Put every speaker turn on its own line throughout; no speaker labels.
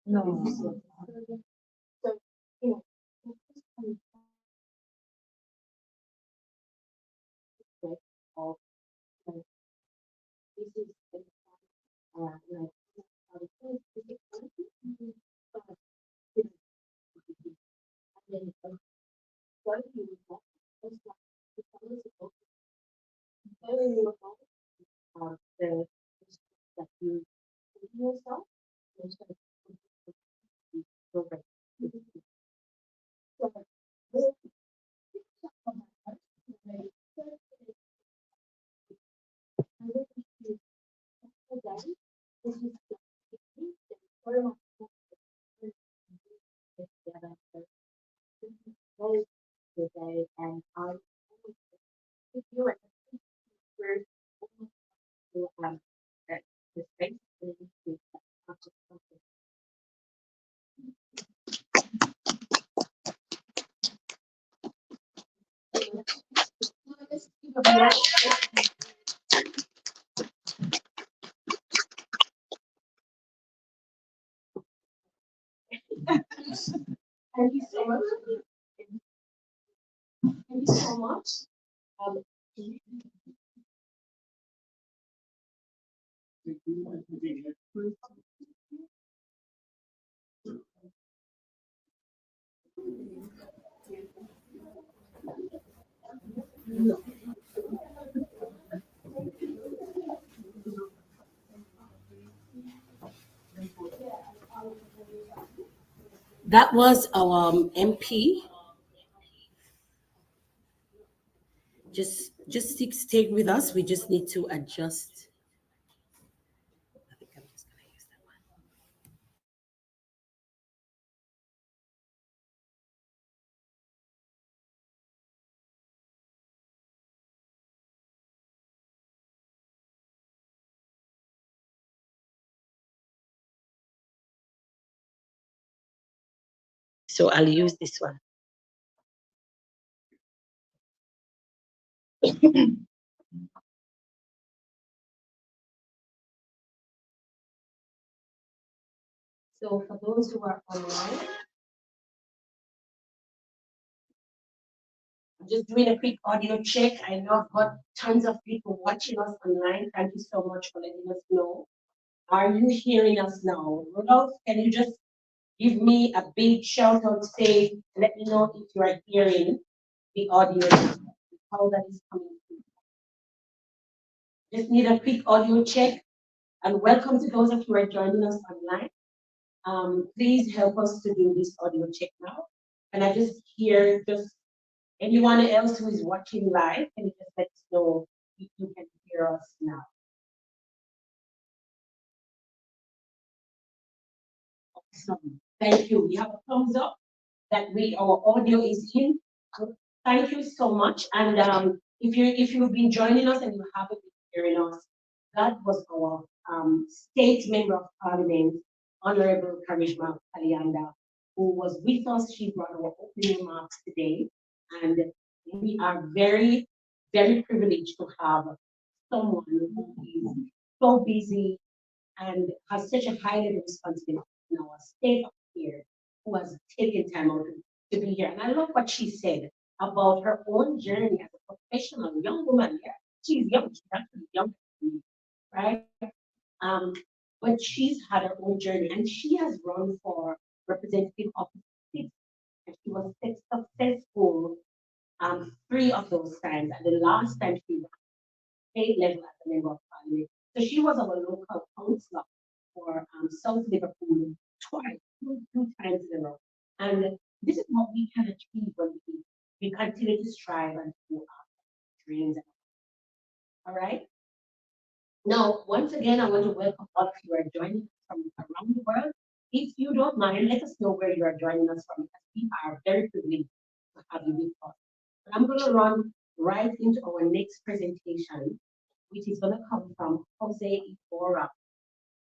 No.
That was our MP. Just stay with us. We just need to adjust. I think I'm just gonna use that one. So I'll use this one. So for those who are online, I'm just doing a quick audio check. I know I've got tons of people watching us online. Thank you so much for letting us know. Are you hearing us now? Rudolph, can you just give me a big shout out, say, let me know if you are hearing the audio, how that is coming through. Just need a quick audio check, and welcome to those of you who are joining us online. Please help us to do this audio check now. And I just hear just anyone else who is watching live, can you just let us know if you can hear us now? Awesome. Thank you. We have a thumbs up that our audio is in. Thank you so much. And if you've been joining us and you haven't been hearing us, that was our state member of parliament, Honorable Karishma Kalianda, who was with us. She brought our opening remarks today, and we are very, very privileged to have someone who is so busy and has such a high level of responsibility in our state of here, who has taken time out to be here. And I love what she said about her own journey as a professional young woman. Yeah, she's young, she's actually young, right? Um, but she's had her own journey, and she has run for representative office six, and she was successful 3 of those times. And the last time she was state level as a member of parliament. So she was our local councillor for South Liverpool twice, two times in a row. And this is what we can achieve when we continue to strive and do our dreams. All right. Now, once again, I want to welcome all of you who are joining us from around the world. If you don't mind, let us know where you are joining us from, because we are very privileged to have you with us. But I'm going to run right into our next presentation, which is going to come from Jose Iborra.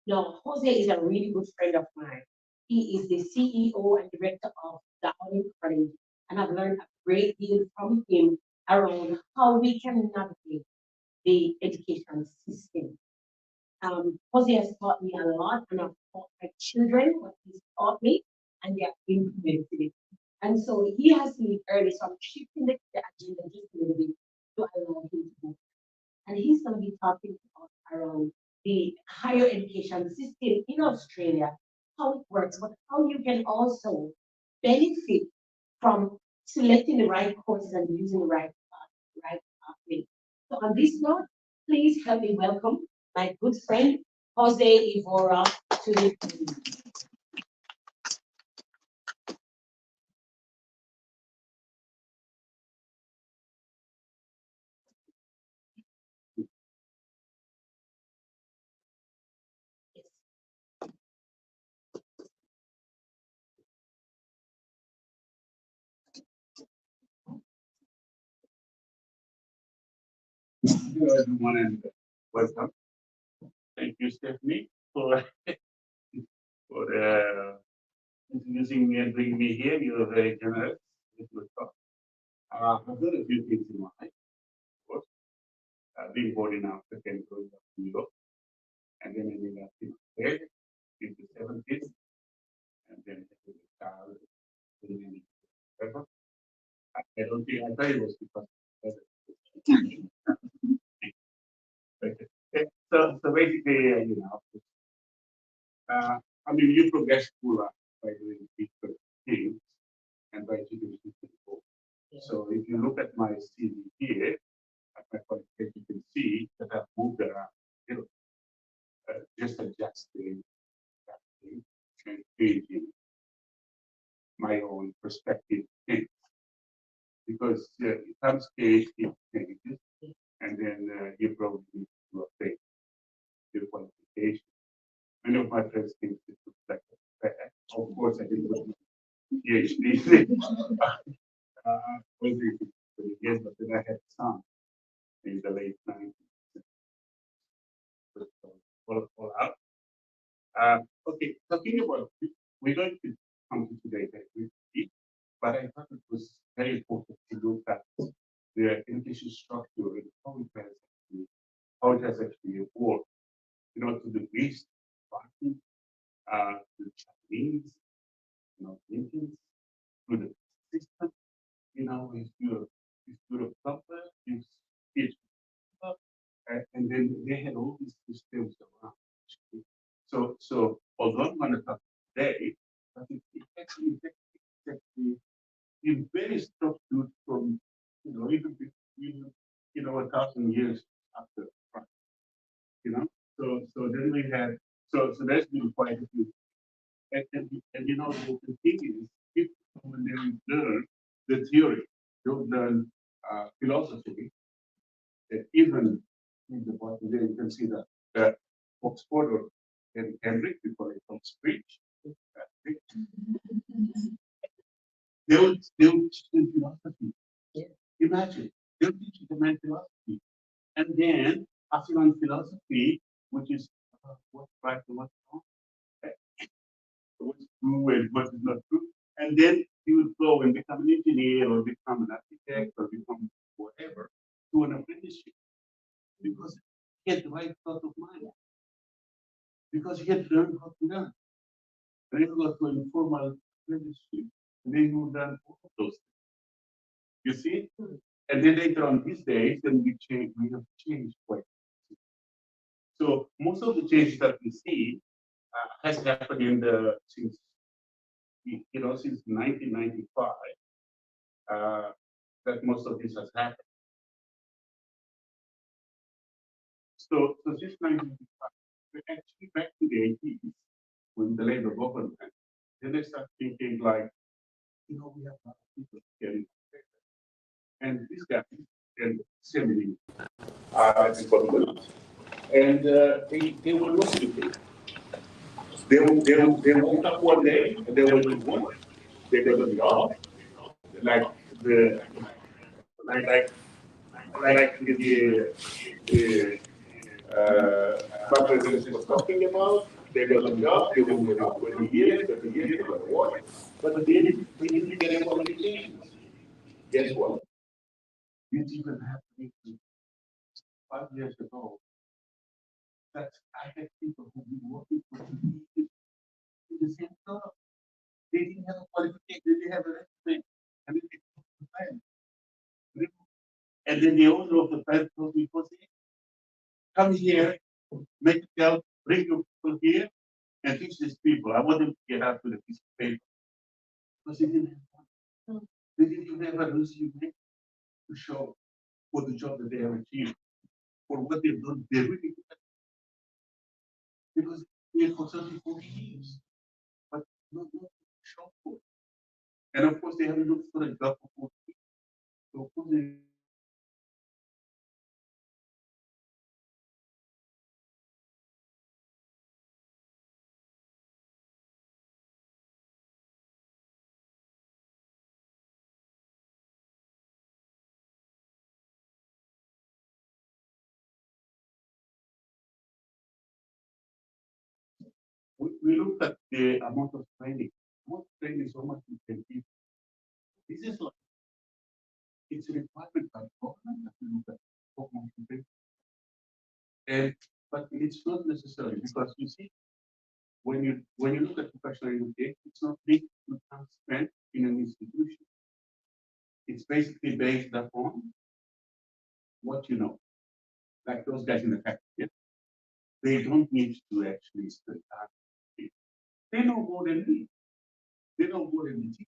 Now, Jose is a really good friend of mine. He is the CEO and director of the Darwin College, and I've learned a great deal from him around how we can navigate the education system. Jose has taught me a lot, and I've taught my children what he's taught me, and they are implemented it. And so he has to leave early, so I'm shifting the agenda just a little bit to allow him to go. And he's going to be talking to us around the higher education system in Australia, how it works, but how you can also benefit from selecting the right courses and using the right pathway. So on this note, please help me welcome my good friend Jose Ivora to the team.
Hello, everyone, and welcome. Thank you, Stephanie, for introducing me and bringing me here. You're very generous. It was tough. I've done a few things in my life, of course. Being born in Africa and growing up in Europe, and then ending up in Australia with the 70s, and then with the child, whatever. I don't think I thought it was because of the so basically, uh, I mean, you progress through life by doing different things and by doing different goals. So if you look at my CV here, at my qualification, you can see that I've moved around, just adjusting, adapting, and changing my own perspective things. Because it comes stage, it changes, and then you probably need to update your qualification. Many of my friends think it looks like that. Of course, I didn't do PhD. Was years, but then I had a son in the late 90s. All out. Okay, talking about, we're going to come to today very quickly, but I thought it was very important to look at the education structure and how it has actually evolved. To the Greece, Spartan, the Chinese, Indians, to the system, if you're a plumber, you teach and then they had all these systems around. So although I'm going to talk today, I think it's actually is very structured from even 1,000 years after Christ. So then we had so there's been quite a few and the thing is people when they learn the theory, don't learn philosophy, even in the bottom there you can see that Oxford or Cambridge, we call it Oxbridge. They would teach them philosophy. Yeah. Imagine, they would teach the man philosophy. And then after on philosophy, which is what's right and what's wrong, what's true and what is not true. And then he would go and become an engineer or become an architect or become whatever to an apprenticeship because he had the right thought of mind. Because he had learned how to learn. And then he got to an informal apprenticeship. And then he would learn all of those things. You see? And then later on these days, then we have changed quite. So most of the changes that we see has happened since 1995 that most of this has happened. So since 1995, we're actually back to the 80s when the Labour government. Then they start thinking like, we have a lot of people getting and these guys and similarly and they were not stupid. They woke up one day and they were to work. They got a job, like the like like the my president was talking about. They got a job, they were working 20 years, 30 years, they got a work, but they didn't get any qualifications. Guess what? This even happened 5 years ago. That I had people who've been working for 20 years in the same job. They didn't have a qualification, they didn't have a resume, and then they took the plan. And then the owner of the plant told me, Jose, come here, make a job, bring your people here, and teach these people. I want them to get out with a piece of paper. Because they didn't have one. They didn't even have a resume to show for the job that they have achieved, for what they've done. They really did that. Because they're for 30, 40 years. But not to show for it. And of course, they haven't looked for a job for 40 years. So of course, they we looked at the amount of training. Amount of training is so much you can give. This is like, it's a requirement by government that we look at government training. And but it's not necessary because you see, when you look at professional education, it's not big to time spent in an institution. It's basically based upon what you know. Like those guys in the factory, they don't need to actually spend time. They know more than me. They know more than the teacher.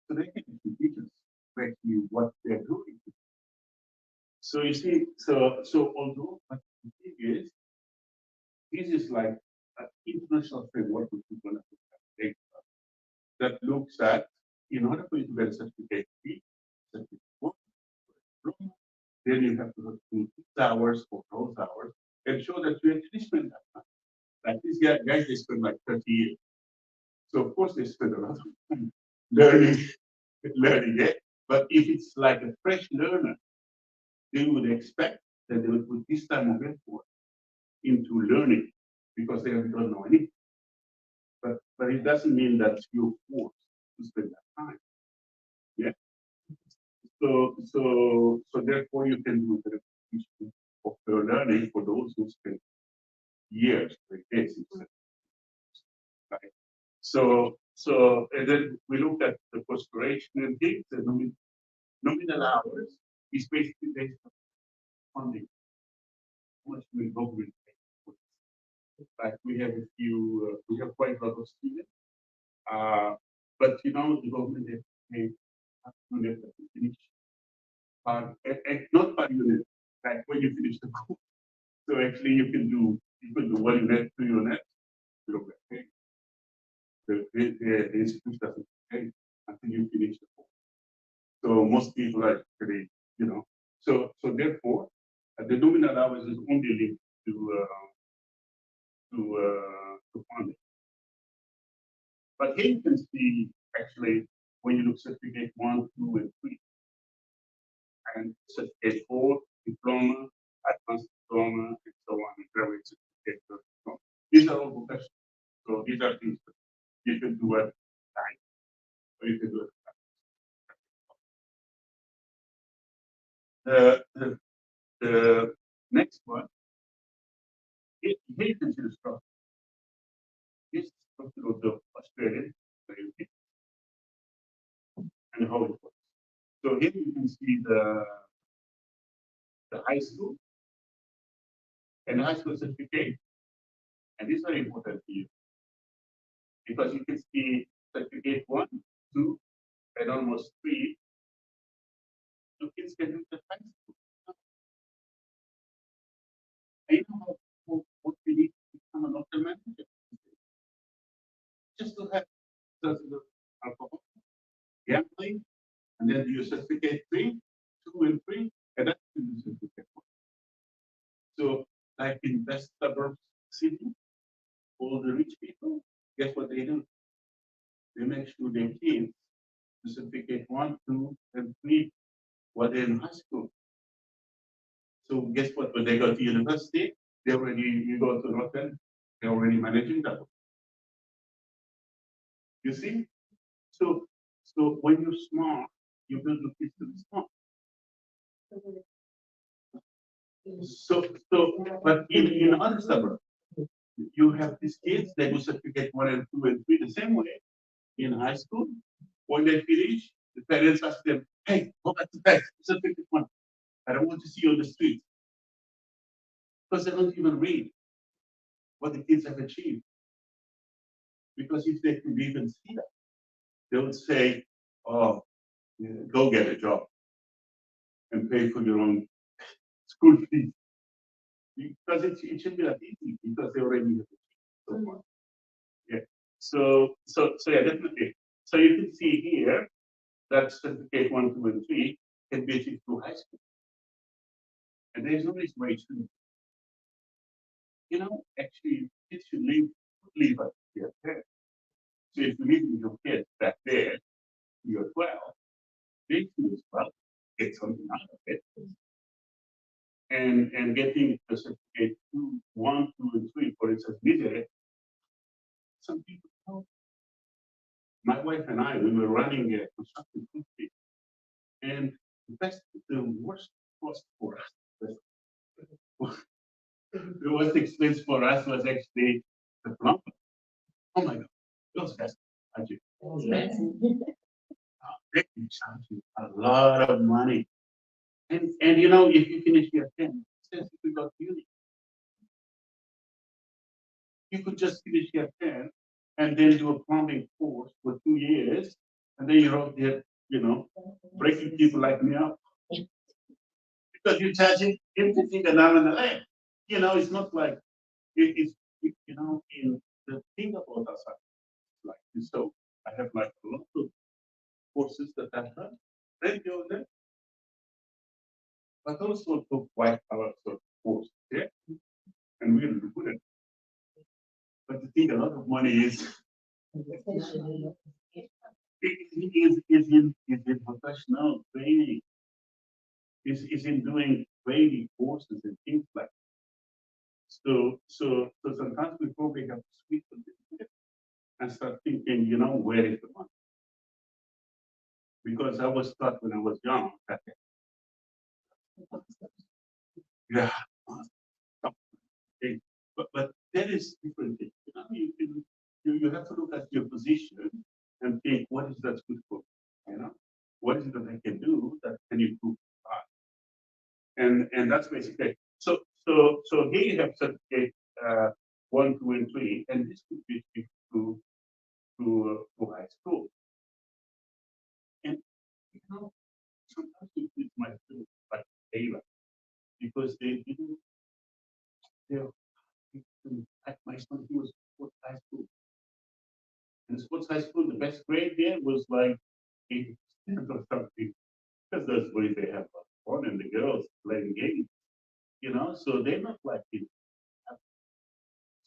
So they can teach us actually what they're doing. So you see, so although but the thing is, this is like an international framework which we're going to take that looks at in order for you to get a certificate, certificate one, then you have to go to 6 hours for those hours and show that you actually spend that time. Like these guys, they spend like 30 years. So of course they spend a lot of time learning it. But if it's like a fresh learner, they would expect that they would put this time of effort into learning because they don't know anything. But it doesn't mean that you're forced to spend that time. Yeah. So therefore you can do the repetition of your learning for those who spend years, decades. Right. So and then we look at the postgraduate and things, the nominal hours is basically based on funding. How much will government pay? Like we have a few, we have quite a lot of students, but you know the government they pay unit that you finish, not per unit, like when you finish the course. So actually you can do 1 unit, 2 units, you don't get paid. The institute doesn't pay until you finish the course. So most people are actually, you know, so therefore the nominal hours is only linked to funding. But here you can see actually when you look certificate 1, 2, and 3, and certificate 4, diploma, advanced diploma, and so on, and graduate certificate. So these are all professional. So these are things that you can do at time, or you can do at time. The next one, here you can see the structure. This is the structure of the Australian and how it works. So here you can see the high school and the high school certificate. And this is very important for you because you can see certificate 1, 2, and almost 3. So kids can do the high school. I know what we need to become a doctor manager. Just to have the alcohol, gambling, and then you certificate 3, 2, and 3, and that's the certificate 1. So, like in best suburbs city, all the rich people, guess what they do? They make sure their kids certificate 1, 2, and 3 while they're in high school. So guess what? When they go to university, They already, you go to North End, they're already managing that. You see? So when you're smart, you build the kids to be smart. But in other suburbs, you have these kids, they do certificate 1 and 2 and 3 the same way in high school. When they finish, the parents ask them, hey, go back to test, certificate 1. I don't want to see you on the street. Because they don't even read what the kids have achieved. Because if they could even see that, they would say, oh, yeah, go get a job and pay for your own school fees. Because it should be that easy because they already have achieved so much. Yeah. So yeah, definitely. So you can see here that certificate 1, 2, and 3 can be achieved through high school. And there's no reason why it shouldn't. You know, actually, kids should leave at their parents. So if you leave with your kids back there, you're 12, they should as well get something out of it. And getting the certificate 2, 1, 2, and 3, for instance, misery, some people don't. My wife and I, we were running a construction company, and the worst cost for us, the worst expense for us was actually the plumber. Oh my God, those guys charge you. They can charge you a lot of money. And you know, if you finish year 10, since you got uni, you could just finish year 10 and then do a plumbing course for 2 years, and then you're out there, you know, breaking people like me up. Because you're charging everything an arm and a leg. You know, it's not like you know, in the thing about us like this. So I have like a lot of courses that I've done, radio on them, but also took white collar sort of courses, yeah, and we're good at it. But the thing, a lot of money is in professional training, is in doing training courses and things like that. So sometimes we probably have to speak a little bit and start thinking, you know, where is the money? Because I was taught when I was young that, yeah, okay, but there is different things. You know, you have to look at your position and think, what is that good for? You know, what is it that I can do that can improve? And that's basically so here you have certificate 1, 2, and 3, and this could be to high school. And you know, sometimes it might feel like failure because they didn't. At my son, he was sports high school. And sports high school, the best grade there was like 80% or something. Because those boys they have fun and the girls playing games, you know, so they're not like it.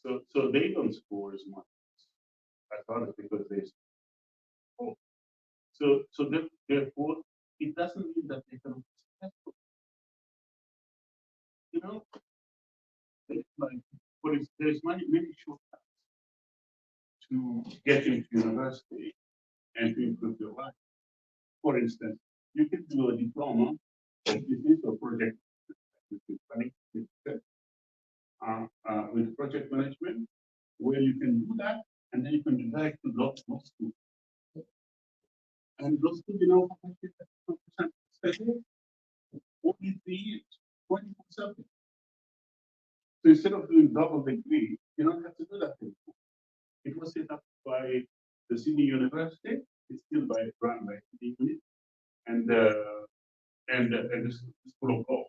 So they don't score as much. I thought it because they score. So therefore, it doesn't mean that they can be successful. You know, like there's many shortcuts to get into university and to improve your life. For instance, you can do a diploma, this is a project with project management, where you can do that, and then you can do direct to law school. And law school, you know, 20% only 3 years, 24 subjects. So instead of doing double degree, you don't have to do that anymore. It was set up by the Sydney University. It's still run by the unit and the School of Law.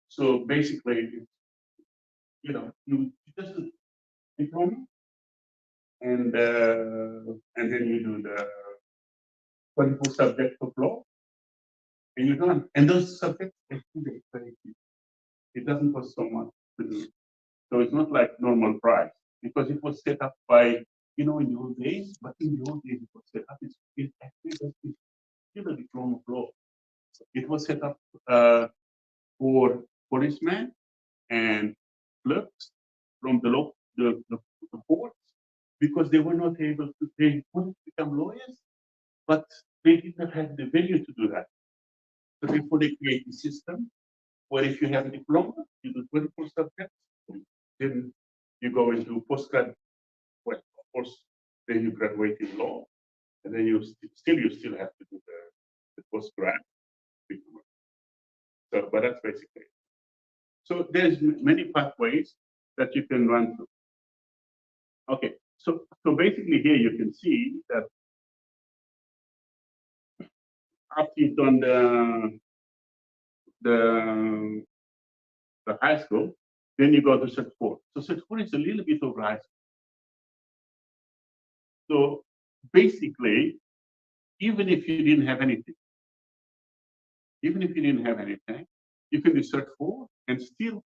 So basically, you know, you just do diploma and then you do the 24 subjects of law, and you're done. And those subjects actually very cheap. It doesn't cost so much to do. So it's not like normal price because it was set up by, you know, in the old days, but in the old days it was set up, it's actually still a diploma of law. It was set up for policemen and clerks from the courts because they were not able to, they wanted to become lawyers, but they did not have the value to do that. So therefore they create a system where if you have a diploma, you do 24 subjects, then you go into postgrad, well, of course, then you graduate in law, and then you still have to do the postgrad diploma. So, but that's basically it. So there's many pathways that you can run through. Okay, so basically here you can see that after you've done the high school, then you go to Cert 4. So Cert 4 is a little bit of high school. So basically, even if you didn't have anything, you can do Cert 4 and still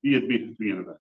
be admitted to university.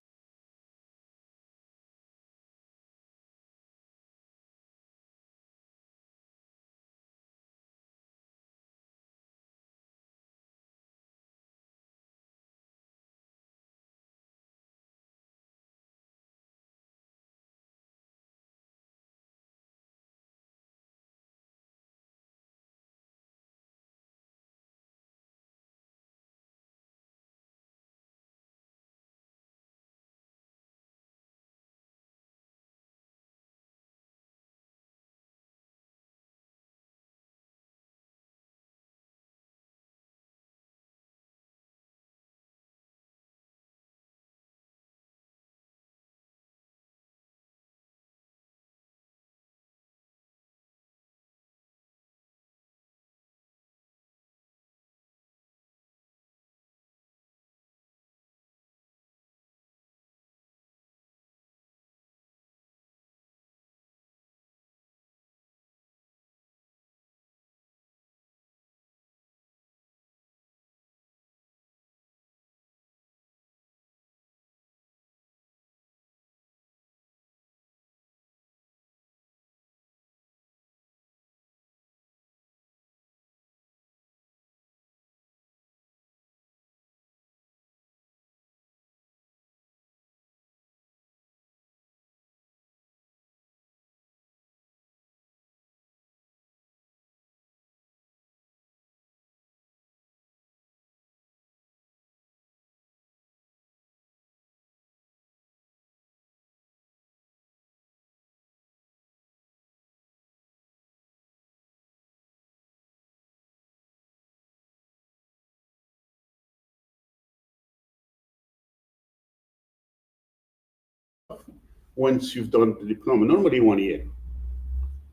Once you've done the diploma, normally 1 year,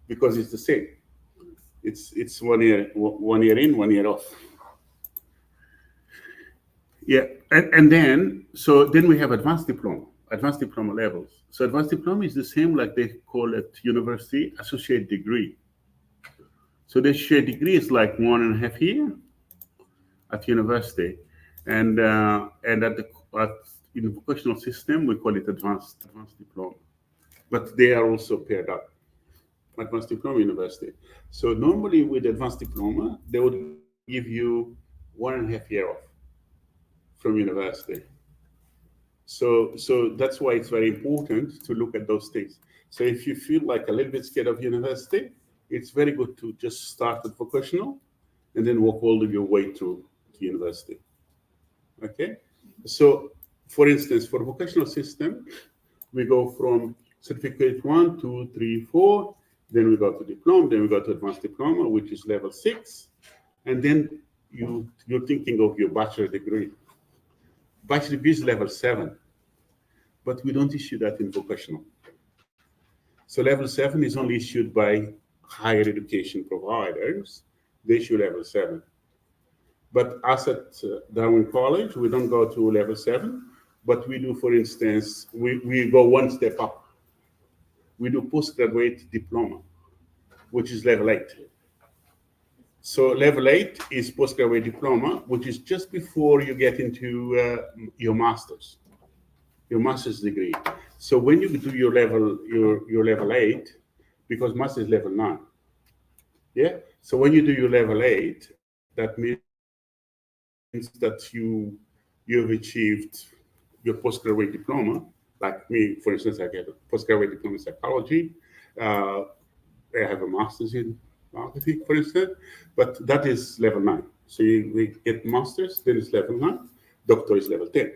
because it's the same. It's 1 year, 1 year in, 1 year off. Yeah, and then we have advanced diploma levels. So advanced diploma is the same like they call it university associate degree. So the associate degree is like 1.5 years at university, and in the vocational system we call it advanced diploma, but they are also paired up. Advanced diploma university. So normally with advanced diploma, they would give you 1.5 year off from university. So that's why it's very important to look at those things. So if you feel like a little bit scared of university, it's very good to just start at vocational and then walk all of your way to university. Okay? So for instance, for vocational system, we go from certificate 1, 2, 3, 4, then we go to diploma, then we go to advanced diploma, which is level 6, and then you're thinking of your bachelor degree. Bachelor degree is level 7, but we don't issue that in vocational. So level 7 is only issued by higher education providers. They issue level 7. But us at Darwin College, we don't go to level 7, but we do, for instance, we go one step up. We do postgraduate diploma, which is level 8. So level 8 is postgraduate diploma, which is just before you get into your master's degree. So when you do your level 8, because master is level 9, yeah. So when you do your level 8, that means that you've achieved your your postgraduate diploma. Like me, for instance, I get a postgraduate diploma in psychology. I have a master's in marketing, for instance, but that is level 9. So we get master's, then it's level 9, doctor is level 10.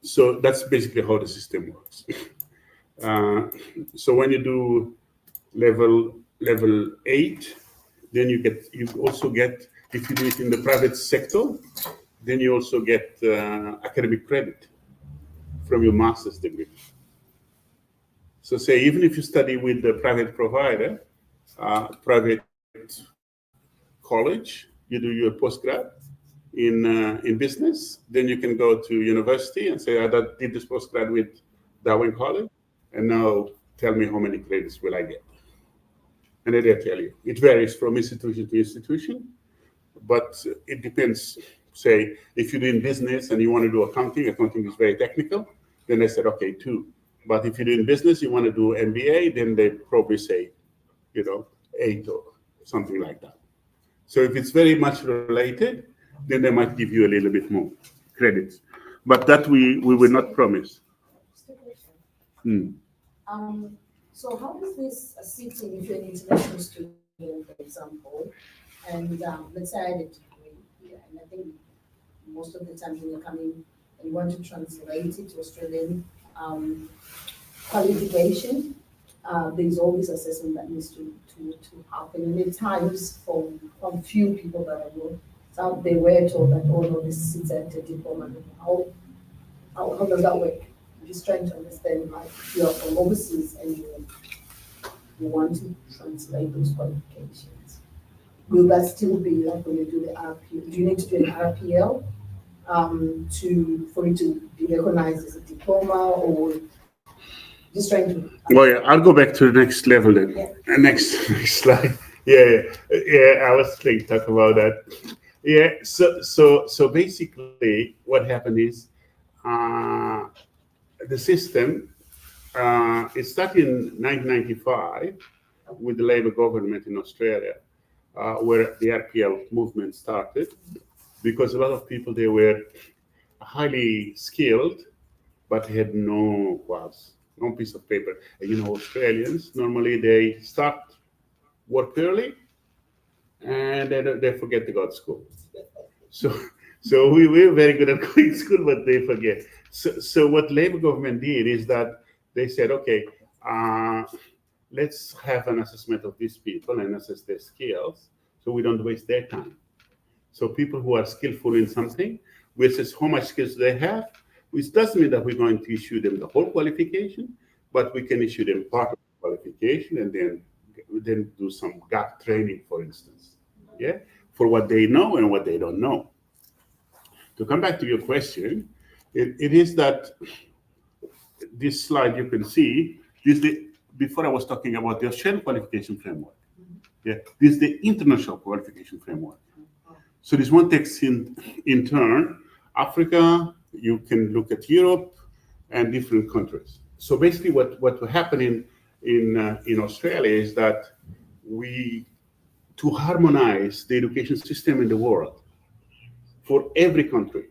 So that's basically how the system works. So when you do level 8, then you also get, if you do it in the private sector, then you also get academic credit from your master's degree. So say even if you study with the private provider, private college, you do your postgrad in business, then you can go to university and say, I did this postgrad with Darwin College, and now tell me how many credits will I get. And then they tell you. It varies from institution to institution, but it depends. Say, if you're doing business and you want to do accounting is very technical, then they said, okay, 2. But if you're doing business, you want to do MBA, then they probably say, 8 or something like that. So if it's very much related, then they might give you a little bit more credits. But that we will not promise.
So how does this sitting if you're an international student, for example, and let's say I had a degree here, and I think most of the time when you're coming and you want to translate it to Australian qualification, there's always assessment that needs to happen. And at times, from few people that I know, some they were told that, oh no, this sits at a diploma. How does that work? I'm just trying to understand, like, if you're from overseas and you want to translate those qualifications, will that still be like when you do the RPL? Do you need to do an RPL for it to be recognized as a diploma, or just trying to?
Well, yeah, I'll go back to the next level then.
Yeah.
Next slide. Yeah. I was thinking talk about that. Yeah. So basically, what happened is the system. It started in 1995 with the Labour government in Australia, where the RPL movement started, because a lot of people, they were highly skilled, but had no piece of paper. And Australians, normally they start work early and they forget to go to school. So we were very good at going to school, but they forget. So what Labour government did is that they said, okay, let's have an assessment of these people and assess their skills so we don't waste their time. So people who are skillful in something, we assess how much skills they have, which doesn't mean that we're going to issue them the whole qualification, but we can issue them part of the qualification and then do some gap training, for instance, for what they know and what they don't know. To come back to your question, it is that this slide you can see, before I was talking about the Australian qualification framework. This is the international qualification framework. So this one takes in turn Africa, you can look at Europe and different countries. So basically what happened in Australia is that to harmonize the education system in the world for every country,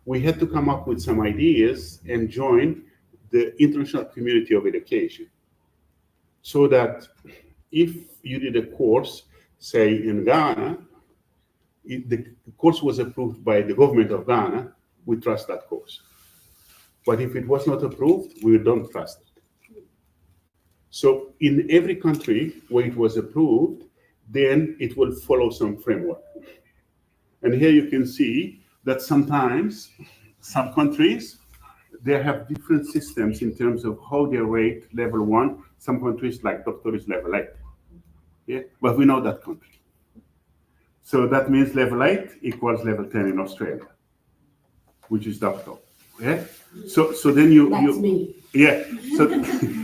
we had to come up with some ideas and join the international community of education. So that if you did a course, say in Ghana, if the course was approved by the government of Ghana, we trust that course. But if it was not approved, we don't trust it. So in every country where it was approved, then it will follow some framework. And here you can see that sometimes some countries, they have different systems in terms of how they rate level 1. Some countries, like doctor, is level 8. But we know that country. So that means level 8 equals level 10 in Australia, which is doctor. So then
That's me.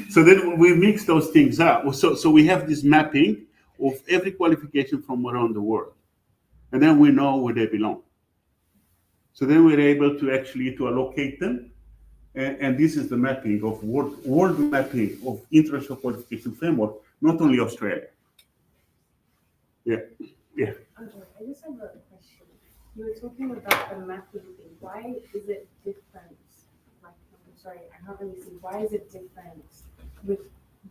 So then we mix those things up. So we have this mapping of every qualification from around the world, and then we know where they belong. So then we're able to actually to allocate them, and this is the mapping of world mapping of international qualification framework, not only Australia.
Andre, I just have a question. You were talking about the mapping thing. Why is it different? Like, I'm sorry, I can't really see. Why is it different with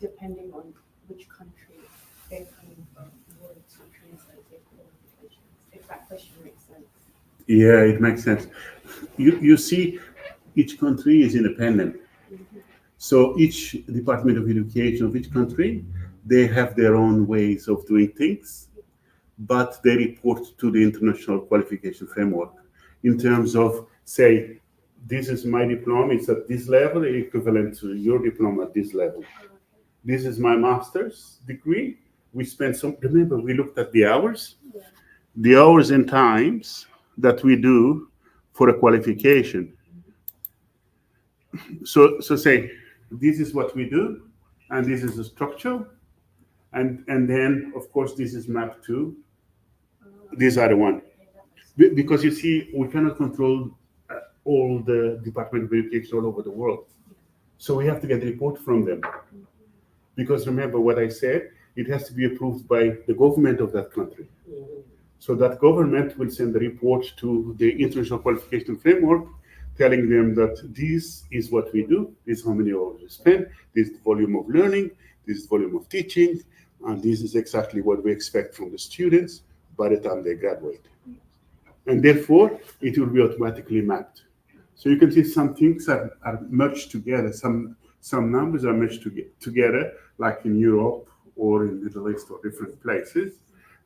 depending on which country they're coming from in order to translate their qualifications? If that question makes sense.
Yeah, it makes sense. You see, each country is independent. So each Department of Education of each country, they have their own ways of doing things, but they report to the international qualification framework in terms of, say, this is my diploma, it's at this level, equivalent to your diploma at this level. This is my master's degree. We spent some, remember, we looked at the hours and times that we do for a qualification. So say, this is what we do, and this is the structure, and then of course this is mapped to these are the one. Because you see, we cannot control all the Department of Education all over the world. So we have to get a report from them. Because remember what I said, it has to be approved by the government of that country. So that government will send the report to the International Qualification Framework, telling them that this is what we do, this is how many hours we spend, this is the volume of learning, this is the volume of teaching, and this is exactly what we expect from the students by the time they graduate. And therefore, it will be automatically mapped. So you can see some things are merged together, some numbers are merged together, like in Europe or in the Middle East or different places,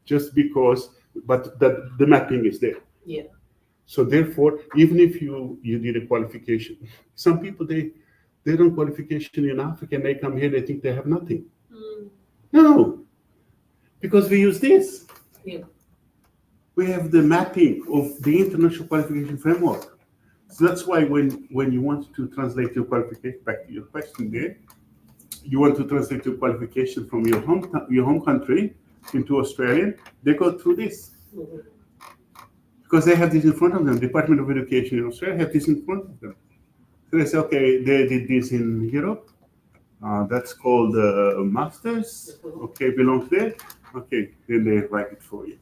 just because, but the mapping is there.
Yeah.
So therefore, even if you did a qualification, some people they don't qualification in Africa and they come here, they think they have nothing. No, because we use this.
Yeah.
We have the mapping of the International Qualification Framework. So that's why when you want to translate your qualification, back to your question there, you want to translate your qualification from your home country into Australian, they go through this. Because they have this in front of them. Department of Education in Australia have this in front of them. So they say, okay, they did this in Europe. That's called masters. Okay, belongs there. Okay, then they write it for you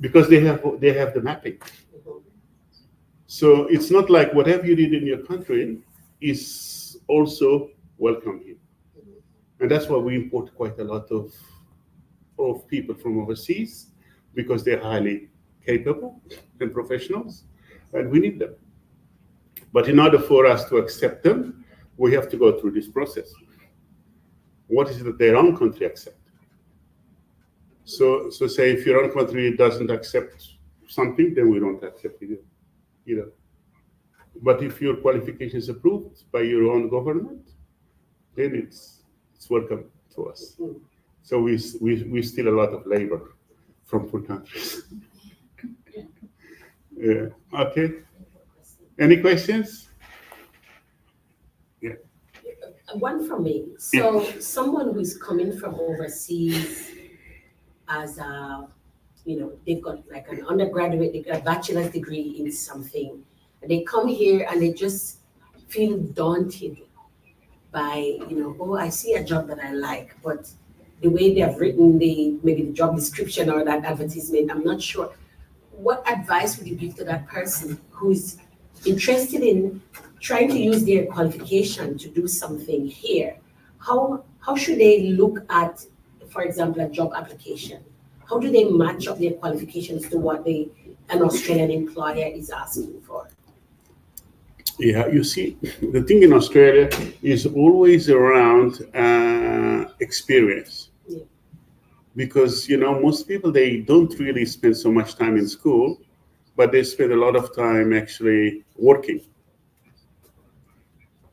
because they have the mapping. So it's not like whatever you did in your country is also welcome here, and that's why we import quite a lot of people from overseas because they're highly capable and professionals, and we need them. But in order for us to accept them, we have to go through this process. What is it that their own country accept? So say if your own country doesn't accept something, then we don't accept it either. But if your qualification is approved by your own government, then it's welcome to us. So we steal a lot of labor from poor countries. Yeah. Okay. Any questions? Yeah.
One from me. So someone who's coming from overseas as a, they've got like an undergraduate, they got a bachelor's degree in something, and they come here and they just feel daunted by, oh, I see a job that I like, but the way they have written maybe the job description or that advertisement, I'm not sure. What advice would you give to that person who's interested in trying to use their qualification to do something here? How should they look at, for example, a job application? How do they match up their qualifications to what an Australian employer is asking for?
Yeah, you see, the thing in Australia is always around experience.
Yeah.
Because, most people, they don't really spend so much time in school, but they spend a lot of time actually working.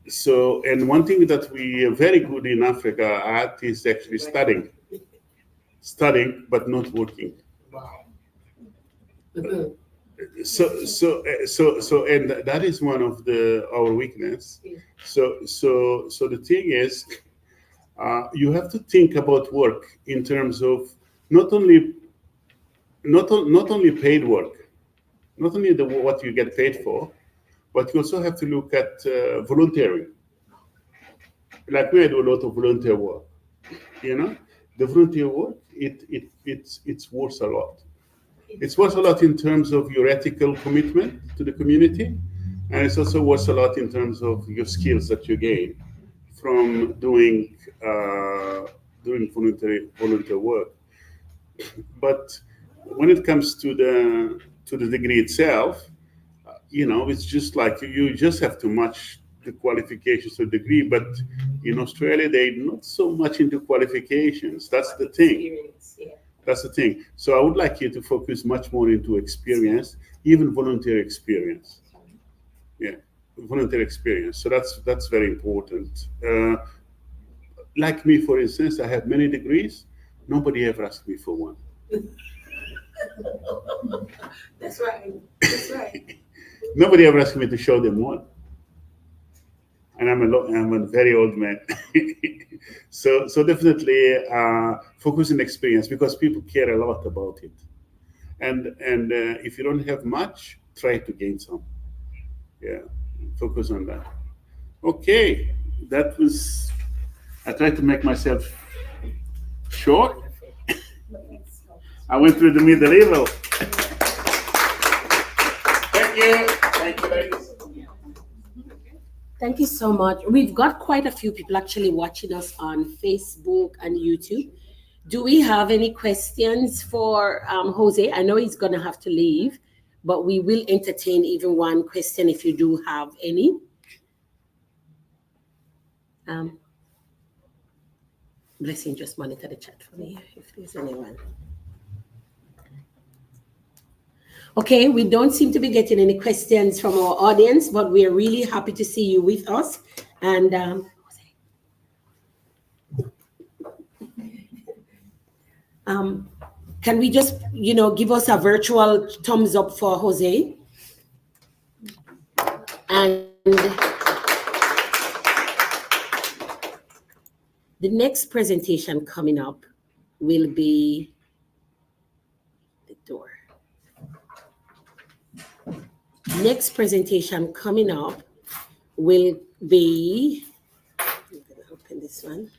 So, and one thing that we are very good in Africa at is actually studying, but not working.
Wow.
So, and that is one of our weakness. So the thing is, you have to think about work in terms of not only paid work, not only what you get paid for, but you also have to look at volunteering. Like we do a lot of volunteer work, the volunteer work it's worth a lot. It's worth a lot in terms of your ethical commitment to the community, and it's also worth a lot in terms of your skills that you gain from doing volunteer work. But when it comes to the degree itself, it's just like you just have to match the qualifications to a degree. But in Australia, they're not so much into qualifications. That's the thing.
Experience, yeah.
That's the thing. So I would like you to focus much more into experience, even volunteer experience. Yeah, volunteer experience. So that's very important. Like me, for instance, I have many degrees. Nobody ever asked me for one.
That's right. That's right.
Nobody ever asked me to show them one. And I'm a very old man. So definitely focus on experience because people care a lot about it. And if you don't have much, try to gain some. Yeah, focus on that. Okay, that was. I tried to make myself short. I went through the middle level. Thank you. Thank you, ladies.
Thank you so much. We've got quite a few people actually watching us on Facebook and YouTube. Do we have any questions for Jose? I know he's going to have to leave, but we will entertain even one question if you do have any. Blessing, just monitor the chat for me if there's anyone. Okay, we don't seem to be getting any questions from our audience, but we are really happy to see you with us. And can we just, give us a virtual thumbs up for Jose? And the next presentation coming up will be the door. Next presentation coming up will be, I'm going to open this one.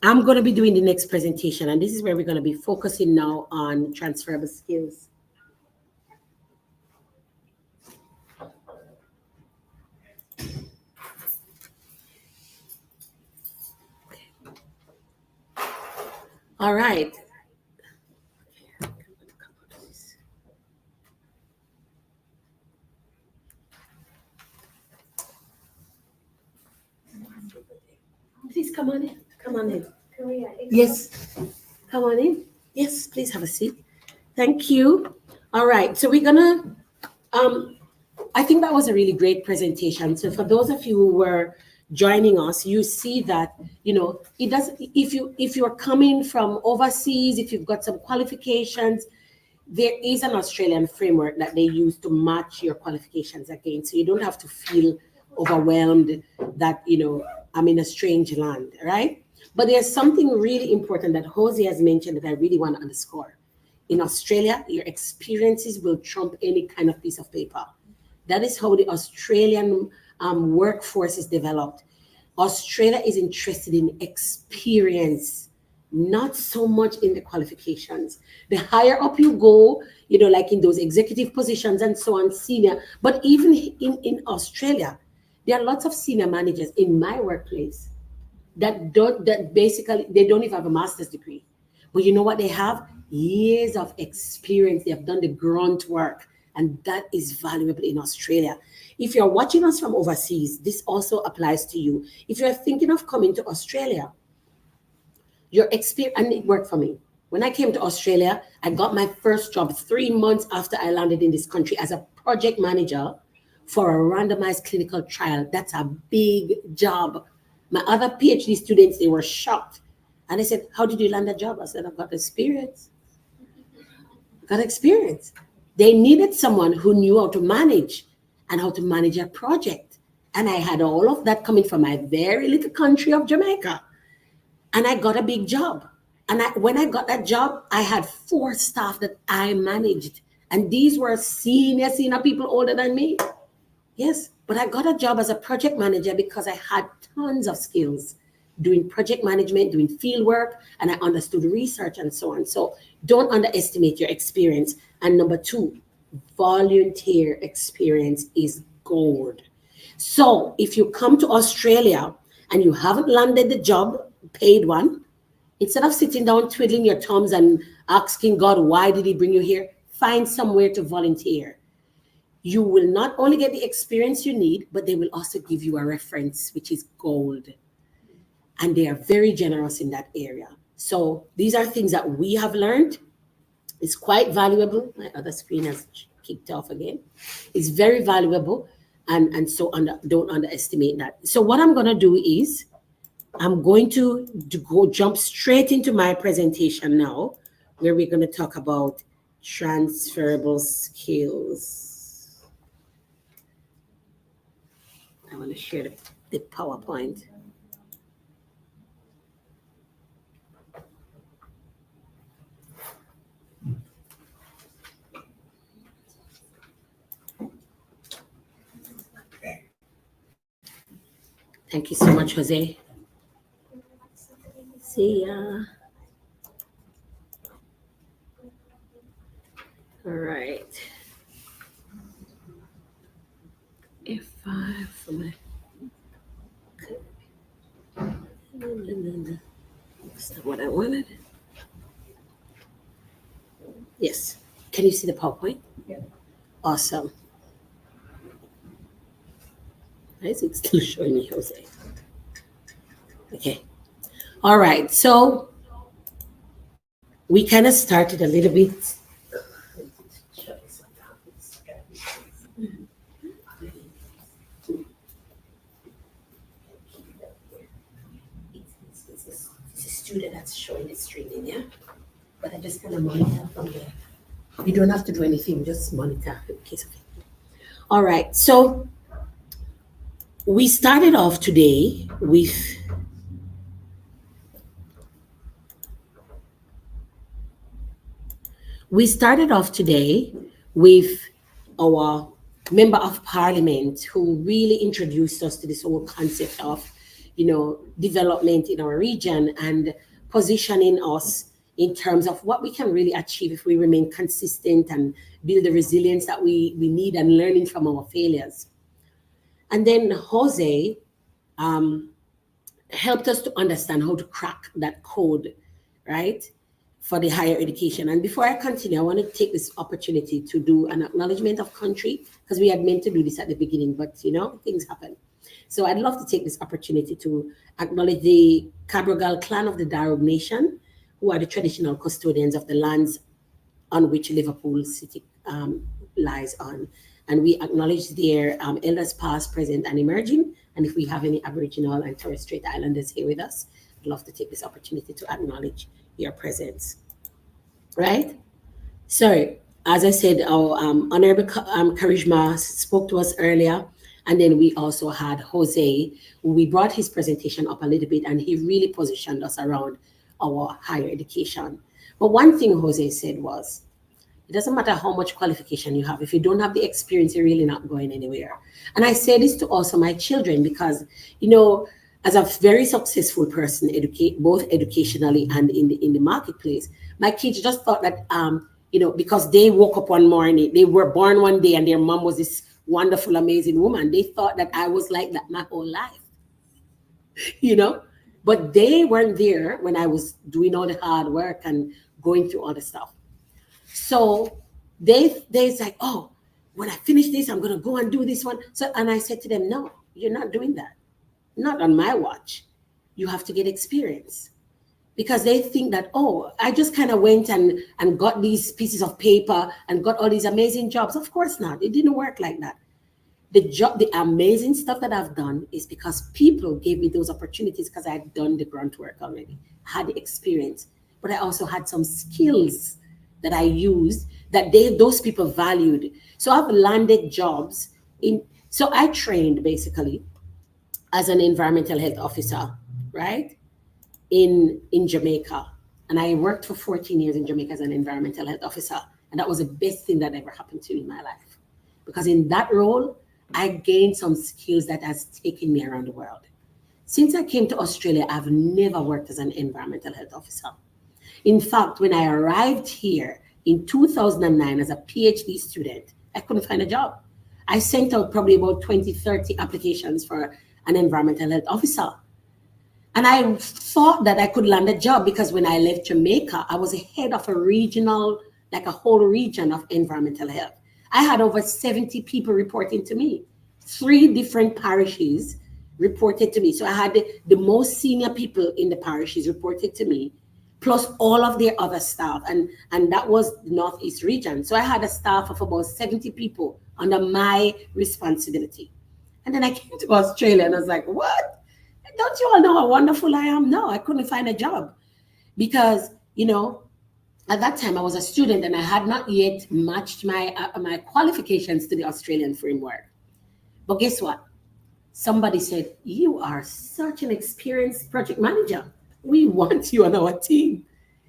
I'm going to be doing the next presentation, and this is where we're going to be focusing now on transferable skills. All right. Please come on in. Come on in. Yes. Come on in. Yes, please have a seat. Thank you. All right. So we're gonna I think that was a really great presentation. So for those of you who were joining us, you see that, it does if you're coming from overseas, if you've got some qualifications, there is an Australian framework that they use to match your qualifications against. So you don't have to feel overwhelmed that, I'm in a strange land, right? But there's something really important that Jose has mentioned that I really want to underscore. In Australia, your experiences will trump any kind of piece of paper. That is how the Australian workforce is developed. Australia is interested in experience, not so much in the qualifications. The higher up you go, like in those executive positions and so on, senior, but even in Australia, there are lots of senior managers in my workplace that basically, they don't even have a master's degree. But you know what they have? Years of experience. They have done the grunt work, and that is valuable in Australia. If you're watching us from overseas, this also applies to you. If you're thinking of coming to Australia, your experience, and it worked for me. When I came to Australia, I got my first job 3 months after I landed in this country as a project manager for a randomized clinical trial. That's a big job. My other PhD students, they were shocked. And I said, how did you land a job? I said, I've got experience. Got experience. They needed someone who knew how to manage and how to manage a project. And I had all of that coming from my very little country of Jamaica. And I got a big job. And when I got that job, I had 4 staff that I managed. And these were senior people older than me. Yes, but I got a job as a project manager because I had tons of skills
doing project management, doing field work, and I understood research and so on. So don't underestimate your experience. And number two, volunteer experience is gold. So if you come to Australia and you haven't landed the job, paid one, instead of sitting down twiddling your thumbs and asking God, why did he bring you here? Find somewhere to volunteer. You will not only get the experience you need, but they will also give you a reference, which is gold. And they are very generous in that area. So these are things that we have learned. It's quite valuable. My other screen has kicked off again. It's very valuable. And so don't underestimate that. So what I'm going to do is I'm going to go jump straight into my presentation now, where we're going to talk about transferable skills. I want to share the PowerPoint. Thank you so much, Jose. See ya. All right. F5 for my. That's not what I wanted. Yes. Can you see the PowerPoint?
Yeah.
Awesome. Why is it still showing me Jose? Okay. All right. So we kind of started a little bit. It's a student that's showing the streaming, yeah? But I just kind of monitor from there. You don't have to do anything, just monitor in case of it. All right. So we started off today with our member of parliament who really introduced us to this whole concept of, development in our region and positioning us in terms of what we can really achieve if we remain consistent and build the resilience that we need and learning from our failures. And then Jose helped us to understand how to crack that code, right, for the higher education. And before I continue, I want to take this opportunity to do an acknowledgement of country, because we had meant to do this at the beginning, but things happen. So I'd love to take this opportunity to acknowledge the Cabrogal clan of the Darug Nation, who are the traditional custodians of the lands on which Liverpool City lies on. And we acknowledge their elders past, present, and emerging. And if we have any Aboriginal and Torres Strait Islanders here with us, I'd love to take this opportunity to acknowledge your presence. Right? So, as I said, our Honorable Karishma spoke to us earlier. And then we also had Jose, who we brought his presentation up a little bit, and he really positioned us around our higher education. But one thing Jose said was, it doesn't matter how much qualification you have. If you don't have the experience, you're really not going anywhere. And I say this to also my children because, as a very successful person, both educationally and in the marketplace, my kids just thought that, because they woke up one morning, they were born one day and their mom was this wonderful, amazing woman. They thought that I was like that my whole life, but they weren't there when I was doing all the hard work and going through all the stuff. So they's like, oh, when I finish this, I'm going to go and do this one. So, and I said to them, no, you're not doing that. Not on my watch. You have to get experience. Because they think that, oh, I just kind of went and got these pieces of paper and got all these amazing jobs. Of course not. It didn't work like that. The amazing stuff that I've done is because people gave me those opportunities because I had done the grunt work already, had the experience, but I also had some skills that I used that those people valued. So I've landed jobs so I trained basically as an environmental health officer, right? In Jamaica. And I worked for 14 years in Jamaica as an environmental health officer. And that was the best thing that ever happened to me in my life. Because in that role, I gained some skills that has taken me around the world. Since I came to Australia, I've never worked as an environmental health officer. In fact, when I arrived here in 2009 as a PhD student, I couldn't find a job. I sent out probably about 20, 30 applications for an environmental health officer. And I thought that I could land a job because when I left Jamaica, I was head of a regional, like a whole region of environmental health. I had over 70 people reporting to me. 3 different parishes reported to me. So I had the most senior people in the parishes reported to me, plus all of their other staff. And that was the Northeast region. So I had a staff of about 70 people under my responsibility. And then I came to Australia and I was like, what? Don't you all know how wonderful I am? No, I couldn't find a job because, at that time I was a student and I had not yet matched my qualifications to the Australian framework. But guess what? Somebody said, you are such an experienced project manager. We want you on our team.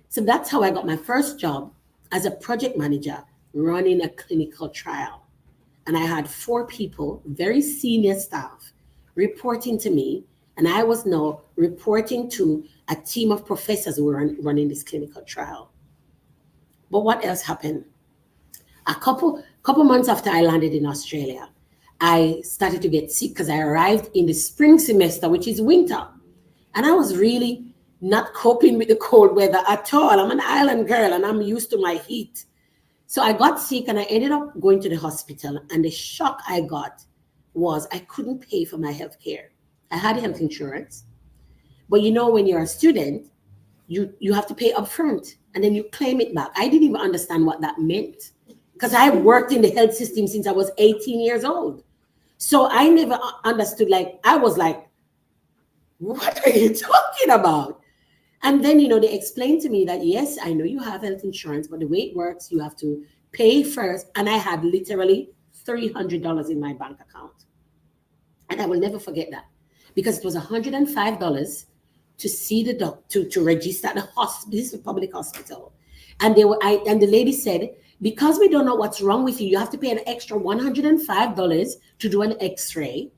So that's how I got my first job as a project manager running a clinical trial. And I had 4 people, very senior staff, reporting to me. And I was now reporting to a team of professors who were running this clinical trial. But what else happened? A couple months after I landed in Australia, I started to get sick because I arrived in the spring semester, which is winter. And I was really not coping with the cold weather at all. I'm an island girl and I'm used to my heat. So I got sick and I ended up going to the hospital. And the shock I got was I couldn't pay for my health care. I had health insurance, but when you're a student, you have to pay upfront and then you claim it back. I didn't even understand what that meant because I worked in the health system since I was 18 years old. So I never understood, I was like, what are you talking about? And then, they explained to me that, yes, I know you have health insurance, but the way it works, you have to pay first. And I had literally $300 in my bank account. And I will never forget that. Because it was $105 to see the doctor, to register at the hospital. This is a public hospital. And the lady said, because we don't know what's wrong with you, you have to pay an extra $105 to do an x-ray.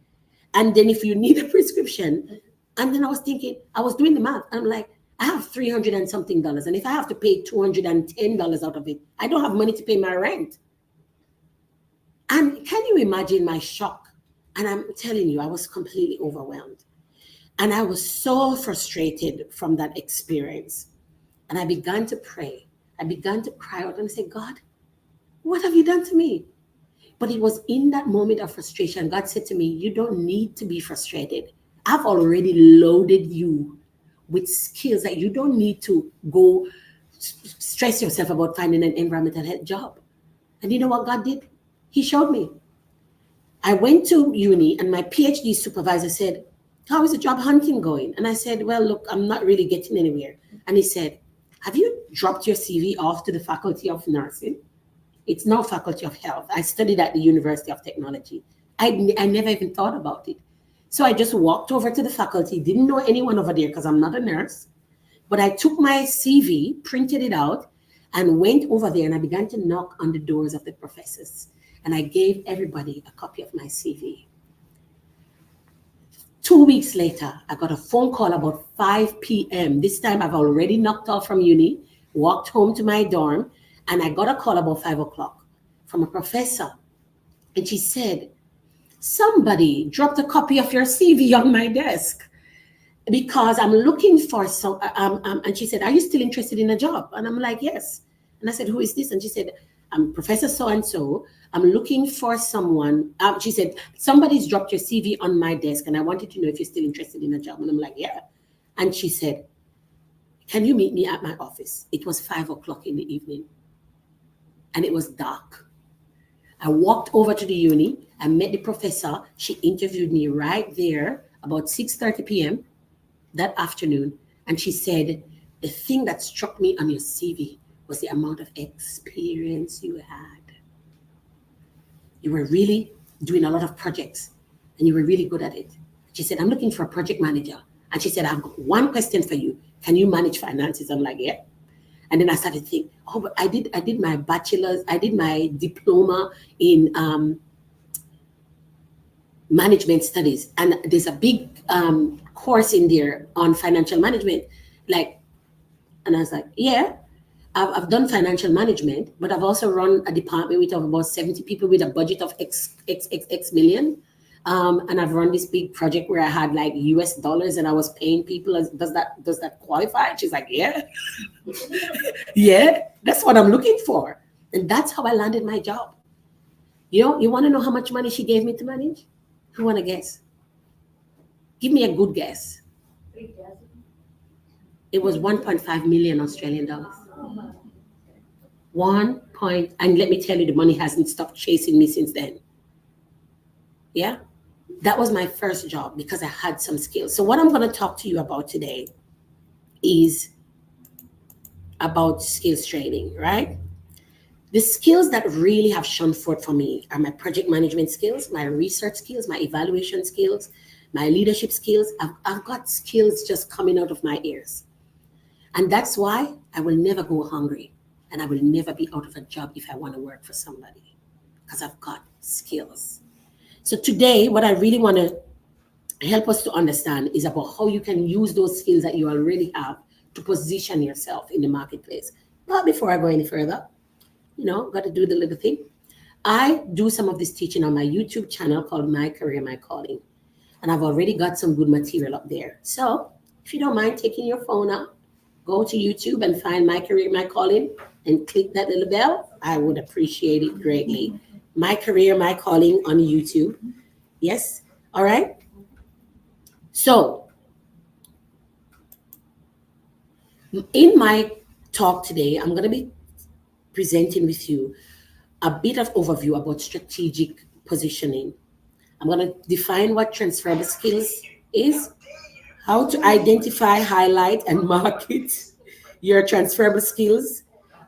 And then if you need a prescription, and then I was thinking, I was doing the math. I'm like, I have $300 and something. And if I have to pay $210 out of it, I don't have money to pay my rent. And can you imagine my shock? And I'm telling you, I was completely overwhelmed. And I was so frustrated from that experience. And I began to pray. I began to cry out and say, God, what have you done to me? But it was in that moment of frustration, God said to me, you don't need to be frustrated. I've already loaded you with skills that you don't need to go stress yourself about finding an environmental health job. And you know what God did? He showed me. I went to uni and my PhD supervisor said, how is the job hunting going? And I said, well, look, I'm not really getting anywhere. And he said, have you dropped your CV off to the Faculty of Nursing? It's now Faculty of Health. I studied at the University of Technology. I never even thought about it. So I just walked over to the faculty, didn't know anyone over there because I'm not a nurse. But I took my CV, printed it out, and went over there and I began to knock on the doors of the professors. And I gave everybody a copy of my CV. 2 weeks later, I got a phone call about 5 p.m. This time I've already knocked off from uni, walked home to my dorm, and I got a call about 5 o'clock from a professor. And she said, somebody dropped a copy of your CV on my desk because I'm looking for some, and she said, are you still interested in a job? And I'm like, yes. And I said, who is this? And she said, I'm Professor so-and-so. I'm looking for someone. She said, somebody's dropped your CV on my desk and I wanted to know if you're still interested in a job. And I'm like, yeah. And she said, can you meet me at my office? It was 5 o'clock in the evening and it was dark. I walked over to the uni. I met the professor. She interviewed me right there about 6:30 p.m. that afternoon. And she said, the thing that struck me on your CV was the amount of experience you had. You were really doing a lot of projects and you were really good at it. She said, I'm looking for a project manager. And she said, I've got one question for you. Can you manage finances? I'm like, yeah. And then I started to think, oh, but I did my bachelor's, I did my diploma in management studies. And there's a big course in there on financial management. Like, and I was like, yeah, I've done financial management, but I've also run a department with about 70 people with a budget of X million. And I've run this big project where I had like US dollars and I was paying people. Does that qualify? She's like, yeah, yeah, that's what I'm looking for. And that's how I landed my job. You want to know how much money she gave me to manage? Who want to guess? Give me a good guess. It was 1.5 million Australian dollars. 1 point, and let me tell you, the money hasn't stopped chasing me since then. Yeah, that was my first job because I had some skills. So what I'm going to talk to you about today is about skills training, right? The skills that really have shone forth for me are my project management skills, my research skills, my evaluation skills, my leadership skills. I've got skills just coming out of my ears. And that's why I will never go hungry and I will never be out of a job if I want to work for somebody, because I've got skills. So today, what I really want to help us to understand is about how you can use those skills that you already have to position yourself in the marketplace. But before I go any further, got to do the little thing. I do some of this teaching on my YouTube channel called My Career, My Calling. And I've already got some good material up there. So if you don't mind taking your phone out, go to YouTube and find My Career, My Calling and click that little bell. I would appreciate it greatly. My Career, My Calling on YouTube. Yes? All right? So in my talk today, I'm going to be presenting with you a bit of overview about strategic positioning. I'm going to define what transferable skills is, how to identify, highlight, and market your transferable skills,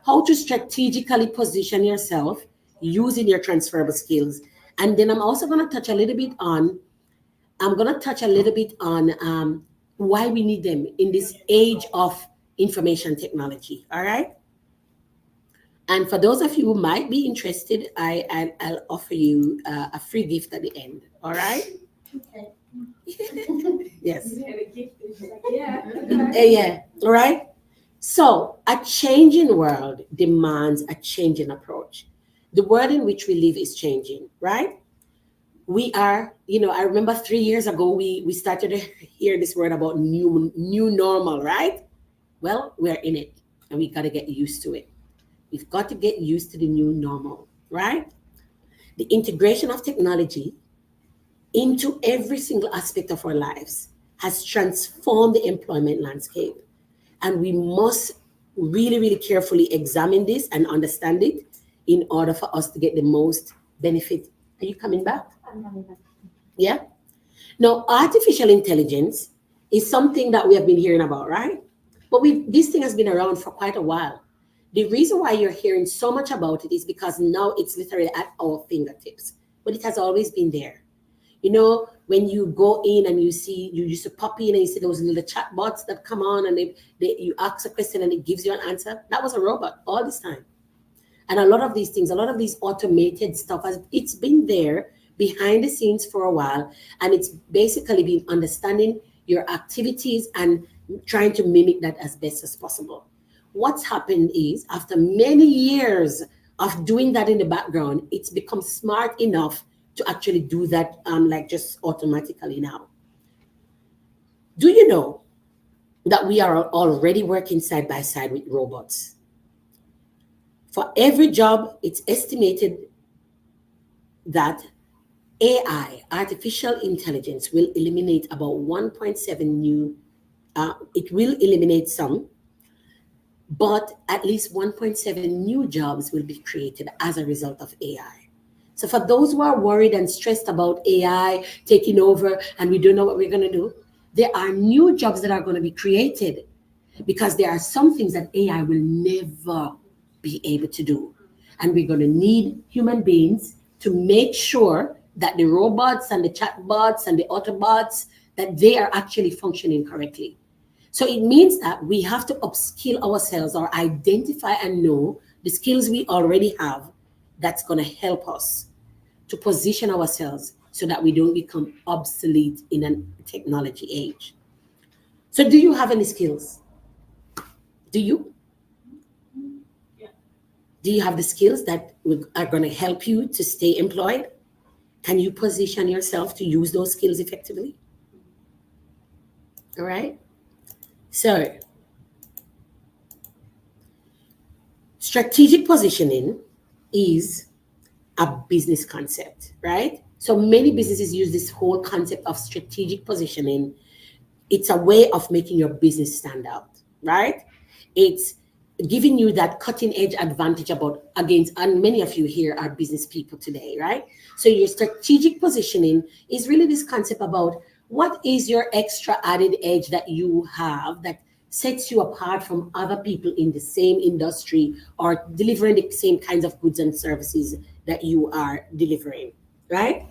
how to strategically position yourself using your transferable skills. And then I'm also going to touch a little bit on why we need them in this age of information technology. All right. And for those of you who might be interested, I'll offer you a free gift at the end. All right?
Okay.
Yes.
Yeah.
Yeah. All right. So a changing world demands a changing approach. The world in which we live is changing, right? We are, I remember 3 years ago, we started to hear this word about new normal, right? Well, we're in it and we got to get used to it. We've got to get used to the new normal, right? The integration of technology into every single aspect of our lives has transformed the employment landscape. And we must really, really carefully examine this and understand it in order for us to get the most benefit. Are you coming back?
I'm coming back.
Yeah? Now, artificial intelligence is something that we have been hearing about, right? But this thing has been around for quite a while. The reason why you're hearing so much about it is because now it's literally at our fingertips, but it has always been there. When you go in and you used to pop in and you see those little chat bots that come on and you ask a question and it gives you an answer. That was a robot all this time. And a lot of these things, a lot of these automated stuff, it's been there behind the scenes for a while. And it's basically been understanding your activities and trying to mimic that as best as possible. What's happened is after many years of doing that in the background, it's become smart enough to actually do that like just automatically now. Do you know that we are already working side by side with robots? For every job, it's estimated that AI, artificial intelligence, will eliminate about 1.7 new, it will eliminate some, but at least 1.7 new jobs will be created as a result of AI. So for those who are worried and stressed about AI taking over and we don't know what we're going to do, there are new jobs that are going to be created because there are some things that AI will never be able to do. And we're going to need human beings to make sure that the robots and the chatbots and the Autobots, that they are actually functioning correctly. So it means that we have to upskill ourselves or identify and know the skills we already have that's going to help us to position ourselves so that we don't become obsolete in a technology age. So do you have any skills? Do you?
Yeah.
Do you have the skills that are going to help you to stay employed? Can you position yourself to use those skills effectively? All right. So, strategic positioning is a business concept, right? So many businesses use this whole concept of strategic positioning. It's a way of making your business stand out, right? It's giving you that cutting edge advantage about against, and many of you here are business people today, right? So your strategic positioning is really this concept about what is your extra added edge that you have that sets you apart from other people in the same industry or delivering the same kinds of goods and services that you are delivering, right?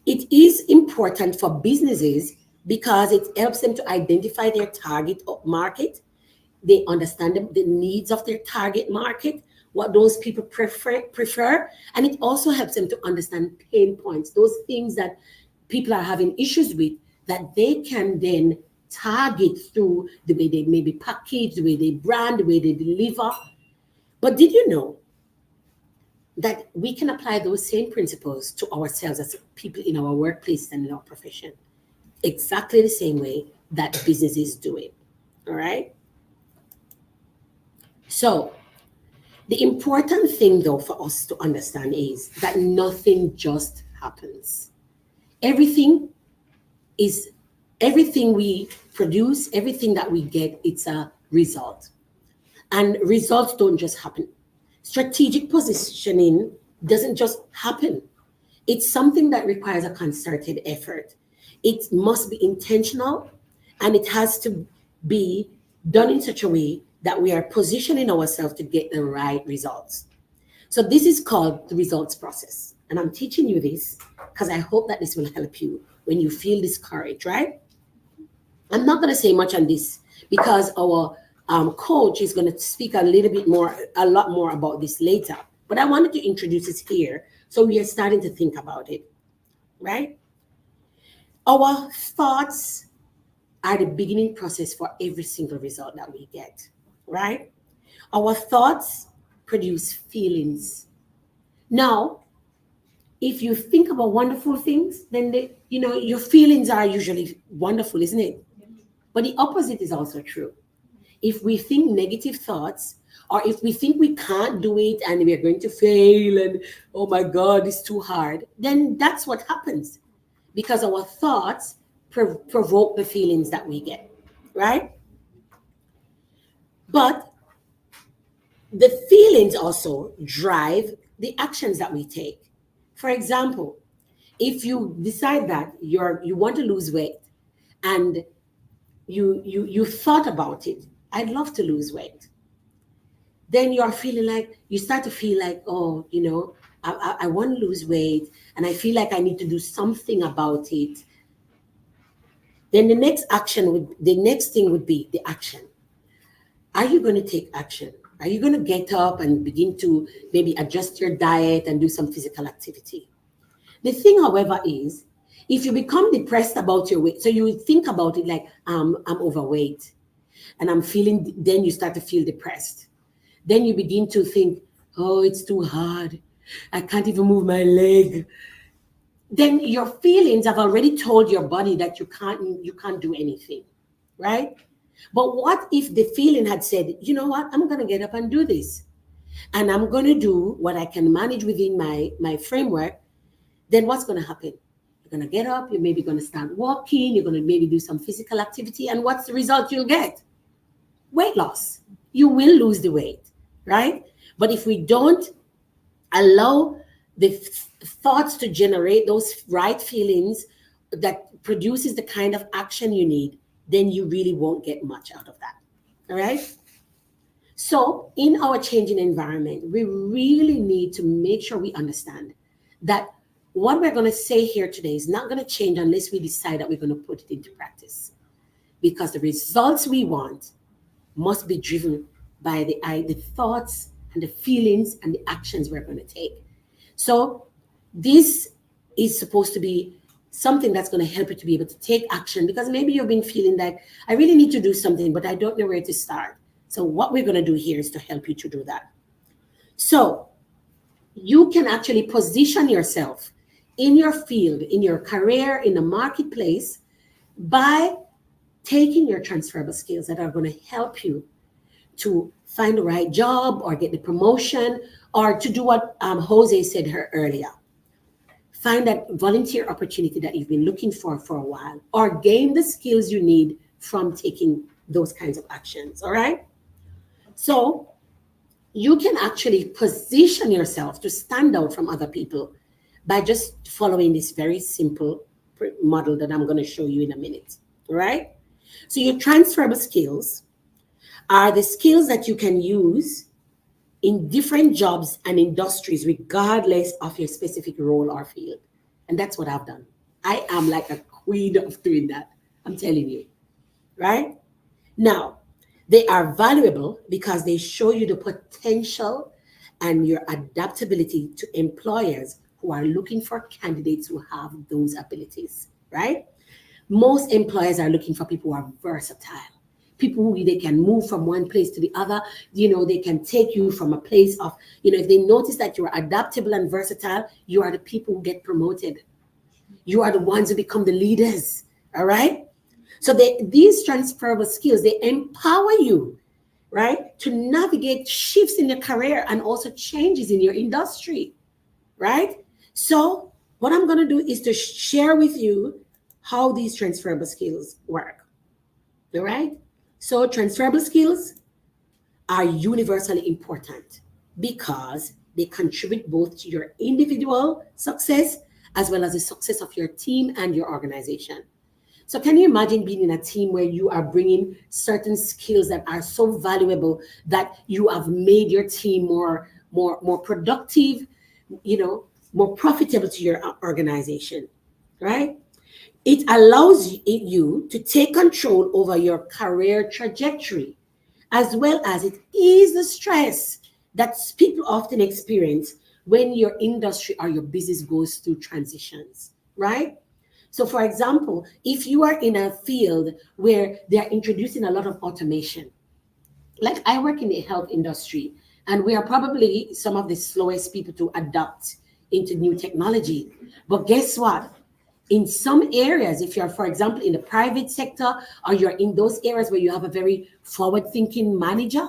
It is important for businesses because it helps them to identify their target market. They understand the needs of their target market, what those people prefer, and it also helps them to understand pain points, those things that people are having issues with that they can then target through the way they maybe package, the way they brand, the way they deliver. But did you know that we can apply those same principles to ourselves as people in our workplace and in our profession? Exactly the same way that businesses do it. All right. So, the important thing, though, for us to understand is that nothing just happens. Everything is, everything we produce, everything that we get, it's a result. And results don't just happen. Strategic positioning doesn't just happen. It's something that requires a concerted effort. It must be intentional and it has to be done in such a way that we are positioning ourselves to get the right results. So this is called the results process. And I'm teaching you this because I hope that this will help you when you feel discouraged, right? I'm not going to say much on this because our coach is going to speak a little bit more, a lot more about this later. But I wanted to introduce it here so we are starting to think about it, right? Our thoughts are the beginning process for every single result that we get, right? Our thoughts produce feelings. Now, if you think about wonderful things, then your feelings are usually wonderful, isn't it? But the opposite is also true. If we think negative thoughts, or if we think we can't do it and we're going to fail and oh my God, it's too hard, then that's what happens because our thoughts provoke the feelings that we get, right? But the feelings also drive the actions that we take. For example, if you decide that you want to lose weight and you thought about it, I'd love to lose weight. Then you're feeling like you start to feel like, oh, I want to lose weight and I feel like I need to do something about it. Then the next thing would be the action. Are you going to take action? Are you going to get up and begin to maybe adjust your diet and do some physical activity? The thing, however, is if you become depressed about your weight, so you think about it like, I'm overweight and I'm feeling, then you start to feel depressed. Then you begin to think, oh, it's too hard. I can't even move my leg. Then your feelings have already told your body that you can't do anything, right? But what if the feeling had said, you know what, I'm going to get up and do this. And I'm going to do what I can manage within my framework. Then what's going to happen? You're going to get up, you're maybe going to start walking, you're going to maybe do some physical activity. And what's the result you'll get? Weight loss. You will lose the weight, right? But if we don't allow the thoughts to generate those right feelings that produces the kind of action you need, then you really won't get much out of that. All right? So in our changing environment, we really need to make sure we understand that what we're going to say here today is not going to change unless we decide that we're going to put it into practice. Because the results we want must be driven by the thoughts and the feelings and the actions we're going to take. So this is supposed to be something that's going to help you to be able to take action, because maybe you've been feeling that I really need to do something, but I don't know where to start. So what we're going to do here is to help you to do that. So you can actually position yourself in your field, in your career, in the marketplace by taking your transferable skills that are going to help you to find the right job or get the promotion, or to do what Jose said her earlier. Find that volunteer opportunity that you've been looking for a while, or gain the skills you need from taking those kinds of actions. All right. So you can actually position yourself to stand out from other people by just following this very simple model that I'm going to show you in a minute. All right. So your transferable skills are the skills that you can use in different jobs and industries, regardless of your specific role or field. And that's what I've done. I am like a queen of doing that. I'm telling you, right? Now, they are valuable because they show you the potential and your adaptability to employers who are looking for candidates who have those abilities, right? Most employers are looking for people who are versatile, people who they can move from one place to the other. They can take you from a place of, if they notice that you're adaptable and versatile, you are the people who get promoted. You are the ones who become the leaders. All right. So these transferable skills, they empower you, right, to navigate shifts in your career and also changes in your industry, right? So what I'm going to do is to share with you how these transferable skills work. All right. So transferable skills are universally important because they contribute both to your individual success as well as the success of your team and your organization. So can you imagine being in a team where you are bringing certain skills that are so valuable that you have made your team more productive, more profitable to your organization, right? It allows you to take control over your career trajectory, as well as it eases the stress that people often experience when your industry or your business goes through transitions, right? So, for example, if you are in a field where they are introducing a lot of automation, like I work in the health industry, and we are probably some of the slowest people to adapt into new technology. But guess what? In some areas, if you're, for example, in the private sector, or you're in those areas where you have a very forward-thinking manager,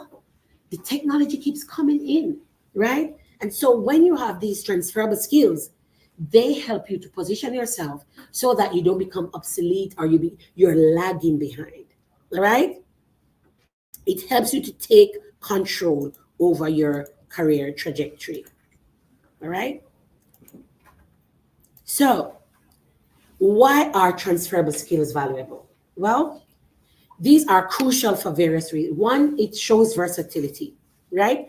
the technology keeps coming in, right? And so when you have these transferable skills, they help you to position yourself so that you don't become obsolete or you're lagging behind, all right? It helps you to take control over your career trajectory, all right? So why are transferable skills valuable? Well, these are crucial for various reasons. One, it shows versatility, right?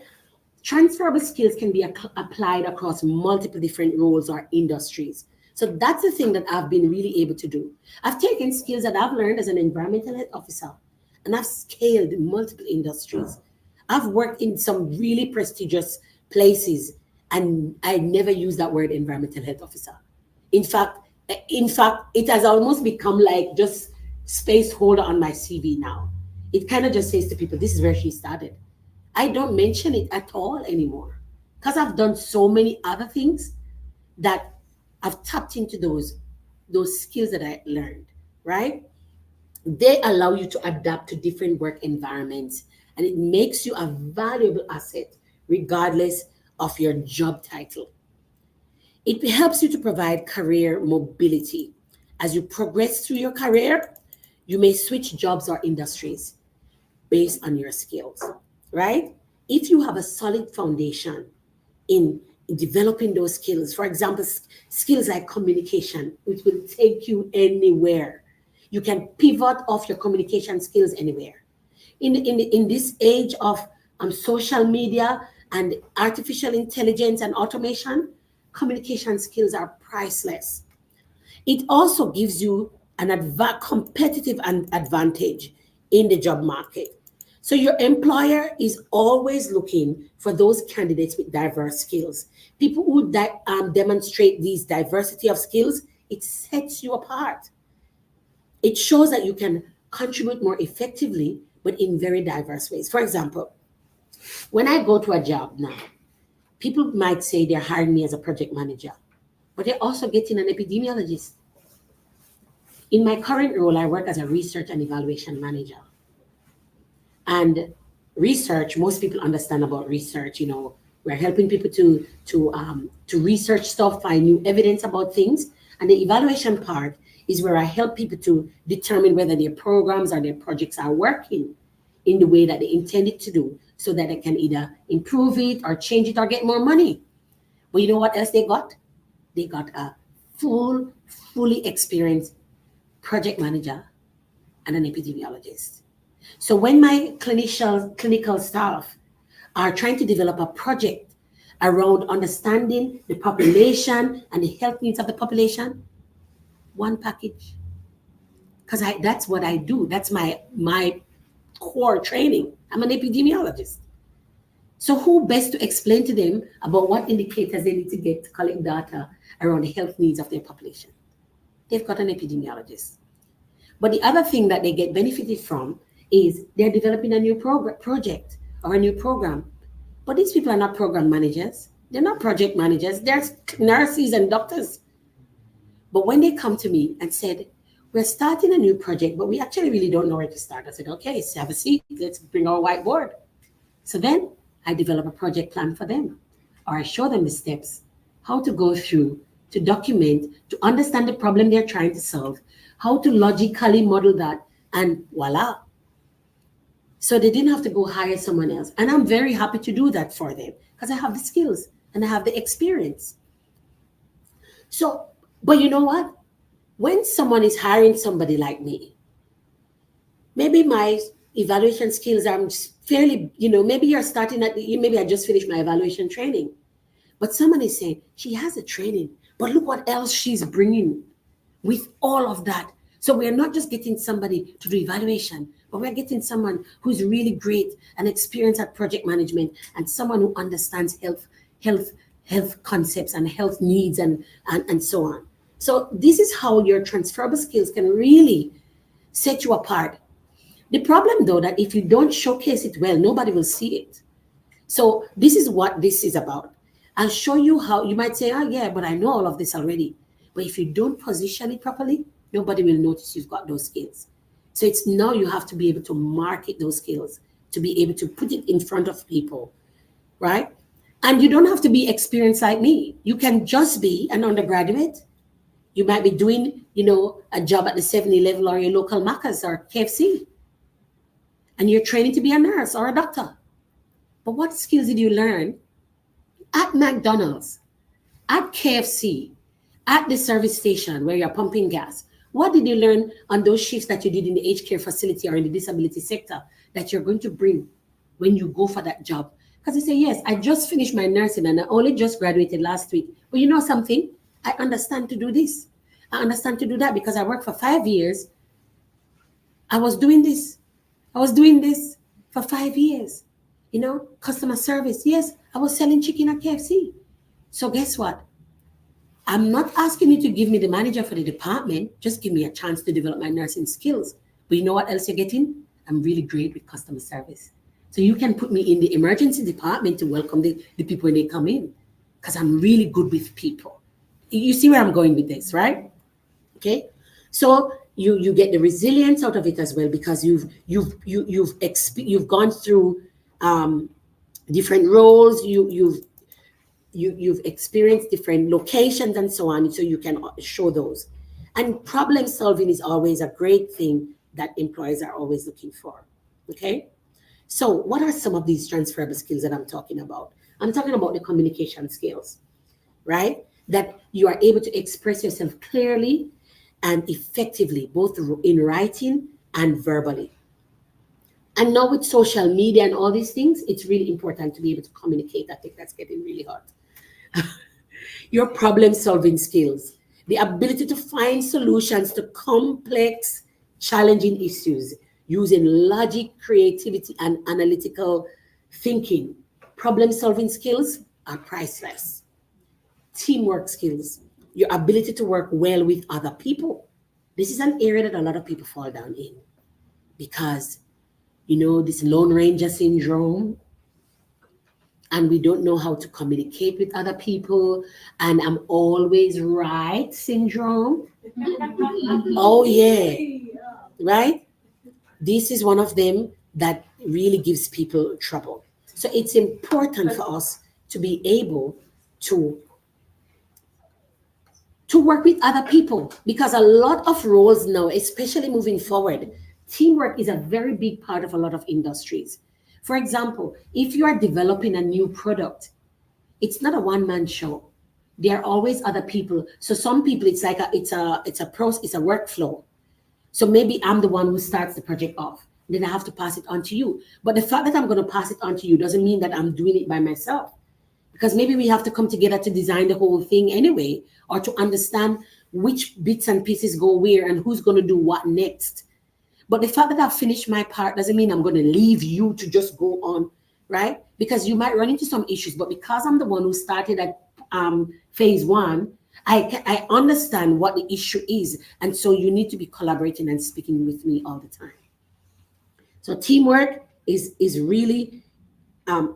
Transferable skills can be applied across multiple different roles or industries. So that's the thing that I've been really able to do. I've taken skills that I've learned as an environmental health officer, and I've scaled multiple industries. I've worked in some really prestigious places, and I never used that word environmental health officer. In fact, it has almost become like just space holder on my CV now. It kind of just says to people, this is where she started. I don't mention it at all anymore because I've done so many other things that I've tapped into those skills that I learned, right? They allow you to adapt to different work environments, and it makes you a valuable asset regardless of your job title. It helps you to provide career mobility. As you progress through your career, you may switch jobs or industries based on your skills, right? If you have a solid foundation in developing those skills, for example, skills like communication, which will take you anywhere. You can pivot off your communication skills anywhere. In this age of social media and artificial intelligence and automation, communication skills are priceless. It also gives you an competitive advantage in the job market. So your employer is always looking for those candidates with diverse skills. People who demonstrate these diversity of skills, it sets you apart. It shows that you can contribute more effectively, but in very diverse ways. For example, when I go to a job now, people might say they're hiring me as a project manager, but they're also getting an epidemiologist. In my current role, I work as a research and evaluation manager. And research, most people understand about research. You know, we're helping people to research stuff, find new evidence about things. And the evaluation part is where I help people to determine whether their programs or their projects are working in the way that they intended to do, so that they can either improve it or change it or get more money. But you know what else they got? They got a fully experienced project manager and an epidemiologist. So when my clinical staff are trying to develop a project around understanding the population and the health needs of the population, one package. Because that's what I do. That's my core training. I'm an epidemiologist. So who best to explain to them about what indicators they need to get to collect data around the health needs of their population? They've got an epidemiologist. But the other thing that they get benefited from is they're developing a new project or a new program. But these people are not program managers. They're not project managers. They're nurses and doctors. But when they come to me and said, we're starting a new project, but we actually really don't know where to start. I said, okay, so have a seat. Let's bring our whiteboard. So then I develop a project plan for them, or I show them the steps, how to go through, to document, to understand the problem they're trying to solve, how to logically model that, and voila. So they didn't have to go hire someone else. And I'm very happy to do that for them because I have the skills and I have the experience. So, but you know what? When someone is hiring somebody like me, maybe my evaluation skills are fairly, maybe you're starting maybe I just finished my evaluation training. But someone is saying, she has a training, but look what else she's bringing with all of that. So we're not just getting somebody to do evaluation, but we're getting someone who's really great and experienced at project management and someone who understands health concepts and health needs and so on. So this is how your transferable skills can really set you apart. The problem, though, that if you don't showcase it well, nobody will see it. So this is what this is about. I'll show you how. You might say, oh, yeah, but I know all of this already. But if you don't position it properly, nobody will notice you've got those skills. So it's now you have to be able to market those skills, to be able to put it in front of people, right? And you don't have to be experienced like me. You can just be an undergraduate. You might be doing, a job at the 7-Eleven or your local Macca's or KFC. And you're training to be a nurse or a doctor. But what skills did you learn at McDonald's, at KFC, at the service station where you're pumping gas? What did you learn on those shifts that you did in the aged care facility or in the disability sector that you're going to bring when you go for that job? Because you say, yes, I just finished my nursing and I only just graduated last week. But you know something? I understand to do this. I understand to do that because I worked for 5 years. I was doing this for 5 years. Customer service. Yes, I was selling chicken at KFC. So guess what? I'm not asking you to give me the manager for the department. Just give me a chance to develop my nursing skills. But you know what else you're getting? I'm really great with customer service. So you can put me in the emergency department to welcome the people when they come in because I'm really good with people. You see where I'm going with this, right? Okay. So you get the resilience out of it as well because you've gone through different roles. You've experienced different locations and so on, so you can show those. And problem solving is always a great thing that employers are always looking for. Okay. So what are some of these transferable skills that I'm talking about? I'm talking about the communication skills, right? That you are able to express yourself clearly and effectively, both in writing and verbally. And now with social media and all these things, it's really important to be able to communicate. I think that's getting really hot. Your problem-solving skills, the ability to find solutions to complex, challenging issues. using logic, creativity, and analytical thinking. Problem-solving skills are priceless. Teamwork skills, your ability to work well with other people. This is an area that a lot of people fall down in because, this Lone Ranger syndrome, and we don't know how to communicate with other people, and I'm always right syndrome. Oh, yeah, right? This is one of them that really gives people trouble. So it's important for us to be able to work with other people because a lot of roles now, especially moving forward, teamwork is a very big part of a lot of industries. For example, if you are developing a new product, it's not a one-man show. There are always other people. So some people, it's like it's a workflow. So maybe I'm the one who starts the project off. Then I have to pass it on to you. But the fact that I'm going to pass it on to you doesn't mean that I'm doing it by myself. Because maybe we have to come together to design the whole thing anyway, or to understand which bits and pieces go where and who's going to do what next. But the fact that I've finished my part doesn't mean I'm going to leave you to just go on, right? Because you might run into some issues, but because I'm the one who started at phase one, I understand what the issue is. And so you need to be collaborating and speaking with me all the time. So teamwork is really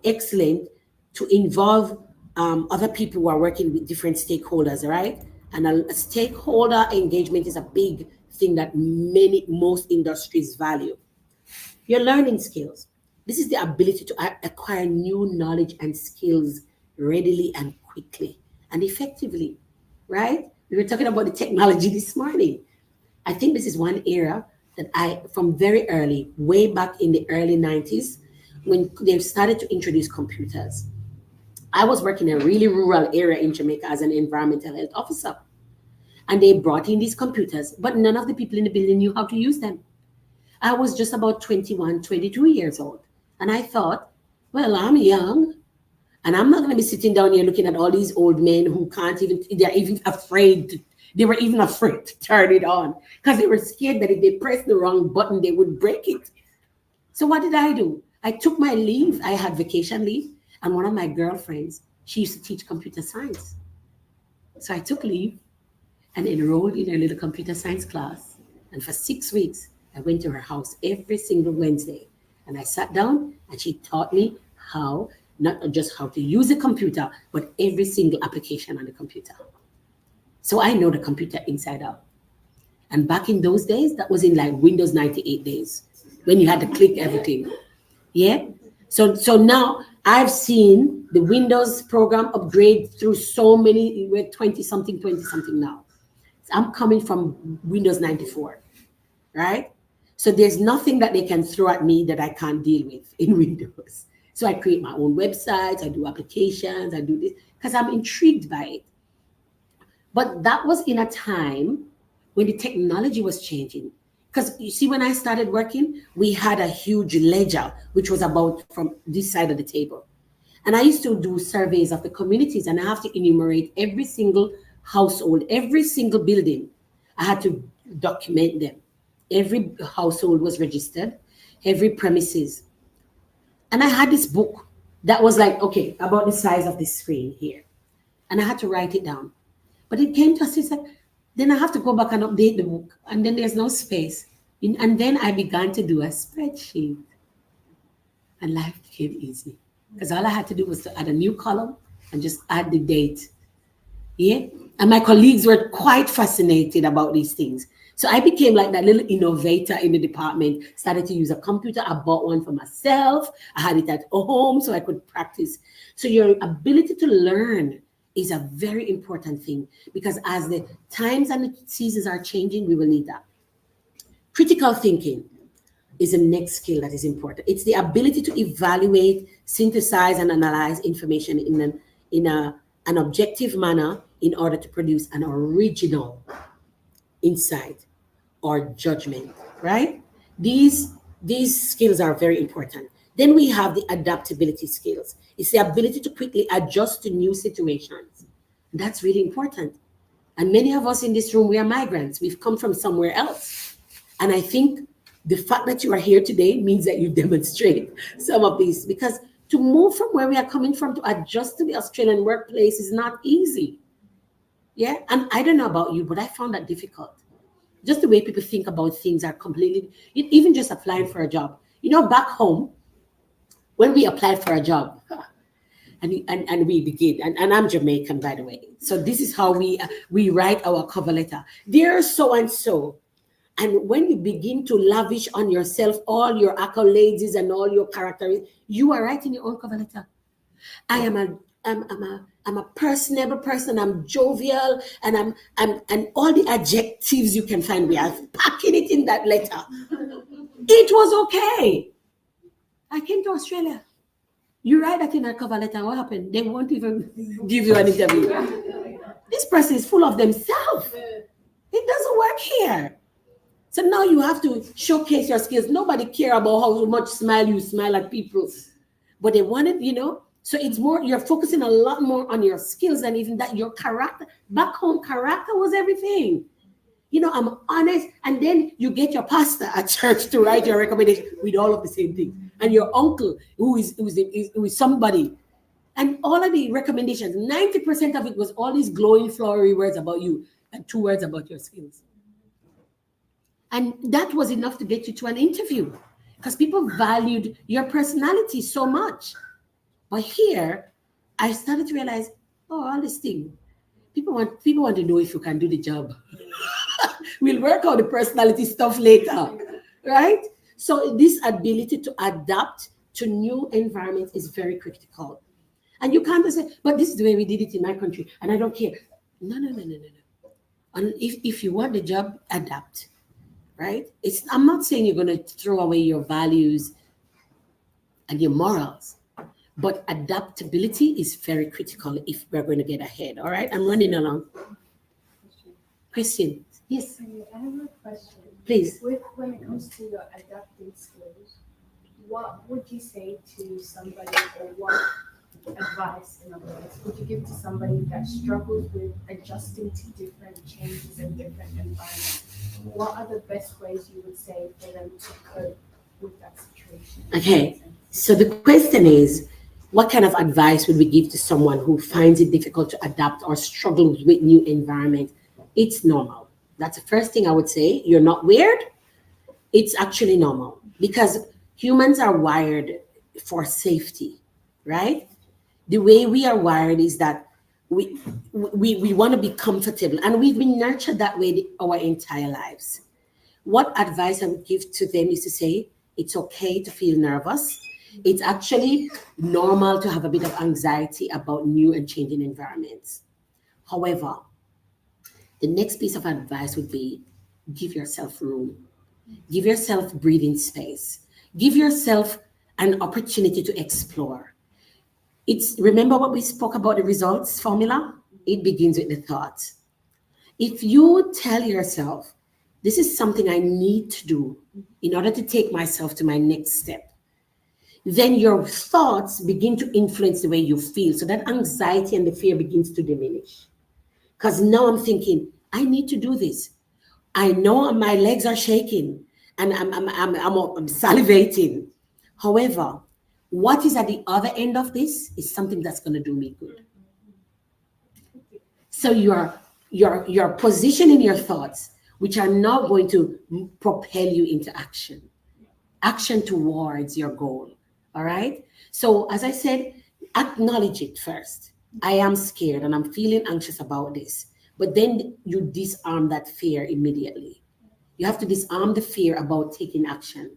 excellent to involve other people who are working with different stakeholders, right? And a stakeholder engagement is a big thing that most industries value. Your learning skills. This is the ability to acquire new knowledge and skills readily and quickly and effectively, right? We were talking about the technology this morning. I think this is one area that from very early, way back in the early 90s, when they started to introduce computers. I was working in a really rural area in Jamaica as an environmental health officer. And they brought in these computers, but none of the people in the building knew how to use them. I was just about 21, 22 years old. And I thought, well, I'm young. And I'm not going to be sitting down here looking at all these old men who they're even afraid. They were even afraid to turn it on because they were scared that if they pressed the wrong button, they would break it. So what did I do? I took my leave. I had vacation leave. And one of my girlfriends, she used to teach computer science. So I took leave and enrolled in a little computer science class. And for 6 weeks, I went to her house every single Wednesday. And I sat down and she taught me not just how to use a computer, but every single application on the computer. So I know the computer inside out. And back in those days, that was in like Windows 98 days, when you had to click everything. Yeah? So now I've seen the Windows program upgrade through so many, we're 20-something now. So I'm coming from Windows 94, right? So there's nothing that they can throw at me that I can't deal with in Windows. So I create my own websites, I do applications, I do this, because I'm intrigued by it. But that was in a time when the technology was changing. Because you see, when I started working, we had a huge ledger, which was about from this side of the table. And I used to do surveys of the communities, and I have to enumerate every single household, every single building. I had to document them. Every household was registered, every premises. And I had this book that was like, okay, about the size of this screen here. And I had to write it down. But it came to us, it's like, then I have to go back and update the book. And then there's no space. And then I began to do a spreadsheet. And life became easy. Because all I had to do was to add a new column and just add the date. Yeah? And my colleagues were quite fascinated about these things. So I became like that little innovator in the department, started to use a computer. I bought one for myself. I had it at home so I could practice. So your ability to learn is a very important thing, because as the times and the seasons are changing, we will need that. Critical thinking is the next skill that is important. It's the ability to evaluate, synthesize, and analyze information in an objective manner in order to produce an original insight or judgment, right? These skills are very important. Then we have the adaptability skills. It's the ability to quickly adjust to new situations. That's really important. And many of us in this room, we are migrants. We've come from somewhere else. And I think The fact that you are here today means that you demonstrate some of these, because to move from where we are coming from to adjust to the Australian workplace is not easy. Yeah. And I don't know about you, but I found that difficult. Just the way people think about things are completely, even just applying for a job. Back home, when we applied for a job, and we begin, and I'm Jamaican, by the way. So this is how we write our cover letter. Dear so and so. And when you begin to lavish on yourself all your accolades and all your character, you are writing your own cover letter. I'm a personable person. I'm jovial, and and all the adjectives you can find. We are packing it in that letter. It was okay. I came to Australia. You write that in a cover letter. What happened? They won't even give you an interview. This person is full of themselves. It doesn't work here. So now you have to showcase your skills. Nobody care about how much you smile at people, but they want it, So it's more, you're focusing a lot more on your skills than even that. Your character, back home, character was everything. I'm honest. And then you get your pastor at church to write your recommendation with all of the same things. And your uncle, who is somebody. And all of the recommendations, 90% of it was all these glowing, flowery words about you and 2 words about your skills. And that was enough to get you to an interview, because people valued your personality so much. But here, I started to realize, all this thing, people want to know if you can do the job. We'll work out the personality stuff later, right? So this ability to adapt to new environments is very critical. And you can't just say, but this is the way we did it in my country, and I don't care. No. And if you want the job, adapt, right? I'm not saying you're going to throw away your values and your morals, but adaptability is very critical if we're going to get ahead. All right, I'm running along. Question? Yes.
I have a question.
Please.
When it comes to your adapting skills, what would you say to somebody, or what advice, in other words, would you give to somebody that struggles with adjusting to different changes and different environments? What are the best ways you would say for them to cope with that situation?
Okay, so the question is, what kind of advice would we give to someone who finds it difficult to adapt or struggles with new environment? It's normal. That's the first thing I would say. You're not weird. It's actually normal, because humans are wired for safety, right? The way we are wired is that we want to be comfortable, and we've been nurtured that way our entire lives. What advice I would give to them is to say, it's okay to feel nervous. It's actually normal to have a bit of anxiety about new and changing environments. However, the next piece of advice would be, give yourself room. Give yourself breathing space. Give yourself an opportunity to explore. Remember what we spoke about, the results formula? It begins with the thought. If you tell yourself, this is something I need to do in order to take myself to my next step, then your thoughts begin to influence the way you feel. So that anxiety and the fear begins to diminish. Because now I'm thinking, I need to do this. I know my legs are shaking and I'm salivating. However, what is at the other end of this is something that's going to do me good. So you're positioning your thoughts, which are now going to propel you into action towards your goal. All right. So as I said, acknowledge it first. I am scared and I'm feeling anxious about this. But then you disarm that fear immediately. You have to disarm the fear about taking action.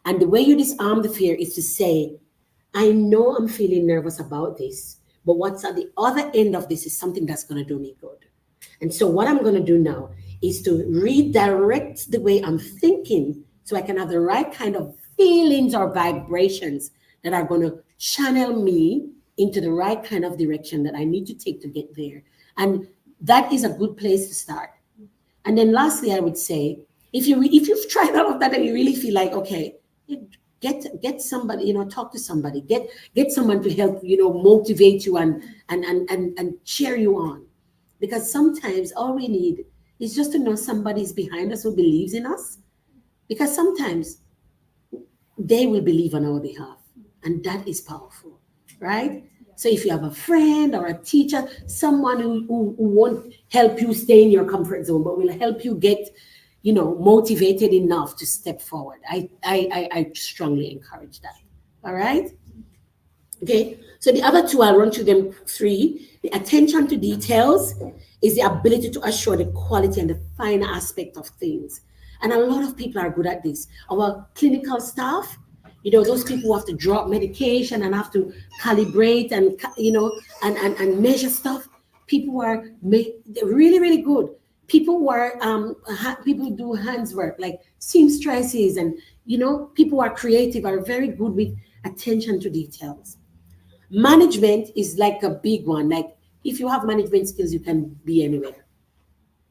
And the way you disarm the fear is to say, I know I'm feeling nervous about this, but what's at the other end of this is something that's going to do me good. And so what I'm going to do now is to redirect the way I'm thinking so I can have the right kind of feelings or vibrations that are going to channel me into the right kind of direction that I need to take to get there. And that is a good place to start. And then lastly, I would say, if you've tried all of that and you really feel like, okay, get somebody, talk to somebody, get someone to help, motivate you and cheer you on. Because sometimes all we need is just to know somebody's behind us who believes in us. because sometimes they will believe on our behalf, and that is powerful, right? So if you have a friend or a teacher, someone who won't help you stay in your comfort zone, but will help you get, motivated enough to step forward. I strongly encourage that. All right. Okay. So the other two, I'll run through them three. The attention to details is the ability to assure the quality and the fine aspect of things. And a lot of people are good at this. Our clinical staff, those people who have to drop medication and have to calibrate and, and measure stuff. People who are really, really good. People who are, people who do hands work, like seamstresses and, people who are creative are very good with attention to details. Management is like a big one. Like if you have management skills, you can be anywhere,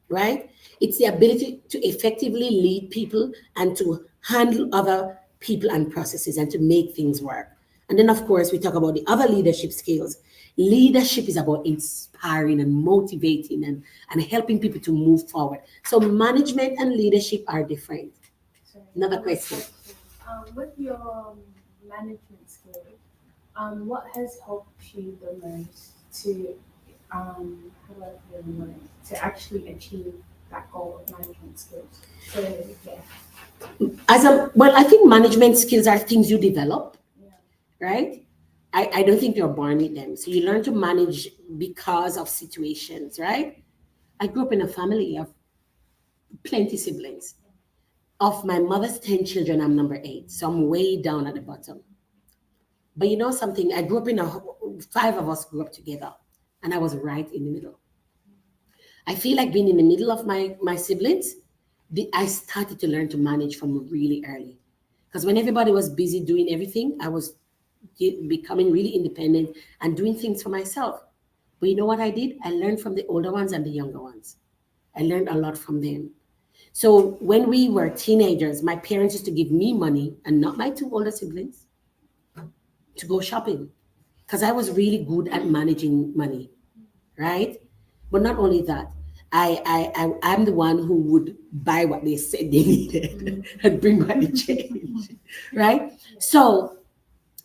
right? It's the ability to effectively lead people and to handle other people and processes and to make things work. And then, of course, we talk about the other leadership skills. Leadership is about inspiring and motivating and helping people to move forward. So management and leadership are different.
Sorry,
Another
I have a
question.
With your management skills, what has helped you the most to, how do I put it in words, to actually achieve that goal of management skills? So, yeah.
Well, I think management skills are things you develop,
Yeah.
right? I don't think you're born with them. So you learn to manage because of situations, right? I grew up in a family of plenty siblings. Of my mother's 10 children, I'm number 8. So I'm way down at the bottom. But you know something? I grew up 5 of us grew up together, and I was right in the middle. I feel like being in the middle of my siblings, I started to learn to manage from really early. Because when everybody was busy doing everything, I was becoming really independent and doing things for myself. But you know what I did? I learned from the older ones and the younger ones. I learned a lot from them. So when we were teenagers, my parents used to give me money and not my 2 older siblings to go shopping because I was really good at managing money, right? But not only that, I'm the one who would buy what they said they needed and bring back the change, right? So,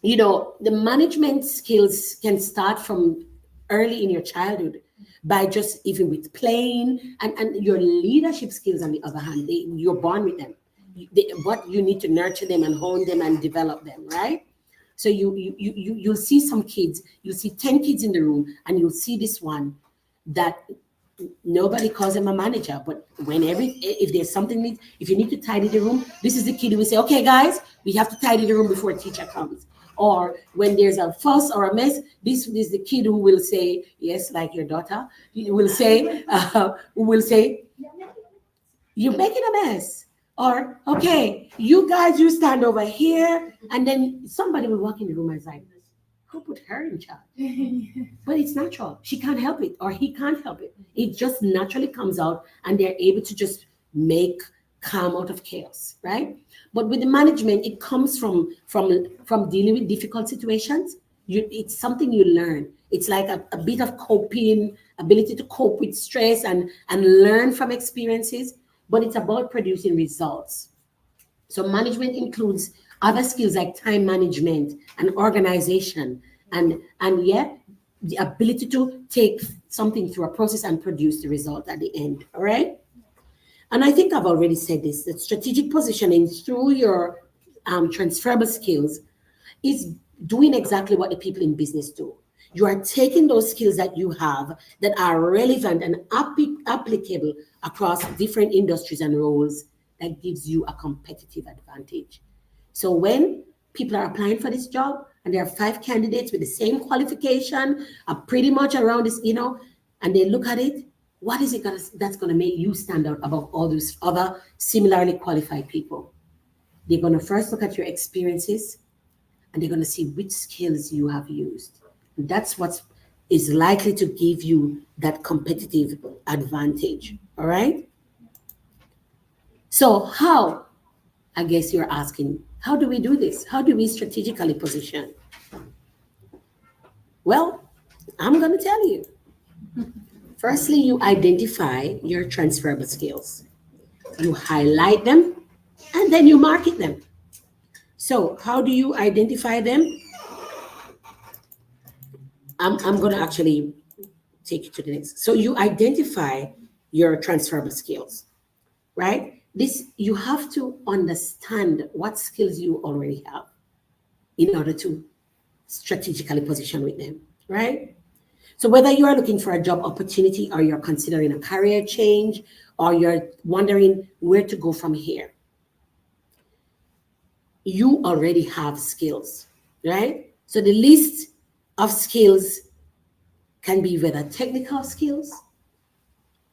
the management skills can start from early in your childhood by just even with playing and your leadership skills on the other hand, you're born with them. But you need to nurture them and hone them and develop them, right? So you'll see some kids, you'll see 10 kids in the room, and you'll see this one that nobody calls him a manager, but if there's something if you need to tidy the room, this is the kid who will say, okay guys, we have to tidy the room before a teacher comes. Or when there's a fuss or a mess, this is the kid who will say, yes, like your daughter, who will say, you're making a mess. Or, okay, you guys, you stand over here. And then somebody will walk in the room and say, who put her in charge? But it's natural. She can't help it, or he can't help it. It just naturally comes out, and they're able to just make calm out of chaos, right? But with the management, it comes from dealing with difficult situations. It's something you learn. It's like a bit of coping, ability to cope with stress and learn from experiences. But it's about producing results. So management includes other skills like time management and organization and the ability to take something through a process and produce the result at the end. All right. And I think I've already said this, that strategic positioning through your transferable skills is doing exactly what the people in business do. You are taking those skills that you have that are relevant and applicable across different industries and roles that gives you a competitive advantage. So when people are applying for this job and there are 5 candidates with the same qualification, are pretty much around this, and they look at it, what is it that's going to make you stand out above all those other similarly qualified people? They're going to first look at your experiences, and they're going to see which skills you have used. And that's what is likely to give you that competitive advantage. All right? So how, I guess you're asking, how do we do this? How do we strategically position? Well, I'm going to tell you. Firstly, you identify your transferable skills. You highlight them and then you market them. So how do you identify them? I'm going to actually take you to the next. So you identify your transferable skills, right? This, you have to understand what skills you already have in order to strategically position with them, right? So whether you are looking for a job opportunity or you're considering a career change or you're wondering where to go from here, you already have skills, right? So the list of skills can be whether technical skills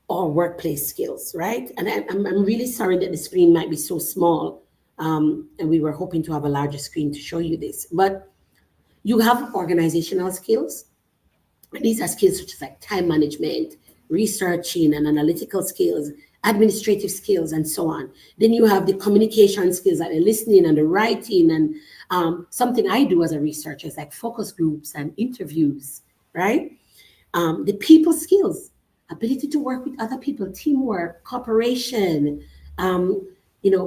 or workplace skills, right? And I'm really sorry that the screen might be so small. And we were hoping to have a larger screen to show you this. But you have organizational skills. These are skills such as like time management, researching and analytical skills, administrative skills, and so on. Then you have the communication skills, like the listening and the writing, and something I do as a researcher is like focus groups and interviews, right? The people skills, ability to work with other people, teamwork, cooperation,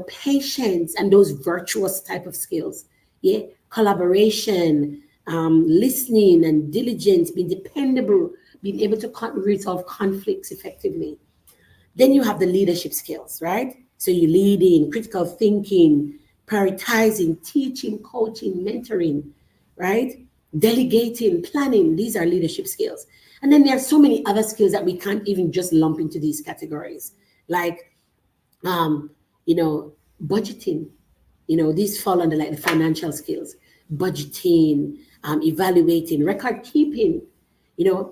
patience, and those virtuous type of skills. Yeah, collaboration, listening and diligence, being dependable, being able to resolve conflicts effectively. Then you have the leadership skills, right? So you leading, critical thinking, prioritizing, teaching, coaching, mentoring, right? Delegating, planning. These are leadership skills. And then there are so many other skills that we can't even just lump into these categories, like, budgeting. These fall under like the financial skills, budgeting, evaluating, record keeping,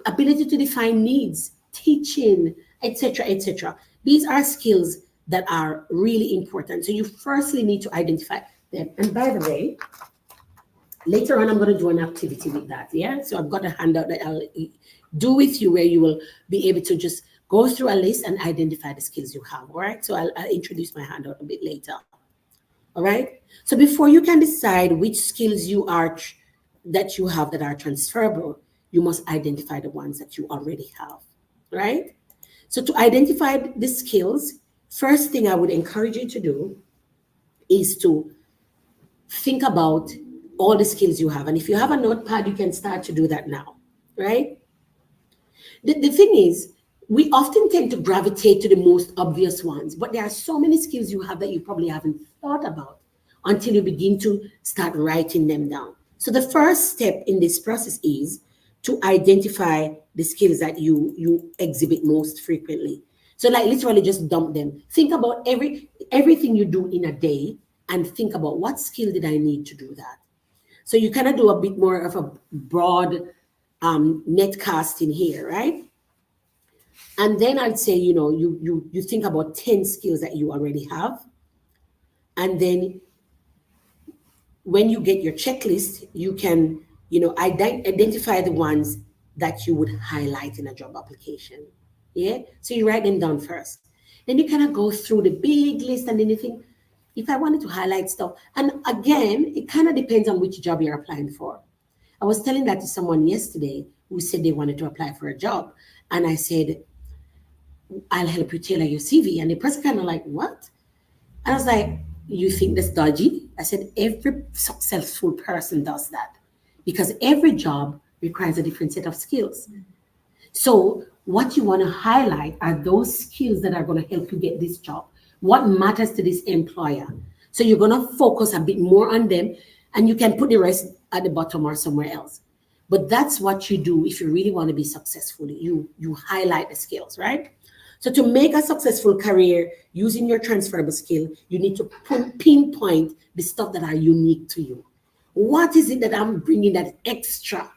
ability to define needs, teaching, etc., etc. These are skills that are really important. So you firstly need to identify them. And by the way, later on, I'm going to do an activity with that. Yeah. So I've got a handout that I'll do with you where you will be able to just go through a list and identify the skills you have. All right. So I'll introduce my handout a bit later. All right. So before you can decide which skills that you have that are transferable, you must identify the ones that you already have. Right. So to identify the skills, first thing I would encourage you to do is to think about all the skills you have. And if you have a notepad, you can start to do that now. Right. The thing is, we often tend to gravitate to the most obvious ones, but there are so many skills you have that you probably haven't thought about until you begin to start writing them down. So the first step in this process is to identify the skills that you exhibit most frequently. So like literally just dump them. Think about everything you do in a day and think about what skill did I need to do that. So you kind of do a bit more of a broad net casting here, right? And then I'd say, you think about 10 skills that you already have. And then when you get your checklist, you can, identify the ones that you would highlight in a job application. Yeah. So you write them down first. Then you kind of go through the big list and then you think, if I wanted to highlight stuff, and again, it kind of depends on which job you're applying for. I was telling that to someone yesterday who said they wanted to apply for a job. And I said, I'll help you tailor your CV. And the person kind of like, what? And I was like, you think that's dodgy? I said, every successful person does that because every job requires a different set of skills. So what you want to highlight are those skills that are going to help you get this job. What matters to this employer? So you're going to focus a bit more on them and you can put the rest at the bottom or somewhere else. But that's what you do if you really want to be successful. You highlight the skills, right? So to make a successful career using your transferable skill, you need to pinpoint the stuff that are unique to you. What is it that I'm bringing that extra?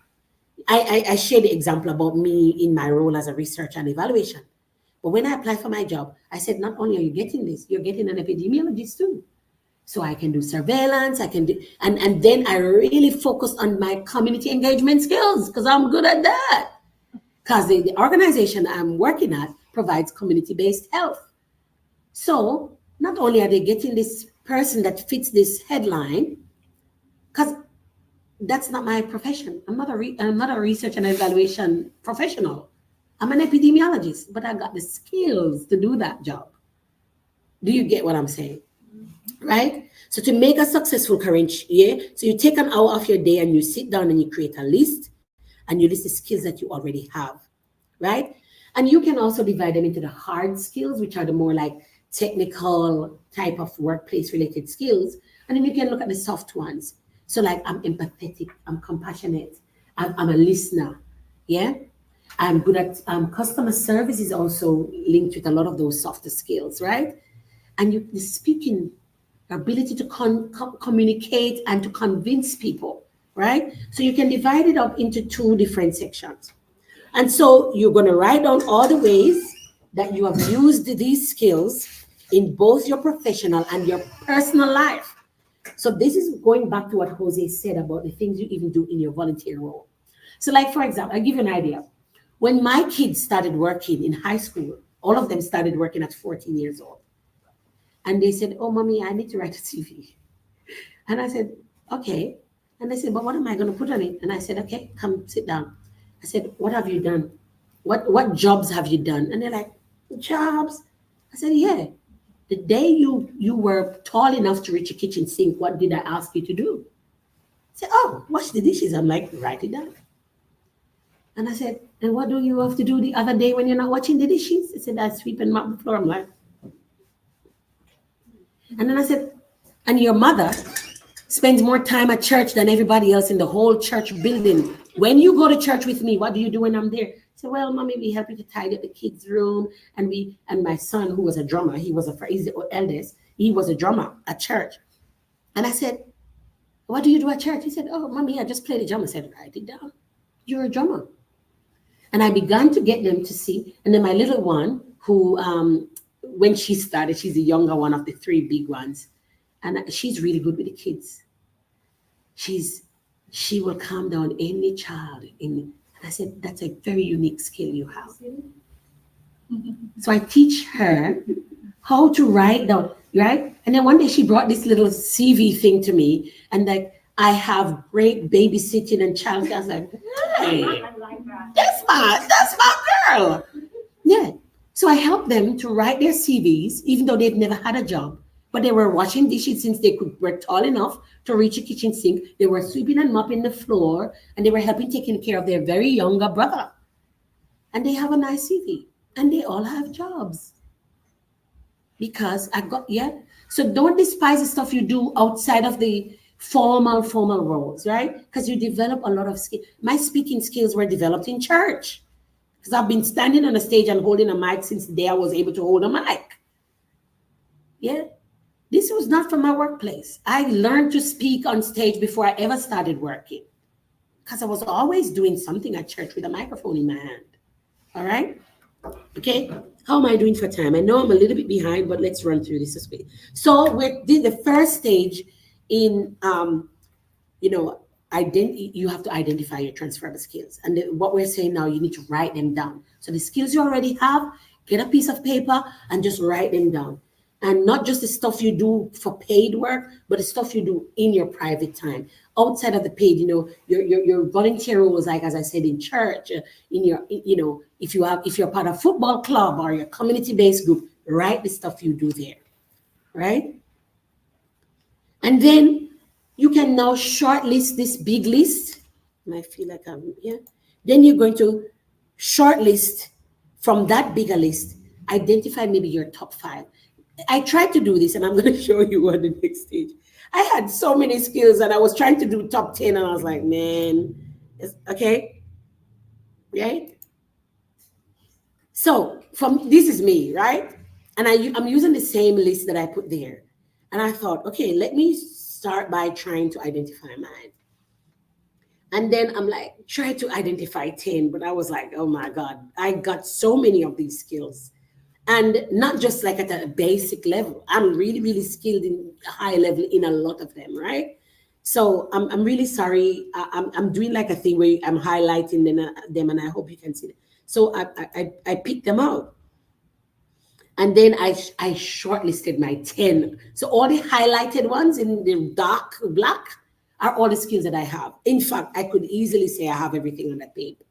I shared the example about me in my role as a researcher and evaluation. But when I applied for my job, I said, not only are you getting this, you're getting an epidemiologist too. So I can do surveillance, I can do, and then I really focused on my community engagement skills because I'm good at that. Because the organization I'm working at provides community-based health. So not only are they getting this person that fits this headline, because that's not my profession. I'm not a research and evaluation professional. I'm an epidemiologist, but I got the skills to do that job. Do you get what I'm saying? right? So to make a successful current year, so you take an hour of your day and you sit down and you create a list and you list the skills that you already have, right? And you can also divide them into the hard skills, which are the more like technical type of workplace related skills. And then you can look at the soft ones. So like I'm empathetic, I'm compassionate, I'm a listener, yeah? I'm good at customer service is also linked with a lot of those softer skills, right? And the speaking ability to communicate and to convince people, right? So you can divide it up into two different sections. And so you're going to write down all the ways that you have used these skills in both your professional and your personal life. So this is going back to what Jose said about the things you even do in your volunteer role. So like, for example, I'll give you an idea. When my kids started working in high school, all of them started working at 14 years old. And they said, oh, mommy, I need to write a CV. And I said, okay. And they said, but what am I going to put on it? And I said, okay, come sit down. I said, what have you done? What jobs have you done? And they're like, jobs? I said, yeah. The day you were tall enough to reach a kitchen sink, what did I ask you to do? I said, oh, wash the dishes. I'm like, write it down. And I said, and what do you have to do the other day when you're not washing the dishes? I said, I sweep and mop the floor. I'm like, and then I said, and your mother spends more time at church than everybody else in the whole church building. When you go to church with me, what do you do when I'm there? I said, well, mommy, we help you to tidy up the kids' room. And my son, who was a drummer, he's the eldest, he was a drummer at church. And I said, what do you do at church? He said, oh, mommy, I just play the drum. I said, write it down. You're a drummer. And I began to get them to see. And then my little one, who, when she started, she's the younger one of the three big ones. And she's really good with the kids. She will calm down any child. And I said, that's a very unique skill you have. So I teach her how to write down, right? And then one day she brought this little CV thing to me, and like, I have great babysitting and childcare. I was like, hey,
I like that.
that's my girl. Yeah. So I helped them to write their CVs, even though they've never had a job. But they were washing dishes since they were tall enough to reach a kitchen sink. They were sweeping and mopping the floor, and they were helping taking care of their very younger brother. And they have a nice CV, and they all have jobs. Because So don't despise the stuff you do outside of the formal roles, right? Because you develop a lot of skills. My speaking skills were developed in church. Because I've been standing on a stage and holding a mic since the day I was able to hold a mic. Yeah. This was not from my workplace. I learned to speak on stage before I ever started working. Because I was always doing something at church with a microphone in my hand. All right? Okay, how am I doing for time? I know I'm a little bit behind, but let's run through this as well. So the first stage in, you have to identify your transferable skills. And what we're saying now, you need to write them down. So the skills you already have, get a piece of paper and just write them down. And not just the stuff you do for paid work, but the stuff you do in your private time. Outside of the paid, your volunteer roles, like as I said, in church, in your, if you're part of football club or your community-based group, write the stuff you do there, right? And then you can now shortlist this big list. I feel like I'm here. Then you're going to shortlist from that bigger list, identify maybe your top 5. I tried to do this, and I'm going to show you on the next stage. I had so many skills, and I was trying to do top 10, and I was like, man, okay, right? So this is me, right? And I'm using the same list that I put there. And I thought, okay, let me start by trying to identify mine. And then I'm like, try to identify 10, but I was like, oh my God, I got so many of these skills. And not just like at a basic level. I'm really, really skilled in a high level in a lot of them, right? So I'm really sorry. I'm doing like a thing where I'm highlighting them, and I hope you can see them. So I picked them out. And then I shortlisted my 10. So all the highlighted ones in the dark black are all the skills that I have. In fact, I could easily say I have everything on that paper.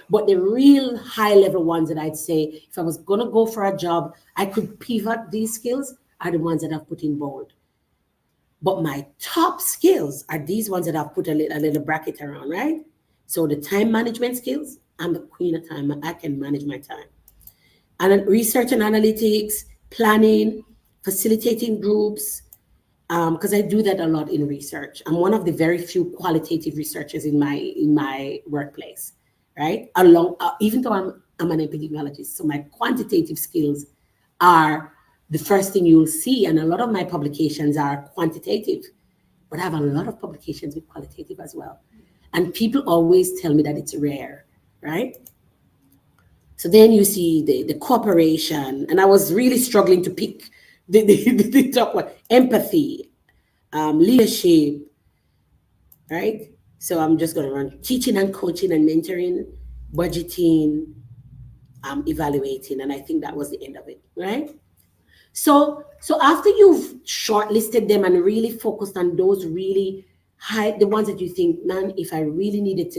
But the real high level ones that I'd say, if I was going to go for a job, I could pivot these skills, are the ones that I've put in bold. But my top skills are these ones that I've put a little bracket around, right? So the time management skills, I'm the queen of time. I can manage my time. And then research and analytics, planning, facilitating groups, because I do that a lot in research. I'm one of the very few qualitative researchers in my workplace, right? Even though I'm an epidemiologist, so my quantitative skills are the first thing you'll see, and a lot of my publications are quantitative, but I have a lot of publications with qualitative as well. And people always tell me that it's rare, right? So then you see the cooperation, and I was really struggling to pick the top one: empathy, leadership, right? So I'm just going to run teaching and coaching and mentoring, budgeting, evaluating, and I think that was the end of it, right? So after you've shortlisted them and really focused on those really high, the ones that you think, man, if I really needed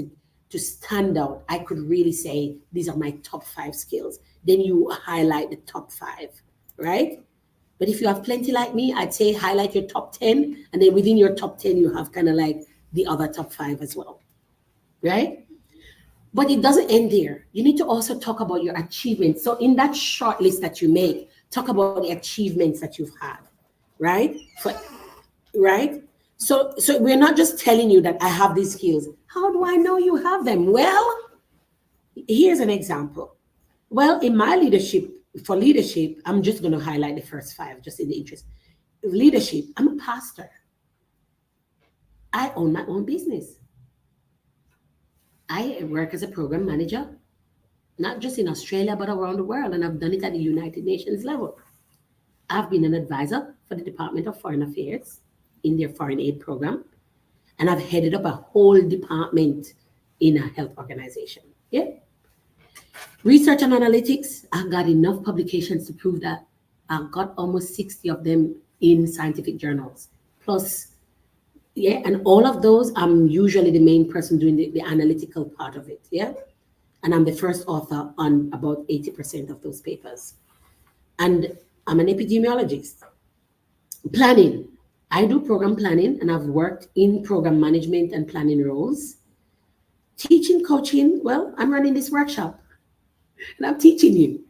to stand out, I could really say these are my top 5 skills. Then you highlight the top 5, right? But if you have plenty like me, I'd say highlight your top 10, and then within your top 10, you have kind of like the other top 5 as well, right? But it doesn't end there. You need to also talk about your achievements. So in that short list that you make, talk about the achievements that you've had, right? Right? So we're not just telling you that I have these skills. How do I know you have them? Well, here's an example. Well, in my leadership, I'm just going to highlight the first 5, just in the interest. Leadership, I'm a pastor. I own my own business. I work as a program manager, not just in Australia, but around the world. And I've done it at the United Nations level. I've been an advisor for the Department of Foreign Affairs in their foreign aid program. And I've headed up a whole department in a health organization. Yeah. Research and analytics, I've got enough publications to prove that. I've got almost 60 of them in scientific journals. Plus, yeah, and all of those, I'm usually the main person doing the analytical part of it. Yeah. And I'm the first author on about 80% of those papers. And I'm an epidemiologist. Planning. I do program planning, and I've worked in program management and planning roles. Teaching, coaching, well, I'm running this workshop and I'm teaching you,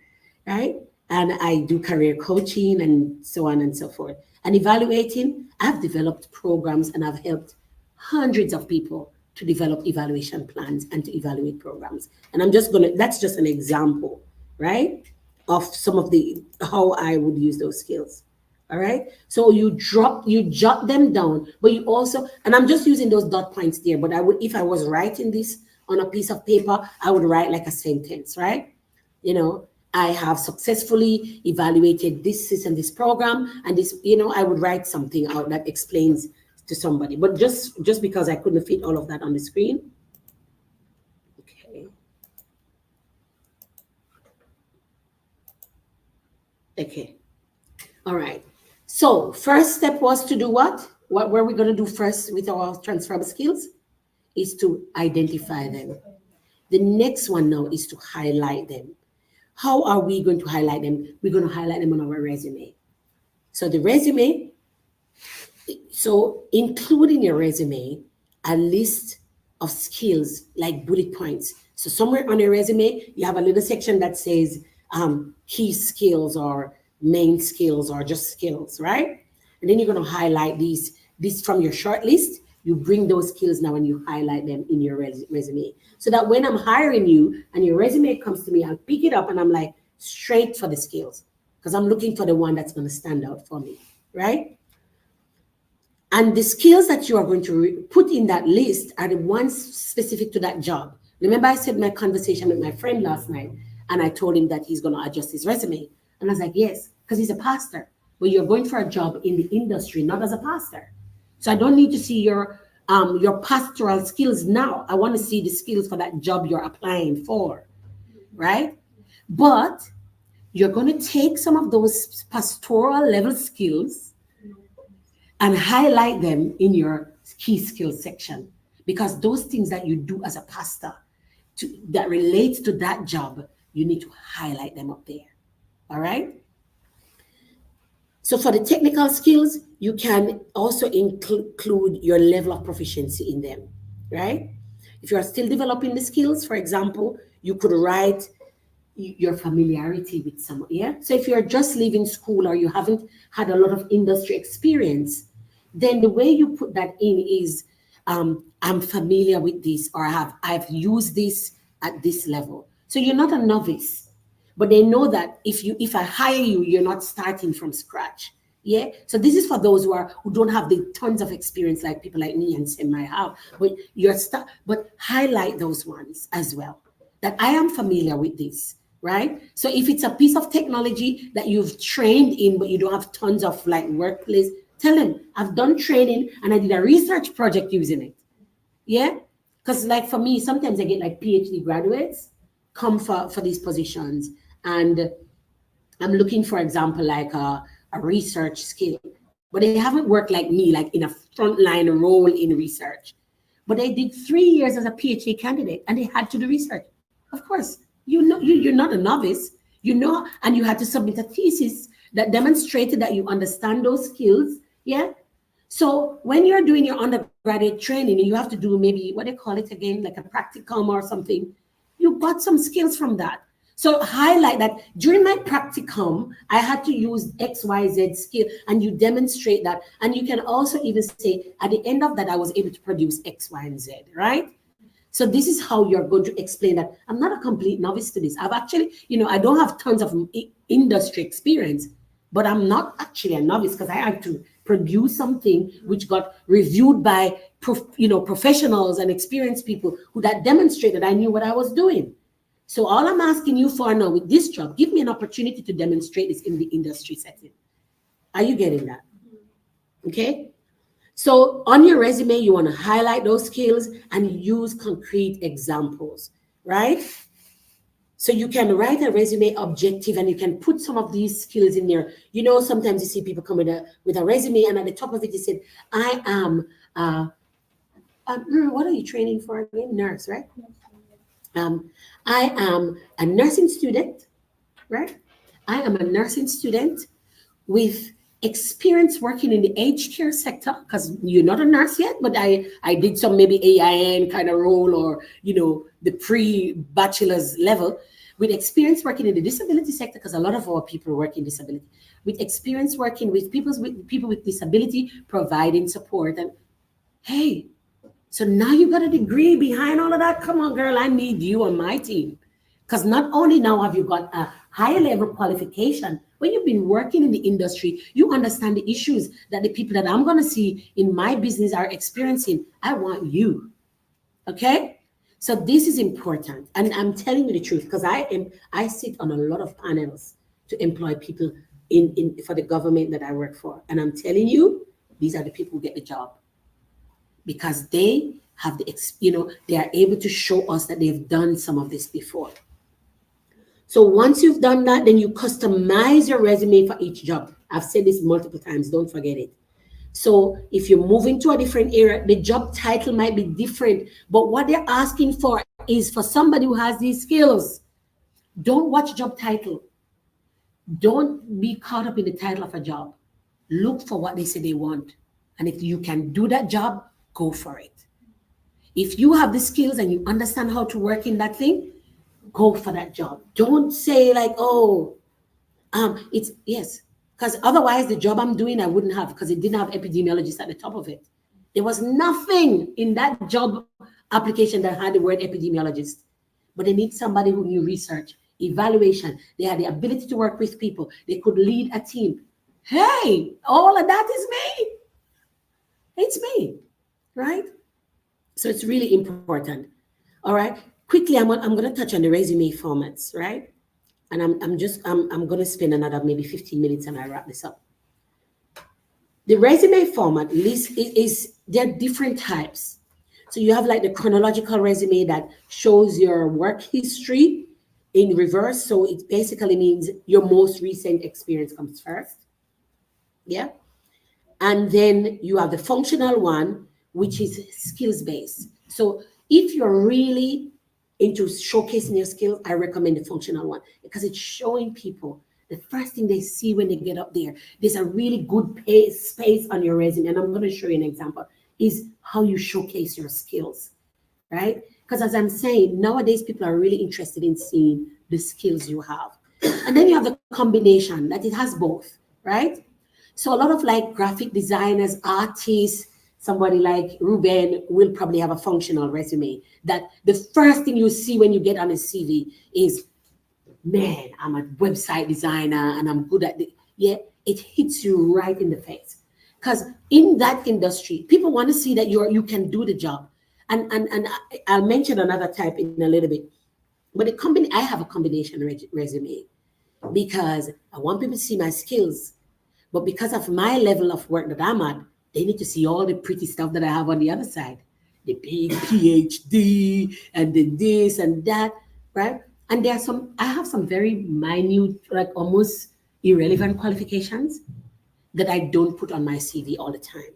right? And I do career coaching and so on and so forth. And evaluating, I've developed programs and I've helped hundreds of people to develop evaluation plans and to evaluate programs. And that's just an example, right? Of some of how I would use those skills. All right. So you jot them down, but you also, and I'm just using those dot points there, but if I was writing this on a piece of paper, I would write like a sentence, right? I have successfully evaluated this and this program, and this, I would write something out that explains to somebody. But just because I couldn't fit all of that on the screen. Okay. All right. So first step was to do what? What were we going to do first with our transferable skills? Is to identify them. The next one now is to highlight them. How are we going to highlight them? We're going to highlight them on our resume. So the resume, so include in your resume a list of skills like bullet points. So somewhere on your resume, you have a little section that says key skills or main skills or just skills, right? And then you're going to highlight these from your short list. You bring those skills now and you highlight them in your resume. So that when I'm hiring you and your resume comes to me, I'll pick it up and I'm like, straight for the skills, because I'm looking for the one that's going to stand out for me, right? And the skills that you are going to put in that list are the ones specific to that job. Remember I said my conversation with my friend last night, and I told him that he's going to adjust his resume. And I was like, yes, because he's a pastor. But you're going for a job in the industry, not as a pastor. So I don't need to see your pastoral skills now. I want to see the skills for that job you're applying for, right? But you're going to take some of those pastoral level skills and highlight them in your key skills section, because those things that you do as a pastor that relates to that job, you need to highlight them up there. All right. So for the technical skills, you can also include your level of proficiency in them, right? If you're still developing the skills, for example, you could write your familiarity with someone. Yeah. So if you're just leaving school or you haven't had a lot of industry experience, then the way you put that in is I'm familiar with this, or I've used this at this level. So you're not a novice, but they know that if I hire you, you're not starting from scratch. Yeah. So this is for those who don't have the tons of experience like people like me and Sam might have, but but highlight those ones as well. That I am familiar with this, right? So if it's a piece of technology that you've trained in, but you don't have tons of like workplace, tell them I've done training and I did a research project using it. Yeah. Because like for me, sometimes I get like PhD graduates come for these positions, and I'm looking, for example, like a research skill, but they haven't worked like me, like in a frontline role in research. But they did 3 years as a PhD candidate, and they had to do research. Of course, you're not a novice, and you had to submit a thesis that demonstrated that you understand those skills. Yeah. So when you're doing your undergraduate training and you have to do maybe what they call it again, like a practicum or something, you got some skills from that. So highlight that during my practicum, I had to use XYZ skill, and you demonstrate that. And you can also even say at the end of that, I was able to produce X, Y, and Z, right? So this is how you're going to explain that I'm not a complete novice to this. I've actually, I don't have tons of industry experience, but I'm not actually a novice because I had to produce something which got reviewed by professionals and experienced people who that demonstrated I knew what I was doing. So all I'm asking you for now with this job, give me an opportunity to demonstrate this in the industry setting. Are you getting that? Okay. So on your resume, you want to highlight those skills and use concrete examples, right? So you can write a resume objective and you can put some of these skills in there. Sometimes you see people come with a resume and at the top of it, you said, I am, what are you training for again? Nurse, right? I am a nursing student, right? I am a nursing student with experience working in the aged care sector, because you're not a nurse yet, but I did some maybe AIN kind of role, or the pre-bachelor's level, with experience working in the disability sector, because a lot of our people work in disability, with experience working with people with disability, providing support. And hey, so now you got a degree behind all of that. Come on, girl, I need you on my team. Because not only now have you got a higher level qualification, when you've been working in the industry, you understand the issues that the people that I'm going to see in my business are experiencing. I want you. Okay? So this is important. And I'm telling you the truth, because I sit on a lot of panels to employ people for the government that I work for. And I'm telling you, these are the people who get the job. Because they have they are able to show us that they've done some of this before. So once you've done that, then you customize your resume for each job. I've said this multiple times, don't forget it. So if you're moving to a different area, the job title might be different, but what they're asking for is for somebody who has these skills. Don't watch job title. Don't be caught up in the title of a job. Look for what they say they want. And if you can do that job, go for it. If you have the skills and you understand how to work in that thing, go for that job. Don't say like, it's yes, because otherwise the job I'm doing I wouldn't have, because it didn't have epidemiologists at the top of it. There was nothing in that job application that had the word epidemiologist, but they need somebody who knew research, evaluation. They had the ability to work with people. They could lead a team. Hey, all of that is me. It's me, right? So it's really important. All right. Quickly, I'm going to touch on the resume formats, right? And I'm going to spend another maybe 15 minutes and I wrap this up. The resume format there are different types. So you have like the chronological resume that shows your work history in reverse. So it basically means your most recent experience comes first. Yeah. And then you have the functional one, which is skills based. So if you're really into showcasing your skills, I recommend the functional one, because it's showing people the first thing they see when they get up there, there's a really good space on your resume. And I'm going to show you an example, is how you showcase your skills, right? Because as I'm saying, nowadays people are really interested in seeing the skills you have. And then you have the combination that it has both, right? So a lot of like graphic designers, artists, somebody like Ruben will probably have a functional resume that the first thing you see when you get on a CV is, man, I'm a website designer and I'm good at it. Yeah, it hits you right in the face. Because in that industry, people want to see that you can do the job. And I'll mention another type in a little bit. But I have a combination resume because I want people to see my skills. But because of my level of work that I'm at, they need to see all the pretty stuff that I have on the other side. The big PhD and the this and that, right? And I have some very minute, like almost irrelevant qualifications that I don't put on my CV all the time.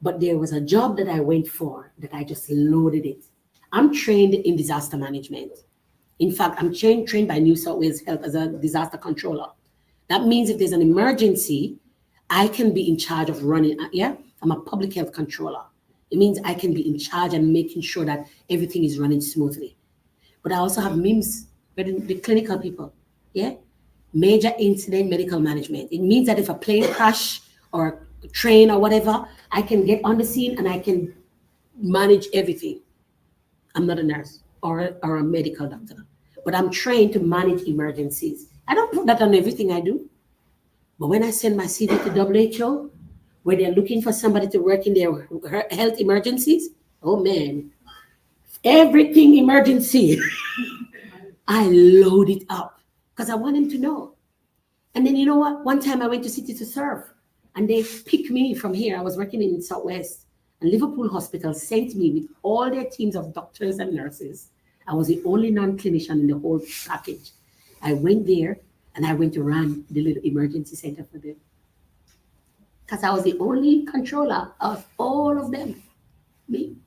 But there was a job that I went for that I just loaded it. I'm trained in disaster management. In fact, I'm trained by New South Wales Health as a disaster controller. That means if there's an emergency, I can be in charge of running. Yeah, I'm a public health controller. It means I can be in charge and making sure that everything is running smoothly. But I also have MIMS, the clinical people. Yeah, major incident medical management. It means that if a plane crash or a train or whatever, I can get on the scene and I can manage everything. I'm not a nurse or a medical doctor, but I'm trained to manage emergencies. I don't put that on everything I do. But when I send my CV to WHO, where they're looking for somebody to work in their health emergencies, oh man, everything emergency, I load it up because I want them to know. And then you know what? One time I went to City to Serve and they picked me from here. I was working in Southwest and Liverpool Hospital sent me with all their teams of doctors and nurses. I was the only non-clinician in the whole package. I went there and I went to run the little emergency center for them. Because I was the only controller of all of them, me.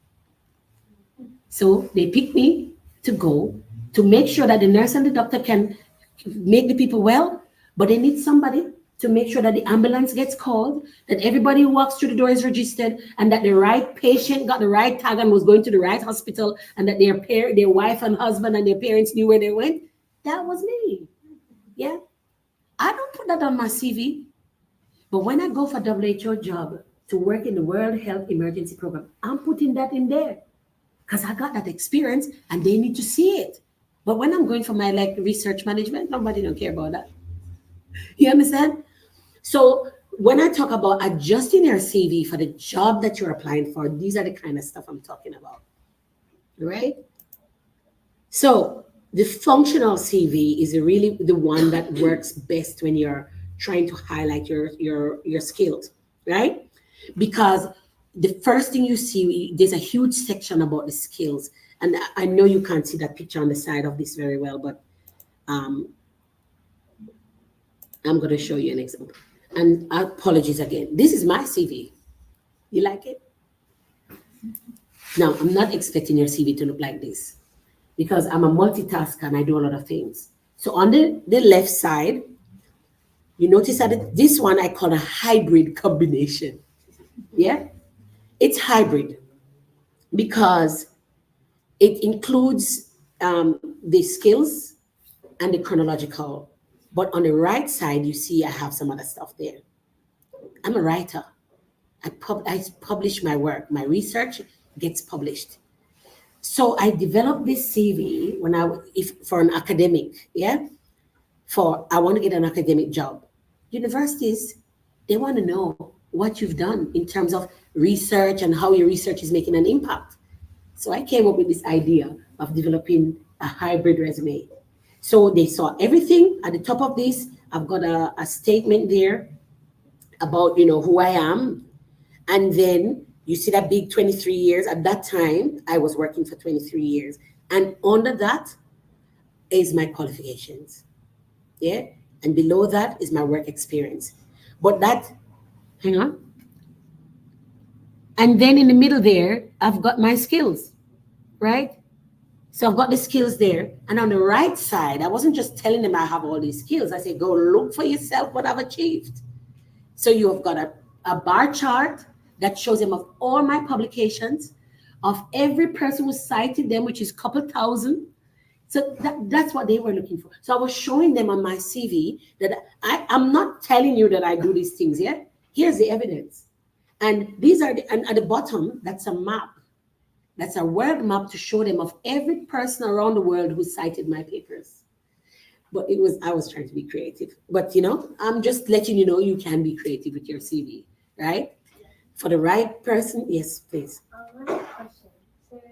So they picked me to go to make sure that the nurse and the doctor can make the people well, but they need somebody to make sure that the ambulance gets called, that everybody who walks through the door is registered, and that the right patient got the right tag and was going to the right hospital, and that their wife and husband and their parents knew where they went. That was me. Yeah. I don't put that on my CV. But when I go for WHO job to work in the World Health Emergency Program, I'm putting that in there because I got that experience and they need to see it. But when I'm going for my like research management, nobody don't care about that. You understand? So when I talk about adjusting your CV for the job that you're applying for, these are the kind of stuff I'm talking about, right? So the functional CV is really the one that works best when you're trying to highlight your skills, right? Because the first thing you see, there's a huge section about the skills. And I know you can't see that picture on the side of this very well, but I'm going to show you an example. And apologies again. This is my CV. You like it? Now, I'm not expecting your CV to look like this because I'm a multitasker and I do a lot of things. So on the left side, you notice that this one I call a hybrid combination. Yeah? It's hybrid because it includes the skills and the chronological. But on the right side, you see I have some other stuff there. I'm a writer. I publish my work. My research gets published. So I developed this CV for an academic, yeah? I want to get an academic job. Universities, they want to know what you've done in terms of research and how your research is making an impact. So I came up with this idea of developing a hybrid resume. So they saw everything at the top of this. I've got a statement there about, who I am. And then you see that big 23 years. At that time, I was working for 23 years. And under that is my qualifications. Yeah. And below that is my work experience. But hang on. And then in the middle there, I've got my skills, right? So I've got the skills there. And on the right side, I wasn't just telling them I have all these skills. I said, go look for yourself what I've achieved. So you have got a bar chart that shows them of all my publications, of every person who cited them, which is a couple thousand. So that's what they were looking for. So I was showing them on my CV that I'm not telling you that I do these things yet. Here's the evidence. And these are and at the bottom, that's a map. That's a world map to show them of every person around the world who cited my papers. But I was trying to be creative. But I'm just letting you know you can be creative with your CV, right? For the right person, yes, please.
I have a question. So,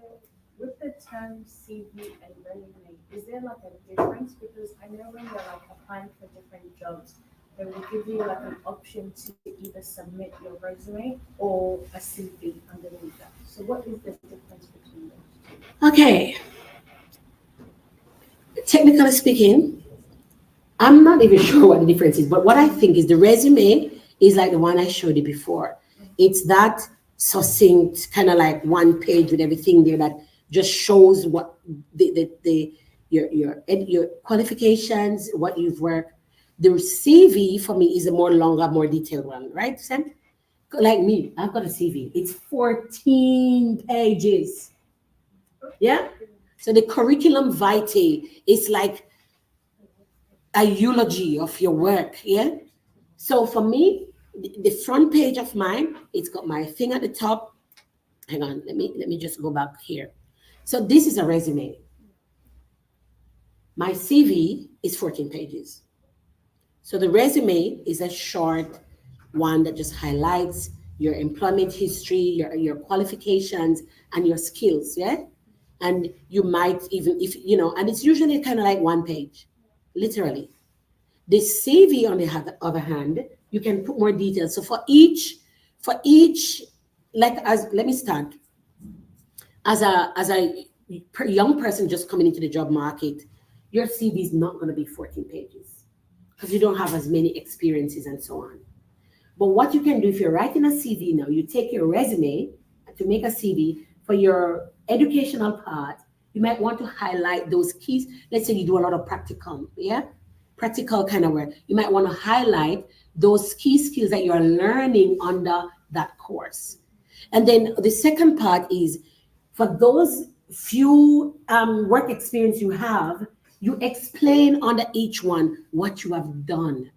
with the term CV and resume, is there like a difference? Because I know when you're like applying for different jobs, they will give you like an option to either submit your resume or a CV underneath that. So, what is the difference between those?
Okay. Technically speaking, I'm not even sure what the difference is, but what I think is the resume is like the one I showed you before. It's that succinct, kind of like one page with everything there that just shows what your qualifications, what you've worked. The CV for me is a more longer, more detailed one, right, Sam? Like me, I've got a CV. It's 14 pages. Yeah. So the curriculum vitae is like a eulogy of your work. Yeah. So for me, the front page of mine, it's got my thing at the top. Hang on, let me just go back here. So this is a resume. My CV is 14 pages. So the resume is a short one that just highlights your employment history, your qualifications, and your skills. Yeah. And you might even, and it's usually kind of like one page, literally. The CV, on the other hand, you can put more details. So for each, let me start. As a young person just coming into the job market, your CV is not going to be 14 pages because you don't have as many experiences and so on. But what you can do if you're writing a CV now, you take your resume to make a CV for your educational part. You might want to highlight those keys. Let's say you do a lot of practical, practical kind of work. You might want to highlight those key skills that you're learning under that course. And then the second part is for those few work experience you have, you explain under each one what you have done.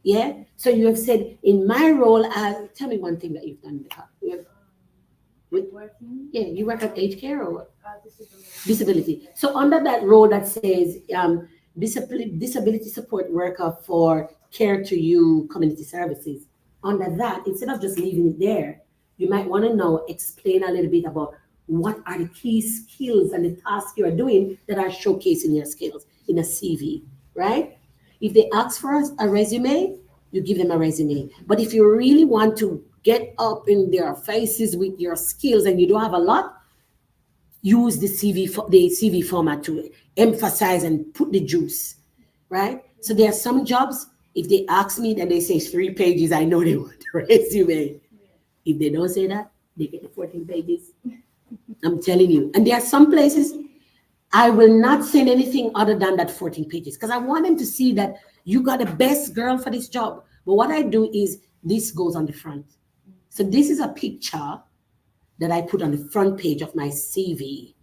Yeah. So you have said, in my role as, tell me one thing that you've done in the past.
Working?
Yeah, you work at aged care or what?
Disability.
Disability. So under that role that says disability support worker for Care to You community services, under that, instead of just leaving it there, you might want to now explain a little bit about what are the key skills and the tasks you are doing that are showcasing your skills in a CV, right? If they ask for a resume, you give them a resume. But if you really want to get up in their faces with your skills and you don't have a lot, use the CV format to emphasize and put the juice, right? So there are some jobs, if they ask me and they say 3 pages, I know they want a resume. If they don't say that, they get the 14 pages. I'm telling you. And there are some places I will not send anything other than that 14 pages because I want them to see that you got the best girl for this job. But what I do is this goes on the front. So this is a picture that I put on the front page of my CV.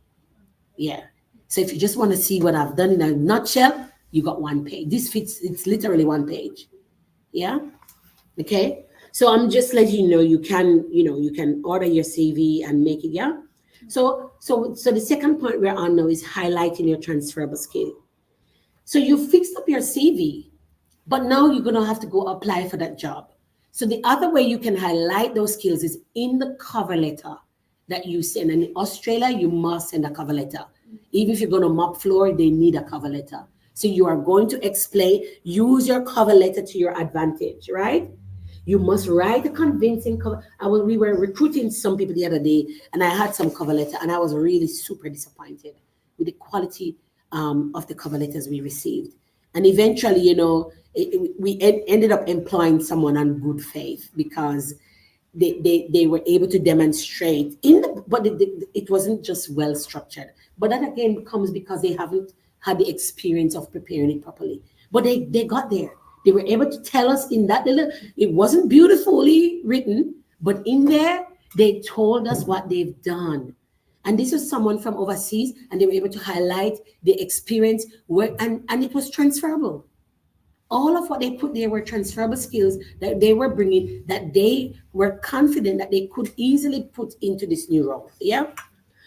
Yeah. So if you just want to see what I've done in a nutshell, you got 1 page. It's literally 1 page. Yeah. Okay. So I'm just letting you know you can order your CV and make it, yeah. So the second point we're on now is highlighting your transferable skill. So you fixed up your CV, but now you're gonna have to go apply for that job. So the other way you can highlight those skills is in the cover letter that you send. And in Australia, you must send a cover letter. Even if you're gonna mop floor, they need a cover letter. So you are going to use your cover letter to your advantage, right? You must write a convincing cover. We were recruiting some people the other day, and I had some cover letter, and I was really super disappointed with the quality of the cover letters we received. And eventually, we ended up employing someone on good faith because they were able to demonstrate in the, but it wasn't just well structured. But that again comes because they haven't had the experience of preparing it properly. But they got there. They were able to tell us in that little, it wasn't beautifully written, but in there, they told us what they've done. And this was someone from overseas, and they were able to highlight the experience where, and it was transferable. All of what they put there were transferable skills that they were bringing, that they were confident that they could easily put into this new role. Yeah.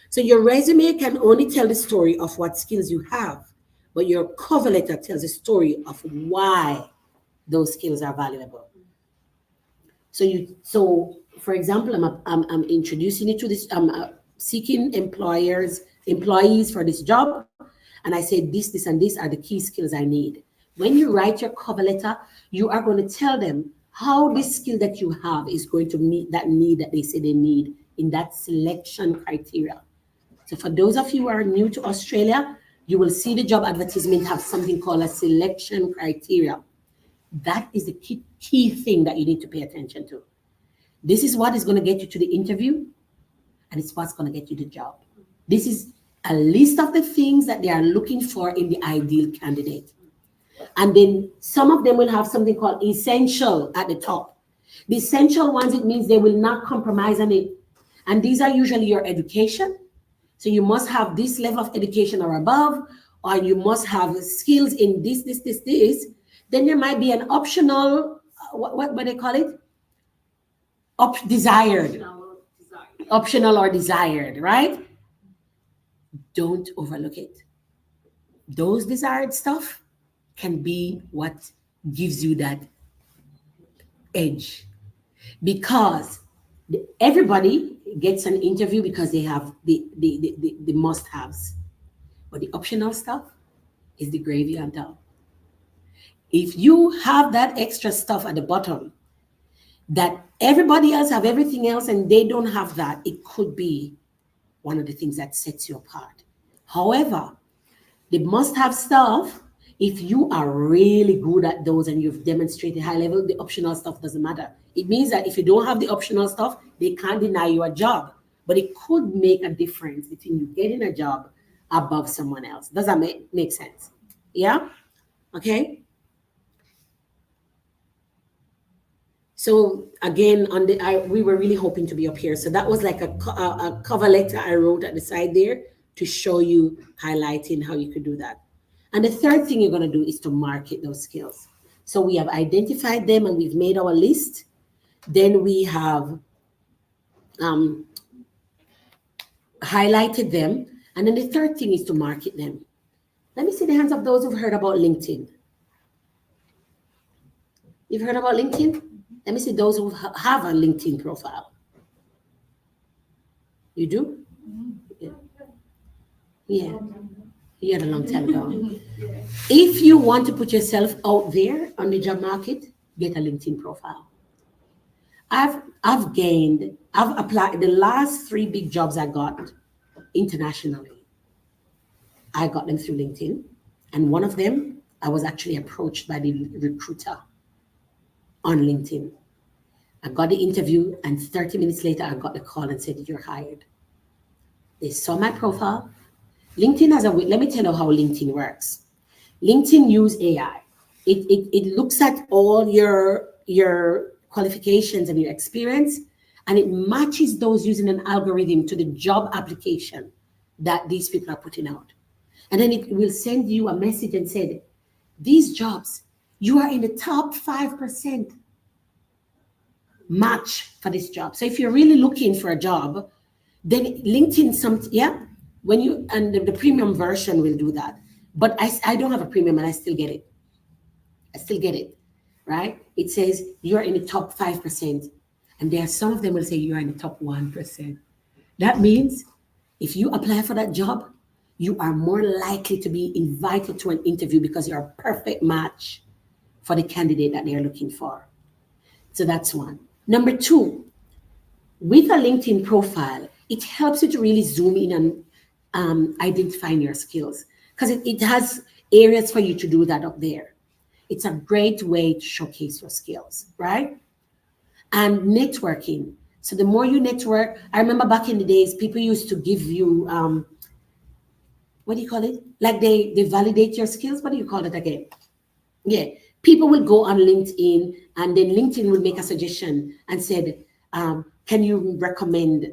So your resume can only tell the story of what skills you have, but your cover letter tells the story of why those skills are valuable. So for example, I'm introducing you to this. I'm seeking employees for this job, and I said this, and these are the key skills I need. When you write your cover letter, you are going to tell them how this skill that you have is going to meet that need that they say they need in that selection criteria. So for those of you who are new to Australia, you will see the job advertisement have something called a selection criteria. That is the key thing that you need to pay attention to. This is what is going to get you to the interview, and it's what's going to get you the job. This is a list of the things that they are looking for in the ideal candidate. And then some of them will have something called essential at the top. The essential ones, it means they will not compromise on it. And these are usually your education. So you must have this level of education or above, or you must have skills in this. Then there might be an optional, what do they call it? Desired. Optional or desired, right? Don't overlook it. Those desired stuff can be what gives you that edge, because everybody gets an interview because they have the must-haves, but the optional stuff is the gravy on top. If you have that extra stuff at the bottom that everybody else have everything else and they don't have that, it could be one of the things that sets you apart. However, the must-have stuff, if you are really good at those and you've demonstrated high level, the optional stuff doesn't matter. It means that if you don't have the optional stuff, they can't deny you a job. But it could make a difference between you getting a job above someone else. Does that make sense? Yeah? Okay. So again, we were really hoping to be up here. So that was like a cover letter I wrote at the side there to show you, highlighting how you could do that. And the third thing you're going to do is to market those skills. So we have identified them and we've made our list. Then we have highlighted them. And then the third thing is to market them. Let me see the hands of those who've heard about LinkedIn. You've heard about LinkedIn? Let me see those who have a LinkedIn profile. You do? Yeah. You had a long time ago. If you want to put yourself out there on the job market, get a LinkedIn profile. I've applied the last 3 big jobs I got internationally. I got them through LinkedIn. And one of them, I was actually approached by the recruiter on LinkedIn. I got the interview, and 30 minutes later, I got the call and said, "You're hired." They saw my profile. LinkedIn has let me tell you how LinkedIn works. LinkedIn use AI. It looks at all your qualifications and your experience, and it matches those using an algorithm to the job application that these people are putting out. And then it will send you a message and say, "These jobs, you are in the top 5% match for this job." So if you're really looking for a job, then LinkedIn, when you, and the premium version will do that. But I don't have a premium and I still get it. Right? It says you're in the top 5%. And there are some of them will say you're in the top 1%. That means if you apply for that job, you are more likely to be invited to an interview because you're a perfect match for the candidate that they're looking for. So that's one. Number 2, with a LinkedIn profile, it helps you to really zoom in and identifying your skills, because it has areas for you to do that up there. It's a great way to showcase your skills, right? and networking. So the more you network, I remember back in the days, people used to give you, what do you call it? Like they validate your skills. What do you call it again? Yeah, people will go on LinkedIn, and then LinkedIn will make a suggestion and said, can you recommend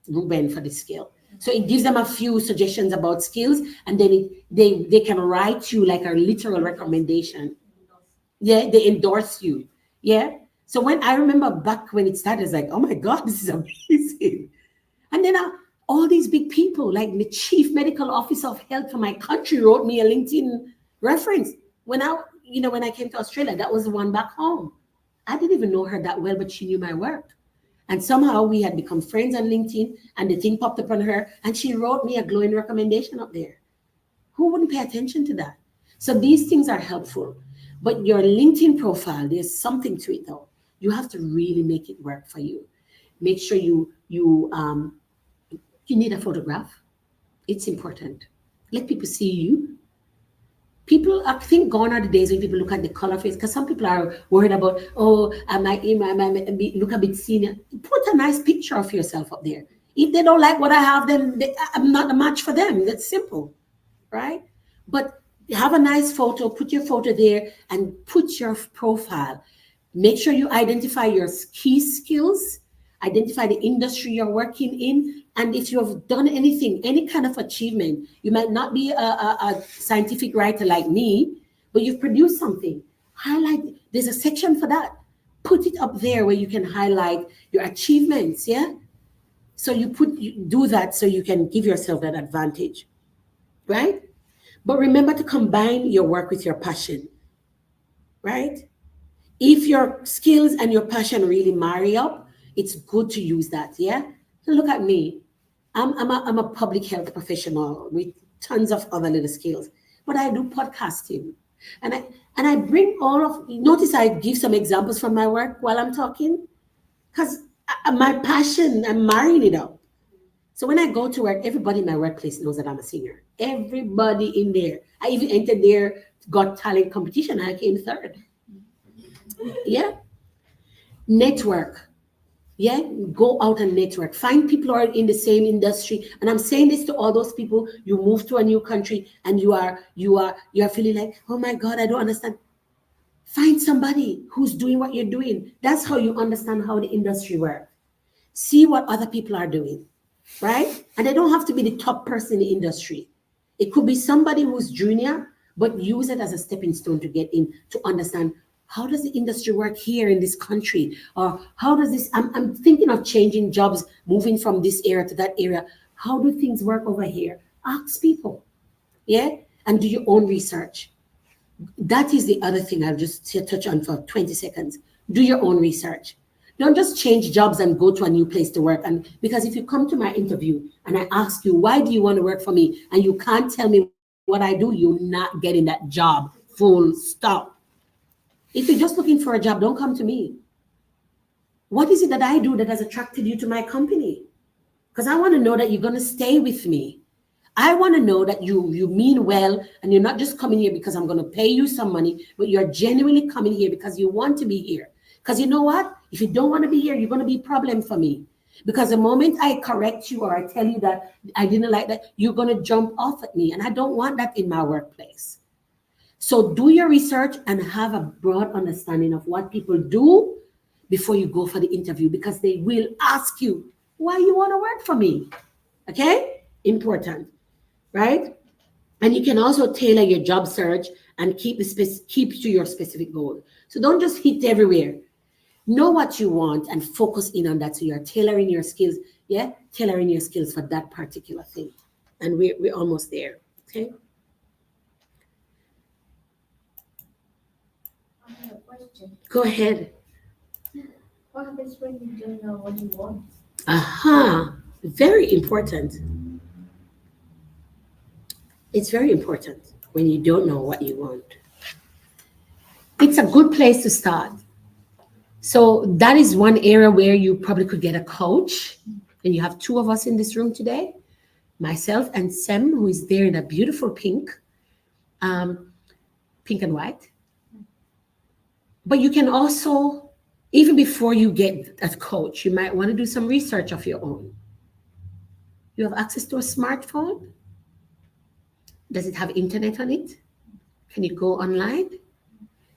Ruben for this skill? So it gives them a few suggestions about skills, and then they can write you like a literal recommendation. Yeah, they endorse you. Yeah. So when I remember back when it started, it's like, oh my God, this is amazing. And then all these big people, like the chief medical officer of health for my country, wrote me a LinkedIn reference. When I came to Australia, that was the one back home. I didn't even know her that well, but she knew my work. And somehow we had become friends on LinkedIn, and the thing popped up on her, and she wrote me a glowing recommendation up there. Who wouldn't pay attention to that? So these things are helpful. But your LinkedIn profile, there's something to it though. You have to really make it work for you. Make sure you need a photograph. It's important. Let people see you. People, I think gone are the days when people look at the color face, because some people are worried about, oh, I might look a bit senior. Put a nice picture of yourself up there. If they don't like what I have, then I'm not a match for them. That's simple, right? But have a nice photo, put your photo there, and put your profile. Make sure you identify your key skills, identify the industry you're working in, and if you have done anything, any kind of achievement. You might not be a scientific writer like me, but you've produced something. Highlight, there's a section for that. Put it up there where you can highlight your achievements, yeah? So you do that so you can give yourself that advantage, right? But remember to combine your work with your passion, right? If your skills and your passion really marry up, it's good to use that, yeah? So look at me. I'm a public health professional with tons of other little skills, but I do podcasting. And I bring notice I give some examples from my work while I'm talking, because my passion, I'm marrying it up. So when I go to work, everybody in my workplace knows that I'm a singer. Everybody in there. I even entered their Got Talent competition. I came third. Yeah. Network. Yeah. Go out and network. Find people who are in the same industry. And I'm saying this to all those people. You move to a new country and you are feeling like, oh my God, I don't understand. Find somebody who's doing what you're doing. That's how you understand how the industry works. See what other people are doing, right? And they don't have to be the top person in the industry. It could be somebody who's junior, but use it as a stepping stone to get in, to understand how does the industry work here in this country? Or how does this, I'm thinking of changing jobs, moving from this area to that area. How do things work over here? Ask people, yeah? And do your own research. That is the other thing I'll just touch on for 20 seconds. Do your own research. Don't just change jobs and go to a new place to work. And because if you come to my interview and I ask you, why do you want to work for me? And you can't tell me what I do, you're not getting that job, full stop. If you're just looking for a job, don't come to me. What is it that I do that has attracted you to my company? Because I want to know that you're going to stay with me. I want to know that you mean well, and you're not just coming here because I'm going to pay you some money, but you're genuinely coming here because you want to be here. Because you know what? If you don't want to be here, you're going to be a problem for me. Because the moment I correct you or I tell you that I didn't like that, you're going to jump off at me. And I don't want that in my workplace. So do your research and have a broad understanding of what people do before you go for the interview, because they will ask you, why you want to work for me? Okay? Important, right? And you can also tailor your job search and keep to your specific goal. So don't just hit everywhere. Know what you want and focus in on that. So you're tailoring your skills, yeah? Tailoring your skills for that particular thing. And we're almost there, okay?
I have a question.
Go ahead.
What happens when you don't know what you want?
Aha, very important. It's very important when you don't know what you want. It's a good place to start. So that is one area where you probably could get a coach. And you have two of us in this room today, myself and Sam, who is there in a beautiful pink and white. But you can also even before you get a coach, you might want to do some research of your own. You have access to a smartphone? Does it have internet on it? Can you go online?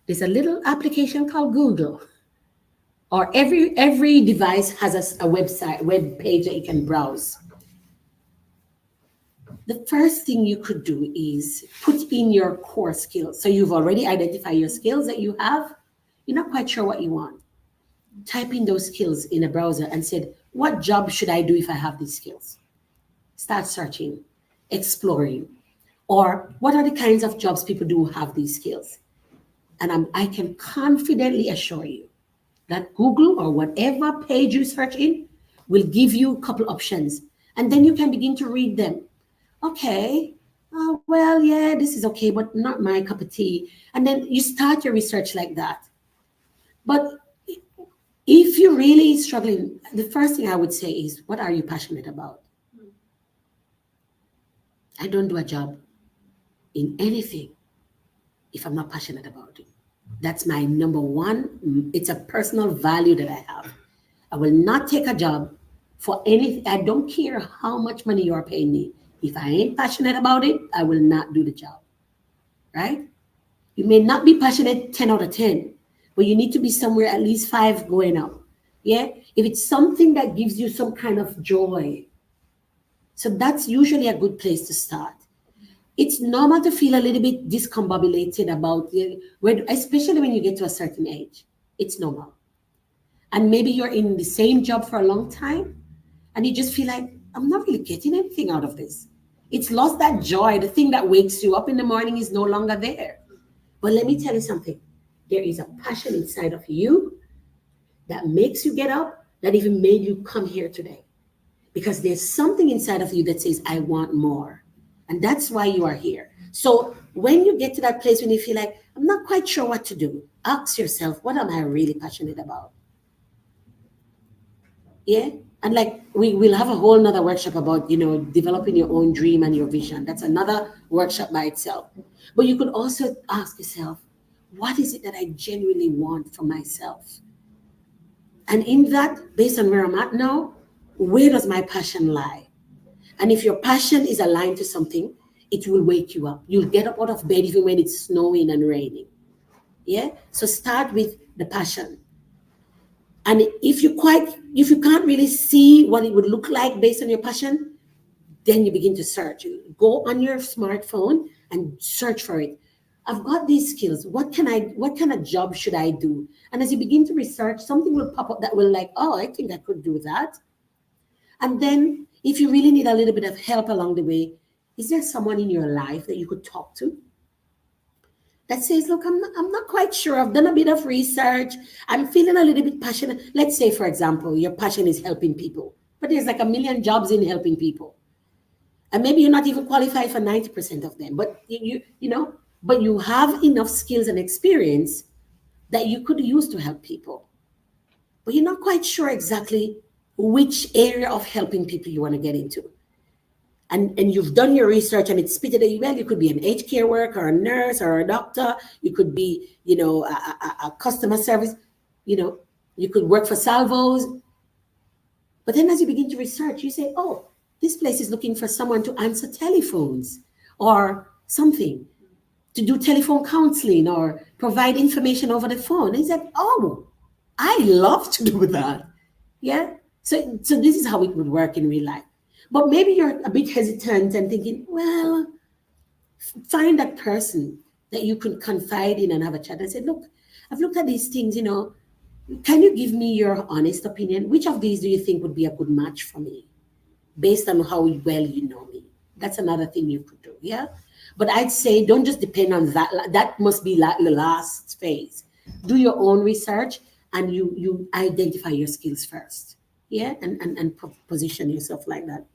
There's a little application called Google. Or every device has a website, web page that you can browse. The first thing you could do is put in your core skills. So you've already identified your skills that you have. You're not quite sure what you want. Type in those skills in a browser and said, what job should I do if I have these skills? Start searching, exploring. Or what are the kinds of jobs people do who have these skills? And I can confidently assure you that Google or whatever page you search in will give you a couple options. And then you can begin to read them. Okay, well, yeah, this is okay, but not my cup of tea. And then you start your research like that. But if you're really struggling, the first thing I would say is, what are you passionate about? I don't do a job in anything if I'm not passionate about it. That's my number one. It's a personal value that I have. I will not take a job for anything. I don't care how much money you are paying me. If I ain't passionate about it, I will not do the job. Right? You may not be passionate 10 out of 10, but you need to be somewhere at least 5 going up. Yeah? If it's something that gives you some kind of joy. So that's usually a good place to start. It's normal to feel a little bit discombobulated about it, especially when you get to a certain age. It's normal. And maybe you're in the same job for a long time and you just feel like, I'm not really getting anything out of this. It's lost that joy. The thing that wakes you up in the morning is no longer there. But let me tell you something. There is a passion inside of you that makes you get up, that even made you come here today. Because there's something inside of you that says, I want more. And that's why you are here. So when you get to that place when you feel like, I'm not quite sure what to do, ask yourself, what am I really passionate about? Yeah? And like we'll have a whole nother workshop about, developing your own dream and your vision. That's another workshop by itself. But you could also ask yourself, what is it that I genuinely want for myself? And in that, based on where I'm at now, where does my passion lie? And if your passion is aligned to something, it will wake you up. You'll get up out of bed even when it's snowing and raining. Yeah? So start with the passion. And if you can't really see what it would look like based on your passion, then you begin to search. You go on your smartphone and search for it. I've got these skills. What kind of job should I do? And as you begin to research, something will pop up that will like, oh, I think I could do that. And then if you really need a little bit of help along the way, is there someone in your life that you could talk to that says, look, I'm not quite sure. I've done a bit of research. I'm feeling a little bit passionate. Let's say, for example, your passion is helping people, but there's like 1 million jobs in helping people. And maybe you're not even qualified for 90% of them, but but you have enough skills and experience that you could use to help people. But you're not quite sure exactly which area of helping people you want to get into. And you've done your research and it's spitted at you. Well, you could be an aged care worker, or a nurse, or a doctor. You could be, a customer service. You could work for Salvos. But then as you begin to research, you say, oh, this place is looking for someone to answer telephones or something, to do telephone counseling or provide information over the phone. And he said, oh, I love to do that. Yeah. So this is how it would work in real life. But maybe you're a bit hesitant and thinking, well, find that person that you can confide in and have a chat and say, look, I've looked at these things, can you give me your honest opinion? Which of these do you think would be a good match for me based on how well you know me? That's another thing you could do. Yeah. But I'd say don't just depend on that. That must be like the last phase. Do your own research and you identify your skills first. Yeah. And position yourself like that.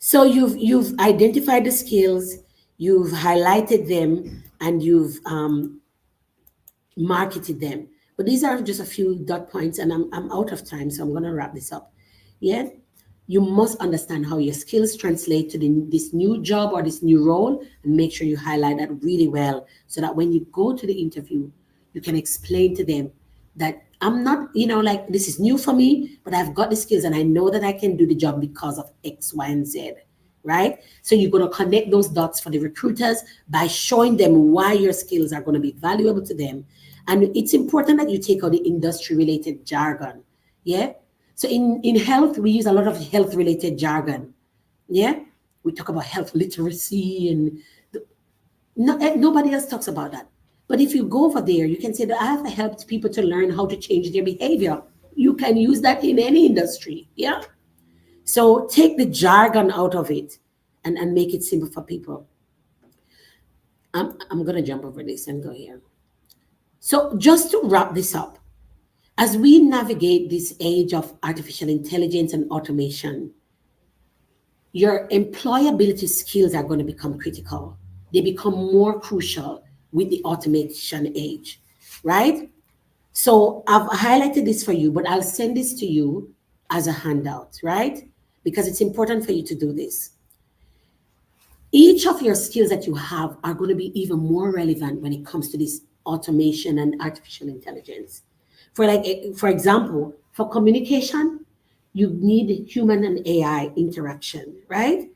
So you've identified the skills, you've highlighted them, and you've marketed them. But these are just a few dot points, and I'm out of time, so I'm going to wrap this up. Yeah, you must understand how your skills translate to this new job or this new role, and make sure you highlight that really well, so that when you go to the interview, You can explain to them that I'm not, like this is new for me, but I've got the skills and I know that I can do the job because of X, Y, and Z, right? So you're going to connect those dots for the recruiters by showing them why your skills are going to be valuable to them. And it's important that you take out the industry related jargon. Yeah. So in health, we use a lot of health related jargon. Yeah. We talk about health literacy and nobody else talks about that. But if you go over there, you can say that I have helped people to learn how to change their behavior. You can use that in any industry. Yeah. So take the jargon out of it and make it simple for people. I'm going to jump over this and go here. So just to wrap this up, as we navigate this age of artificial intelligence and automation, your employability skills are going to become critical. They become more crucial with the automation age, right? So I've highlighted this for you, but I'll send this to you as a handout, right? Because it's important for you to do this. Each of your skills that you have are going to be even more relevant when it comes to this automation and artificial intelligence. For example, for communication, you need human and AI interaction, right?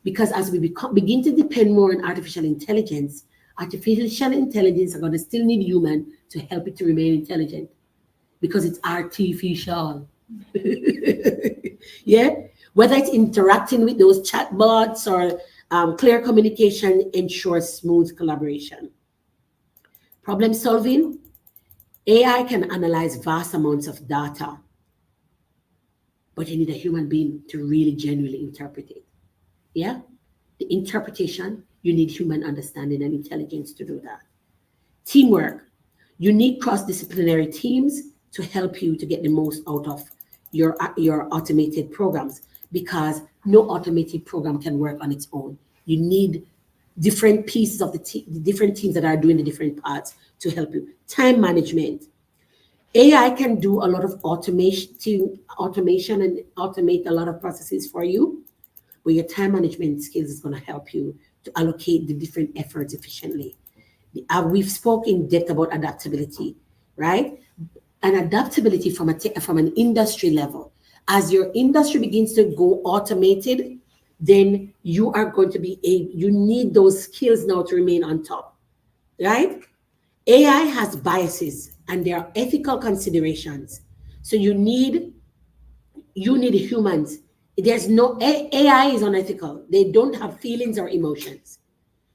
Because as we begin to depend more on artificial intelligence are going to still need human to help it to remain intelligent because it's artificial. Yeah, whether it's interacting with those chatbots or clear communication ensures smooth collaboration. Problem solving, AI can analyze vast amounts of data, but you need a human being to really genuinely interpret it. Yeah, the interpretation, you need human understanding and intelligence to do that. Teamwork, you need cross-disciplinary teams to help you to get the most out of your automated programs because no automated program can work on its own. You need different pieces of the different teams that are doing the different parts to help you. Time management. AI can do a lot of automation and automate a lot of processes for you, but your time management skills is going to help you to allocate the different efforts efficiently. We've spoken in depth about adaptability, right? And adaptability from an industry level. As your industry begins to go automated, then you are going to you need those skills now to remain on top, right? AI has biases and there are ethical considerations. So you need humans. There's no AI is unethical. They don't have feelings or emotions.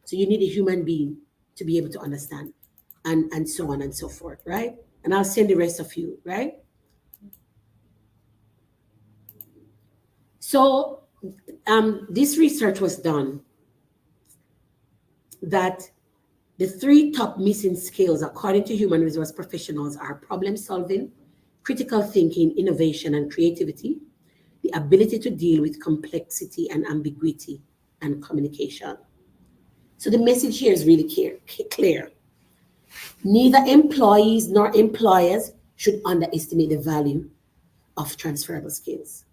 So you need a human being to be able to understand and so on and so forth, right? And I'll send the rest of you, right? So this research was done that the 3 top missing skills, according to human resource professionals, are problem solving, critical thinking, innovation, and creativity, the ability to deal with complexity and ambiguity, and communication. So the message here is really clear. Neither employees nor employers should underestimate the value of transferable skills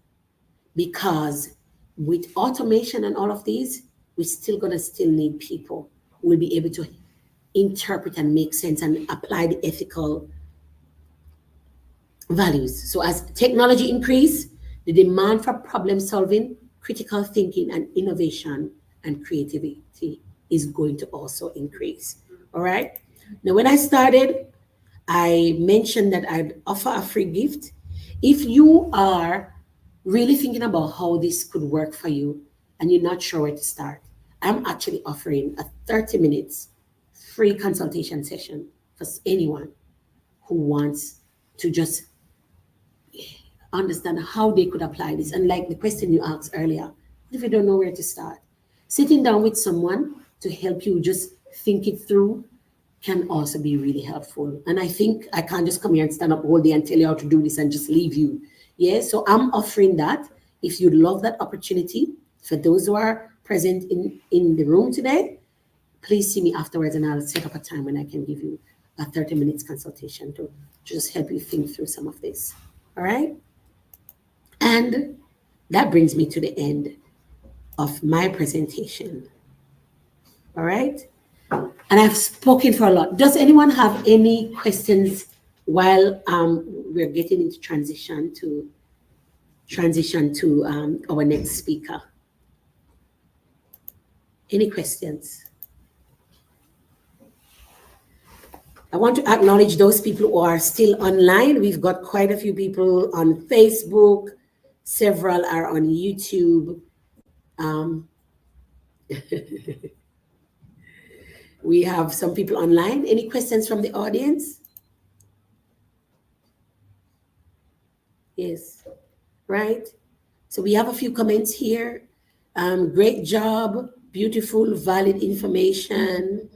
because with automation and all of these, we're still going to need people who will be able to interpret and make sense and apply the ethical values. So as technology increase, the demand for problem solving, critical thinking, and innovation and creativity is going to also increase. All right. Now, when I started, I mentioned that I'd offer a free gift. If you are really thinking about how this could work for you and you're not sure where to start, I'm actually offering a 30 minutes free consultation session for anyone who wants to just understand how they could apply this. And like the question you asked earlier, if you don't know where to start, sitting down with someone to help you just think it through can also be really helpful. And I think I can't just come here and stand up all day and tell you how to do this and just leave you. Yeah, so I'm offering that. If you'd love that opportunity, for those who are present in the room today, please see me afterwards and I'll set up a time when I can give you a 30 minutes consultation to just help you think through some of this. All right? And that brings me to the end of my presentation. All right? And I've spoken for a lot. Does anyone have any questions while we're getting into transition to our next speaker? Any questions? I want to acknowledge those people who are still online. We've got quite a few people on Facebook. Several are on YouTube. We have some people online. Any questions from the audience? Yes, right. So we have a few comments here. Great job, beautiful, valid information.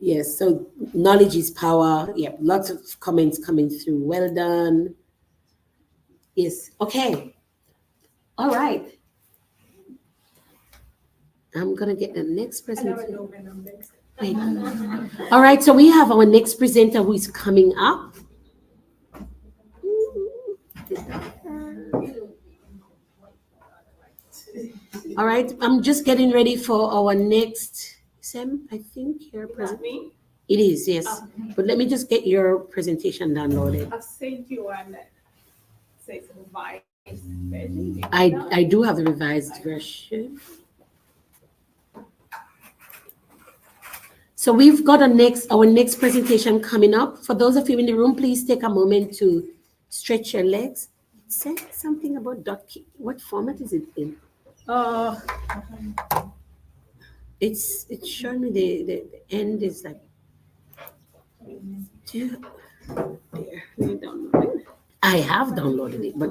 Yes, so knowledge is power. Yeah, lots of comments coming through. Well done. Yes, okay. All right. I'm gonna get the next presenter. Wait. All right, so we have our next presenter who is coming up. All right, I'm just getting ready for our next, Sam, I think your presentation. It is, yes. But let me just get your presentation downloaded.
I've sent you one that says revised version.
I do have the revised version. So we've got our next presentation coming up. For those of you in the room, please take a moment to stretch your legs. It said something about .key. What format is it in? It's showing me the end is like. I have downloaded it, but